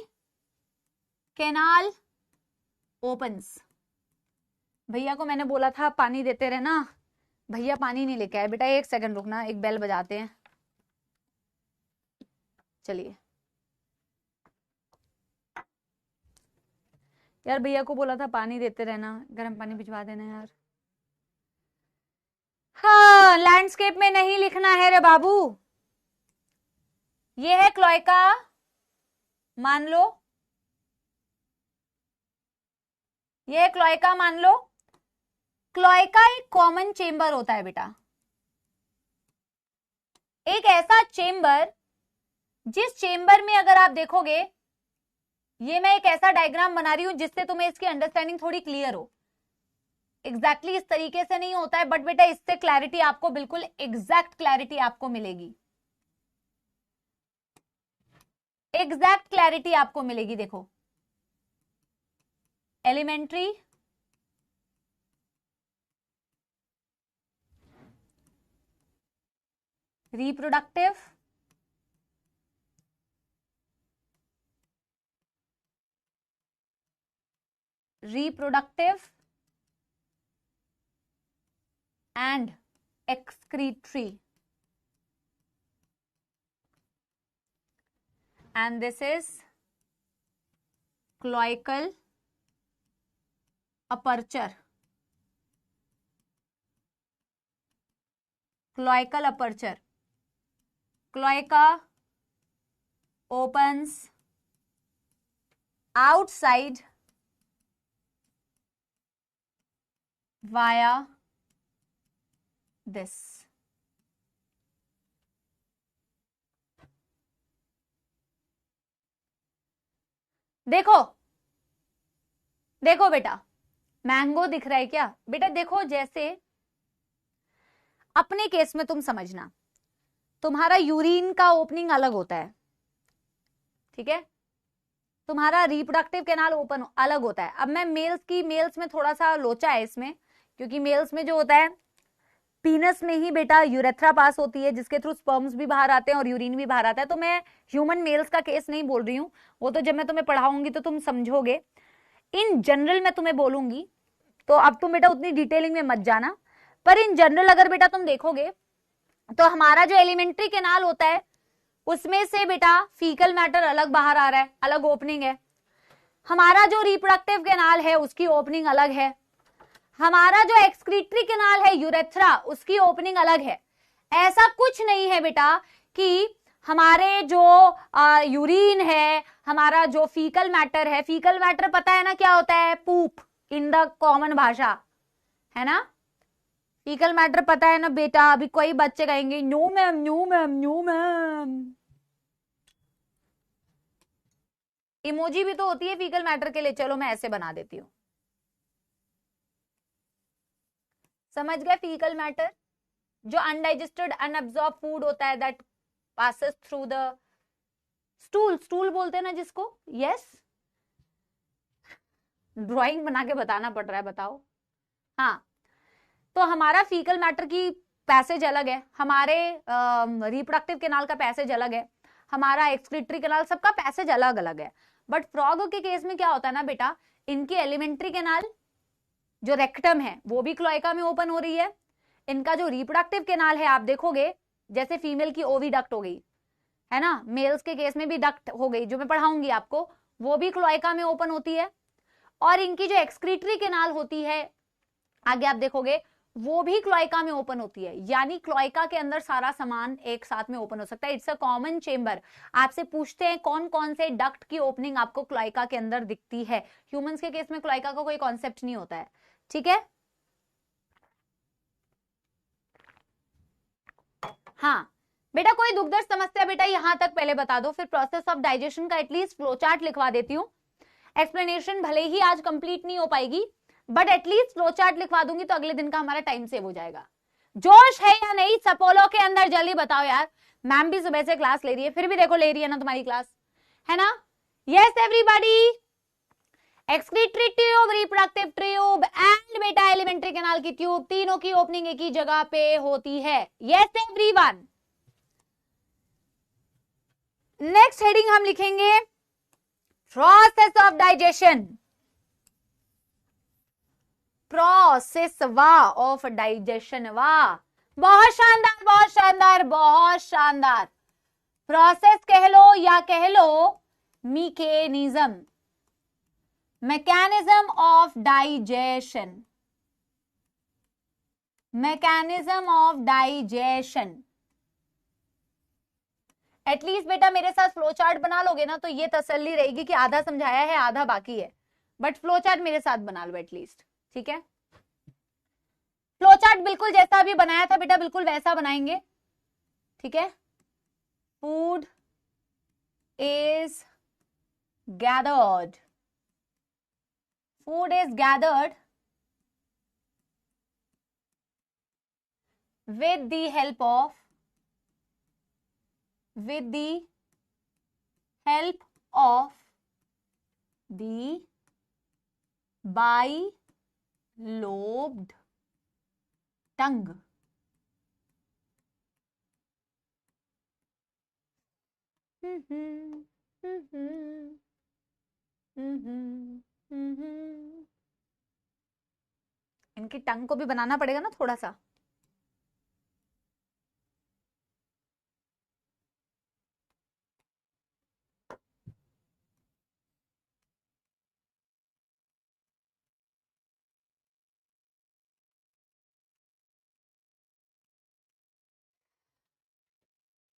canal opens। भैया को मैंने बोला था पानी देते रहना, भैया पानी नहीं लेके आए। बेटा एक सेकंड रुकना, एक बेल बजाते हैं। चलिए यार, भैया को बोला था पानी देते रहना, गर्म पानी भिजवा देना यार। हाँ, लैंडस्केप में नहीं लिखना है रे बाबू। ये है क्लोएका, मान लो ये है क्लोएका, मान लो। क्लोएका एक कॉमन चेंबर होता है बेटा, एक ऐसा चेंबर जिस चेंबर में अगर आप देखोगे, ये मैं एक ऐसा डायग्राम बना रही हूं जिससे तुम्हें इसकी अंडरस्टैंडिंग थोड़ी क्लियर हो। एग्जैक्टली इस तरीके से नहीं होता है, बट बेटा इससे क्लैरिटी आपको, बिल्कुल एग्जैक्ट क्लैरिटी आपको मिलेगी, एग्जैक्ट क्लैरिटी आपको मिलेगी। देखो, alimentary, reproductive, reproductive and excretory, and this is cloacal aperture, cloacal aperture। cloaca opens outside via this। देखो देखो बेटा, मैंगो दिख रहा है क्या बेटा? देखो, जैसे अपने केस में तुम समझना, तुम्हारा यूरिन का ओपनिंग अलग होता है, ठीक है, तुम्हारा रिप्रोडक्टिव कैनाल ओपन अलग होता है। अब मैं मेल्स में थोड़ा सा लोचा है इसमें, क्योंकि मेल्स में जो होता है, पीनस में ही बेटा यूरेथ्रा पास होती है, जिसके थ्रू स्पर्म्स भी बाहर आते हैं और यूरिन भी बाहर आता है। तो मैं ह्यूमन मेल्स का केस नहीं बोल रही हूँ, वो तो जब मैं तुम्हें पढ़ाऊंगी तो तुम समझोगे। इन जनरल मैं तुम्हें बोलूंगी, तो अब तुम बेटा उतनी डिटेलिंग में मत जाना, पर इन जनरल अगर बेटा तुम देखोगे, तो हमारा जो एलिमेंट्री कैनाल होता है, उसमें से बेटा फीकल मैटर अलग बाहर आ रहा है, अलग ओपनिंग है। हमारा जो रिप्रोडक्टिव कैनाल है, उसकी ओपनिंग अलग है। हमारा जो एक्सक्रीटरी कैनाल है, यूरेथ्रा, उसकी ओपनिंग अलग है। ऐसा कुछ नहीं है बेटा कि हमारे जो यूरिन है, हमारा जो फीकल मैटर है, फीकल मैटर पता है ना क्या होता है? पूप इन द कॉमन भाषा, है ना? फीकल मैटर पता है ना बेटा? अभी कोई बच्चे कहेंगे no ma'am, no ma'am, no ma'am. Emoji भी तो होती है फीकल मैटर के लिए, चलो मैं ऐसे बना देती हूं। समझ गए? फीकल मैटर जो अनडाइजेस्टेड अनअब्सॉर्ब फूड होता है that passes through the stool, stool बोलते हैं ना जिसको। यस, ड्राइंग बना के बताना पड़ रहा है, बताओ। हाँ, तो हमारा फीकल मैटर की पैसेज अलग है, हमारे रिप्रोडक्टिव कैनाल का पैसेज अलग है, हमारा एक्सक्रीटरी कैनाल, सबका पैसेज अलग अलग है। बट फ्रॉग के केस में क्या होता है ना बेटा, इनकी एलिमेंट्री कैनाल जो रेक्टम है वो भी क्लोएका में ओपन हो रही है। इनका जो रिप्रोडक्टिव कैनाल है आप देखोगे, जैसे फीमेल की ओवी डक्ट हो गई है ना, मेल्स के केस में भी डक्ट हो गई, जो मैं पढ़ाऊंगी आपको, वो भी क्लोएका में ओपन होती है। और इनकी जो एक्सक्रीटरी कैनाल होती है आगे आप देखोगे, वो भी क्लोएका में ओपन होती है। यानी क्लोएका के अंदर सारा सामान एक साथ में ओपन हो सकता है। It's a common chamber. आपसे पूछते हैं कौन कौन से डक्ट की ओपनिंग आपको क्लोएका के अंदर दिखती है। ह्यूमंस के केस में क्लोएका का कोई कॉन्सेप्ट नहीं होता है, ठीक है। हाँ बेटा, कोई दुखदर्द समस्या बेटा यहां तक पहले बता दो, फिर प्रोसेस ऑफ डाइजेशन का एटलीस्ट फ्लो चार्ट लिखवा देती हूँ। एक्सप्लेनेशन भले ही आज कंप्लीट नहीं हो पाएगी, बट एटलीस्ट फ्लो चार्ट लिखवा दूंगी तो अगले दिन का हमारा टाइम सेव हो जाएगा। जोश है या नहीं सपोलो के अंदर, जल्दी बताओ यार। मैम भी सुबह से क्लास ले रही है, फिर भी देखो ले रही है ना तुम्हारी क्लास, है ना। Yes everybody, excretory tube, reproductive tube and बेटा एलिमेंट्री कैनाल की ट्यूब, तीनों की ओपनिंग एक ही जगह पे होती है। Yes everyone. नेक्स्ट हेडिंग हम लिखेंगे प्रोसेस ऑफ डाइजेशन। प्रोसेस वाह ऑफ डाइजेशन, वाह, बहुत शानदार, बहुत शानदार, बहुत शानदार। प्रोसेस कह लो या कह लो mechanism, mechanism of digestion, mechanism of digestion. At least बेटा मेरे साथ फ्लो चार्ट बना लोगे ना तो ये तसल्ली रहेगी कि आधा समझाया है आधा बाकी है, बट फ्लो चार्ट मेरे साथ बना लो एटलीस्ट, ठीक है। फ्लो चार्ट बिल्कुल जैसा अभी बनाया था बेटा बिल्कुल वैसा बनाएंगे, ठीक है। Food is gathered, food is gathered with the help of the bilobed tongue. इनकी टंग को भी बनाना पड़ेगा ना थोड़ा सा।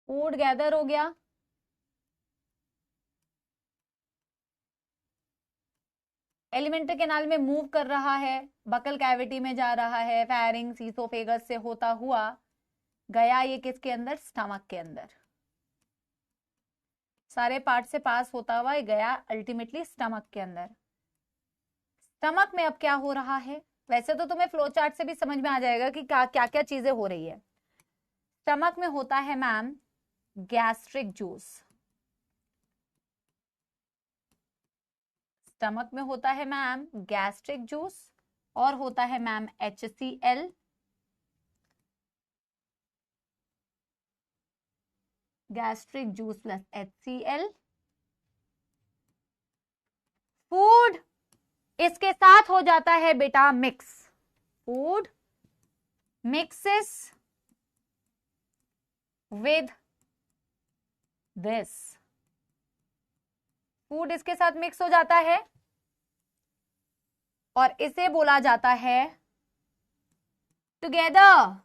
फूड गैदर हो गया, एलिमेंट्री कैनाल में मूव कर रहा है, बकल कैविटी में जा रहा है, फेरिंग्स ईसोफेगस से होता हुआ गया ये किसके अंदर, स्टमक के अंदर, सारे पार्ट से पास होता हुआ गया अल्टीमेटली स्टमक के अंदर। स्टमक में अब क्या हो रहा है, वैसे तो तुम्हें फ्लो चार्ट से भी समझ में आ जाएगा कि क्या क्या क्या चीजें हो रही है। स्टमक में होता है मैम गैस्ट्रिक जूस, स्टमक में होता है मैम गैस्ट्रिक जूस और होता है ma'am HCl, gastric juice plus HCl। Food इसके साथ हो जाता है बेटा mix, food mixes with this, food इसके साथ मिक्स हो जाता है और इसे बोला जाता है together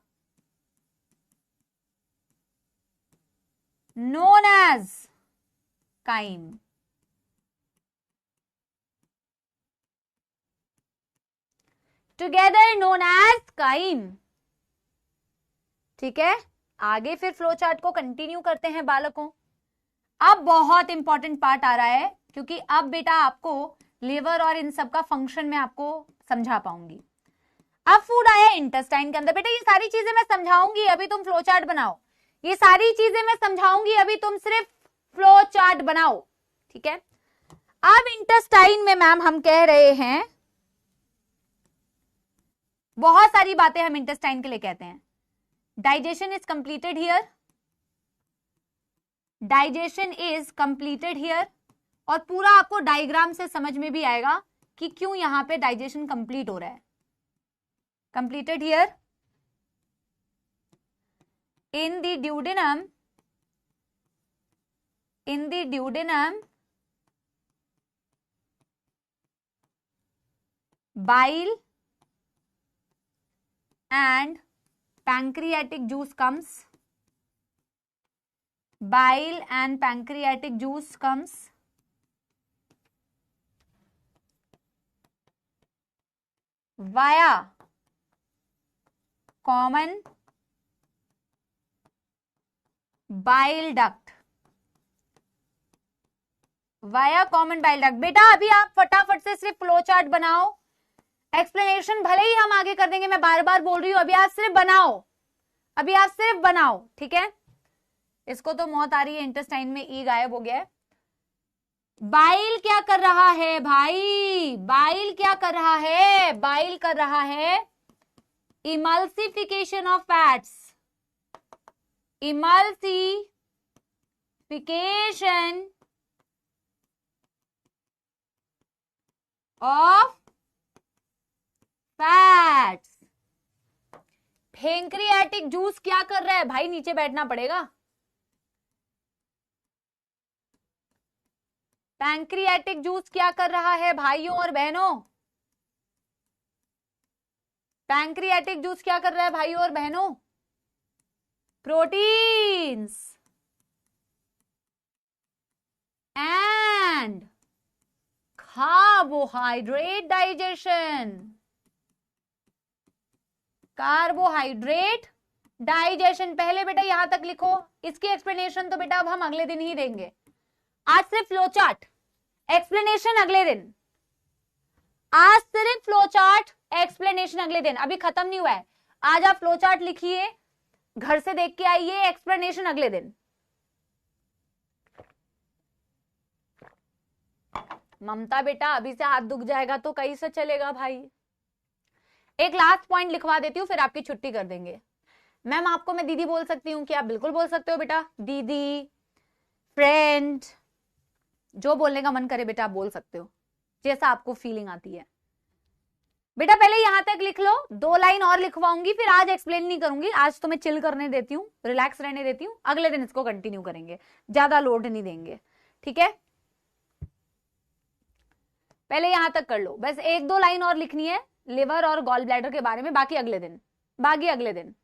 known as chyme, together known as chyme, ठीक है। आगे फिर फ्लो चार्ट को कंटिन्यू करते हैं बालकों। अब बहुत इंपॉर्टेंट पार्ट आ रहा है क्योंकि अब बेटा आपको लिवर और इन सब का फंक्शन में आपको समझा पाऊंगी। अब फूड आया इंटेस्टाइन के अंदर। बेटा ये सारी चीजें मैं समझाऊंगी, अभी तुम फ्लो चार्ट बनाओ। ये सारी चीजें मैं समझाऊंगी, अभी तुम सिर्फ फ्लो चार्ट बनाओ, ठीक है। अब इंटेस्टाइन में मैम हम कह रहे हैं, बहुत सारी बातें हम इंटेस्टाइन के लिए कहते हैं। Digestion is completed here, digestion is completed here, और पूरा आपको डायग्राम से समझ में भी आएगा कि क्यों यहां पे डाइजेशन कंप्लीट हो रहा है। Completed here in the duodenum, bile and pancreatic juice comes, bile and pancreatic juice comes via common bile duct, via common bile duct. बेटा अभी आप फटाफट से सिर्फ फ्लो चार्ट बनाओ, एक्सप्लेनेशन भले ही हम आगे कर देंगे, मैं बार बार बोल रही हूं, अभी आप सिर्फ बनाओ, अभी आप सिर्फ बनाओ, ठीक है। इसको तो मौत आ रही है, इंटेस्टाइन में ई गायब हो गया है। बाइल क्या कर रहा है भाई, बाइल क्या कर रहा है, बाइल कर रहा है emulsification of fats, emulsification of fats। Pancreatic juice क्या कर रहा है भाई, नीचे बैठना पड़ेगा। पैंक्रियाटिक जूस क्या कर रहा है भाइयों और बहनों, पैंक्रियाटिक जूस क्या कर रहा है भाइयों और बहनों, proteins and carbohydrate digestion, carbohydrate digestion. पहले बेटा यहां तक लिखो, इसकी एक्सप्लेनेशन तो बेटा अब हम अगले दिन ही देंगे, आज सिर्फ फ्लो चार्ट, एक्सप्लेनेशन अगले दिन, आज सिर्फ फ्लो चार्ट, एक्सप्लेनेशन अगले दिन, अभी खत्म नहीं हुआ है। आज आप फ्लो चार्ट लिखिए, घर से देख के आइए, एक्सप्लेनेशन अगले दिन। ममता बेटा अभी से हाथ दुख जाएगा तो कैसे चलेगा भाई। एक लास्ट पॉइंट लिखवा देती हूँ, फिर आपकी छुट्टी कर देंगे। मैम आपको मैं दीदी बोल सकती हूँ क्या? बिल्कुल बोल सकते हो बेटा, दीदी, फ्रेंड, जो बोलने का मन करे बेटा आप बोल सकते हो, जैसा आपको फीलिंग आती है। बेटा पहले यहां तक लिख लो, 2 लाइन और लिखवाऊंगी, फिर आज एक्सप्लेन नहीं करूंगी, आज तो मैं चिल करने देती हूँ, रिलैक्स रहने देती हूँ, अगले दिन इसको कंटिन्यू करेंगे, ज्यादा लोड नहीं देंगे, ठीक है। पहले यहां तक कर लो, बस 1-2 लाइन और लिखनी है लिवर और गॉल ब्लैडर के बारे में, बाकी अगले दिन, बाकी अगले दिन।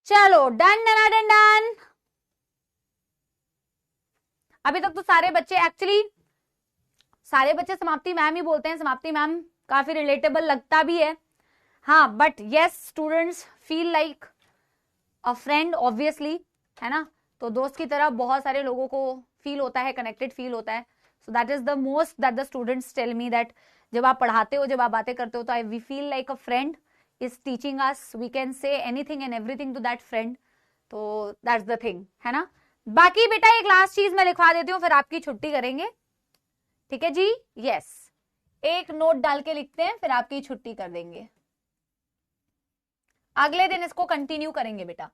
चलो डन डन डन डन। अभी तक तो सारे बच्चे, एक्चुअली सारे बच्चे समाप्ति मैम ही बोलते हैं, समाप्ति मैम काफी रिलेटेबल लगता भी है, हाँ, but yes students feel like a friend obviously, है ना, तो दोस्त की तरह बहुत सारे लोगों को फील होता है, कनेक्टेड फील होता है। So that is the most that the students tell me, that जब आप पढ़ाते हो, जब आप बातें करते हो, तो I we feel like a friend is teaching us, we can say anything and everything to that friend, तो दैट्स द थिंग, है ना। बाकी बेटा एक लास्ट चीज मैं लिखवा देती हूँ, फिर आपकी छुट्टी करेंगे, ठीक है जी, यस, एक नोट डाल के लिखते हैं, फिर आपकी छुट्टी कर देंगे, अगले दिन इसको कंटिन्यू करेंगे। बेटा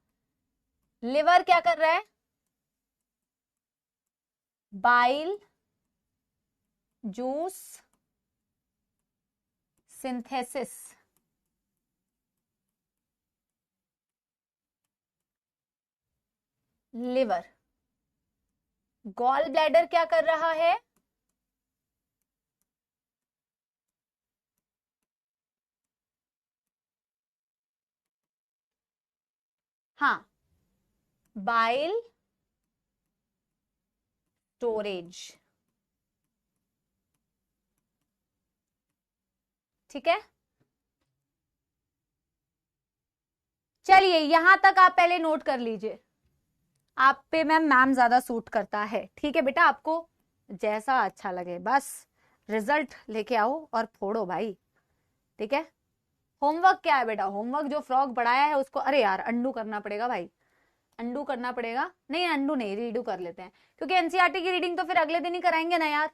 लिवर क्या कर रहा है, bile juice synthesis, liver. Gall bladder क्या कर रहा है, हाँ, बाइल स्टोरेज, ठीक है। चलिए यहां तक आप पहले नोट कर लीजिए, आप पे मैम ज्यादा सूट करता है। ठीक है बेटा, आपको जैसा अच्छा लगे, बस रिजल्ट लेके आओ और फोड़ो भाई। ठीक है, होमवर्क क्या है बेटा? होमवर्क जो फ्रॉग पढ़ाया है उसको, अरे यार अंडू करना पड़ेगा भाई, अंडू करना पड़ेगा। नहीं अंडू नहीं, रीडू कर लेते हैं, क्योंकि एनसीईआरटी की रीडिंग तो फिर अगले दिन ही कराएंगे ना यार।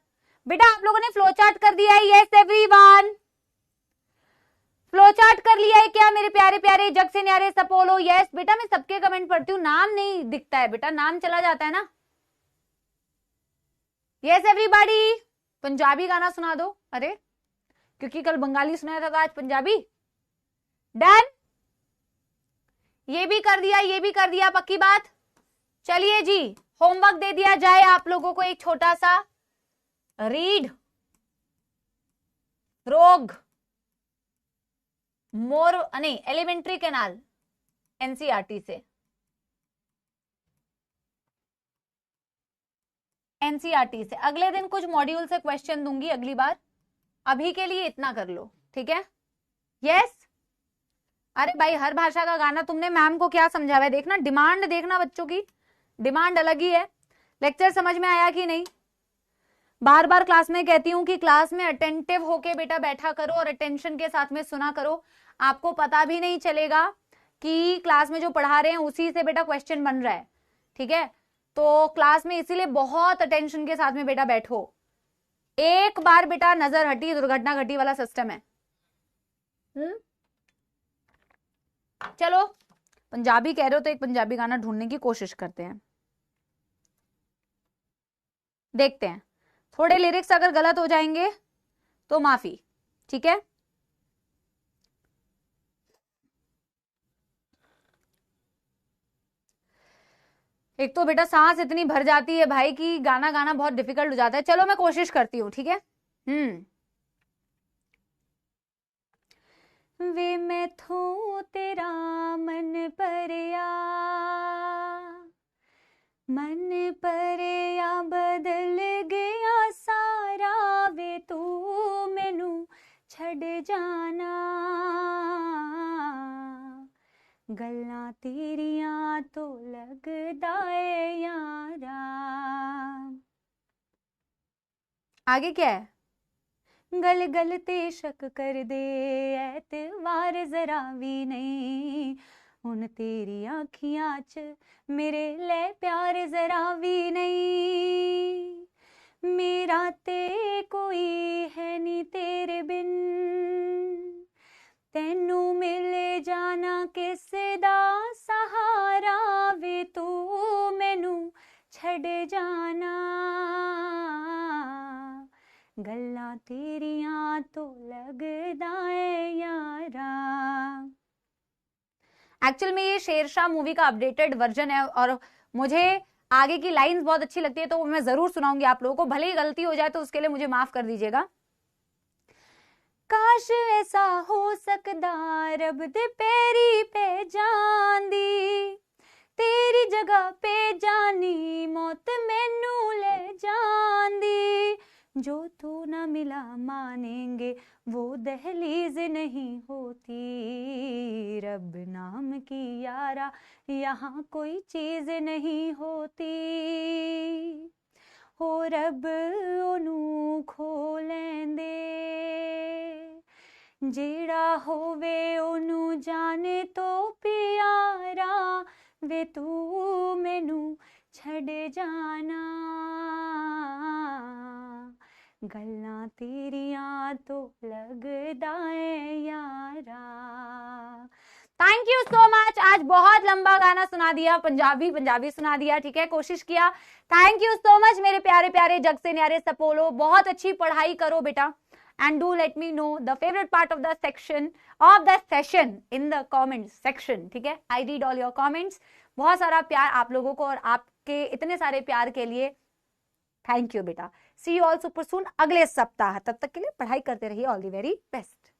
बेटा आप लोगों ने फ्लो चार्ट कर दिया है? यस एवरीवन, फ्लो चार्ट कर लिया है क्या मेरे प्यारे प्यारे जग से न्यारे सपोलो? यस बेटा, मैं सबके कमेंट पढ़ती हूँ, नाम नहीं दिखता है बेटा, नाम चला जाता है ना। यस एवरीबॉडी, पंजाबी गाना सुना दो। अरे क्योंकि कल बंगाली सुनाया था तो आज पंजाबी। डन, ये भी कर दिया, ये भी कर दिया, पक्की बात। चलिए जी, होमवर्क दे दिया जाए आप लोगों को, एक छोटा सा रीड रोग मोर नहीं एलिमेंट्री कैनाल एनसीईआरटी से। एनसीईआरटी से अगले दिन कुछ मॉड्यूल से क्वेश्चन दूंगी अगली बार, अभी के लिए इतना कर लो। ठीक है, यस। अरे भाई हर भाषा का गाना तुमने मैम को क्या समझा है? देखना डिमांड, देखना बच्चों की डिमांड अलग ही है। लेक्चर समझ में आया कि नहीं? बार बार क्लास में कहती हूँ कि क्लास में अटेंटिव होके बेटा बैठा करो और अटेंशन के साथ में सुना करो, आपको पता भी नहीं चलेगा कि क्लास में जो पढ़ा रहे हैं उसी से बेटा क्वेश्चन बन रहा है। ठीक है, तो क्लास में इसीलिए बहुत अटेंशन के साथ में बेटा बैठो। एक बार बेटा नजर हटी दुर्घटना घटी वाला सिस्टम है। चलो पंजाबी कह रहे हो तो एक पंजाबी गाना ढूंढने की कोशिश करते हैं, देखते हैं। थोड़े लिरिक्स अगर गलत हो जाएंगे तो माफी। ठीक है, एक तो बेटा सांस इतनी भर जाती है भाई कि गाना गाना बहुत डिफिकल्ट हो जाता है। चलो मैं कोशिश करती हूँ। ठीक है, वे मैं थू तेरा मन परया, मन परया बदल गया सारा, वे तू मैनू छड़ जाना, गल्लां तेरियां तो लगदा है यारा। आगे क्या है? गल गल ते शक कर दे ऐतवार जरा भी नहीं, हुन तेरी आखियां च मेरे ले प्यार जरा भी नहीं, मेरा ते कोई है नी तेरे बिन, तेनू मिले जाना किसे दा सहारा, वे तू मैनू छड़ जाना, गल्लां तेरियां तो लगदा है यारा। एक्चुअल में ये शेरशाह मूवी का अपडेटेड वर्जन है और मुझे आगे की लाइंस बहुत अच्छी लगती है तो मैं जरूर सुनाऊंगी आप लोगों को, भले ही गलती हो जाए तो उसके लिए मुझे माफ कर दीजिएगा। काश ऐसा हो सकदा रब दे पैरी पे जांदी, तेरी जगह पे जानी मौत मैनू ले जांदी, जो तू ना मिला मानेंगे वो दहलीज नहीं होती, रब नाम की यारा यहाँ कोई चीज नहीं होती, हो रब ओनू खो लेंदे, जेड़ा होवे ओनू जाने तो प्यारा, वे तू मैनू छड़ जाना, गल्लां तेरियां तो लगदा है यारा। Thank you so much. आज बहुत लंबा गाना सुना दिया, पंजाबी सुना दिया। ठीक है, कोशिश किया। थैंक यू सो मच मेरे प्यारे प्यारे जग से न्यारे सपोलो। बहुत अच्छी पढ़ाई करो बेटा and do let me know the favorite part of the section of the session in the comment section. ठीक है, I read all your comments. बहुत सारा प्यार आप लोगों को और आपके इतने सारे प्यार के लिए थैंक यू बेटा। सी यू ऑल सुपर सून अगले सप्ताह, तब तक के लिए पढ़ाई करते रहिए। All the very best.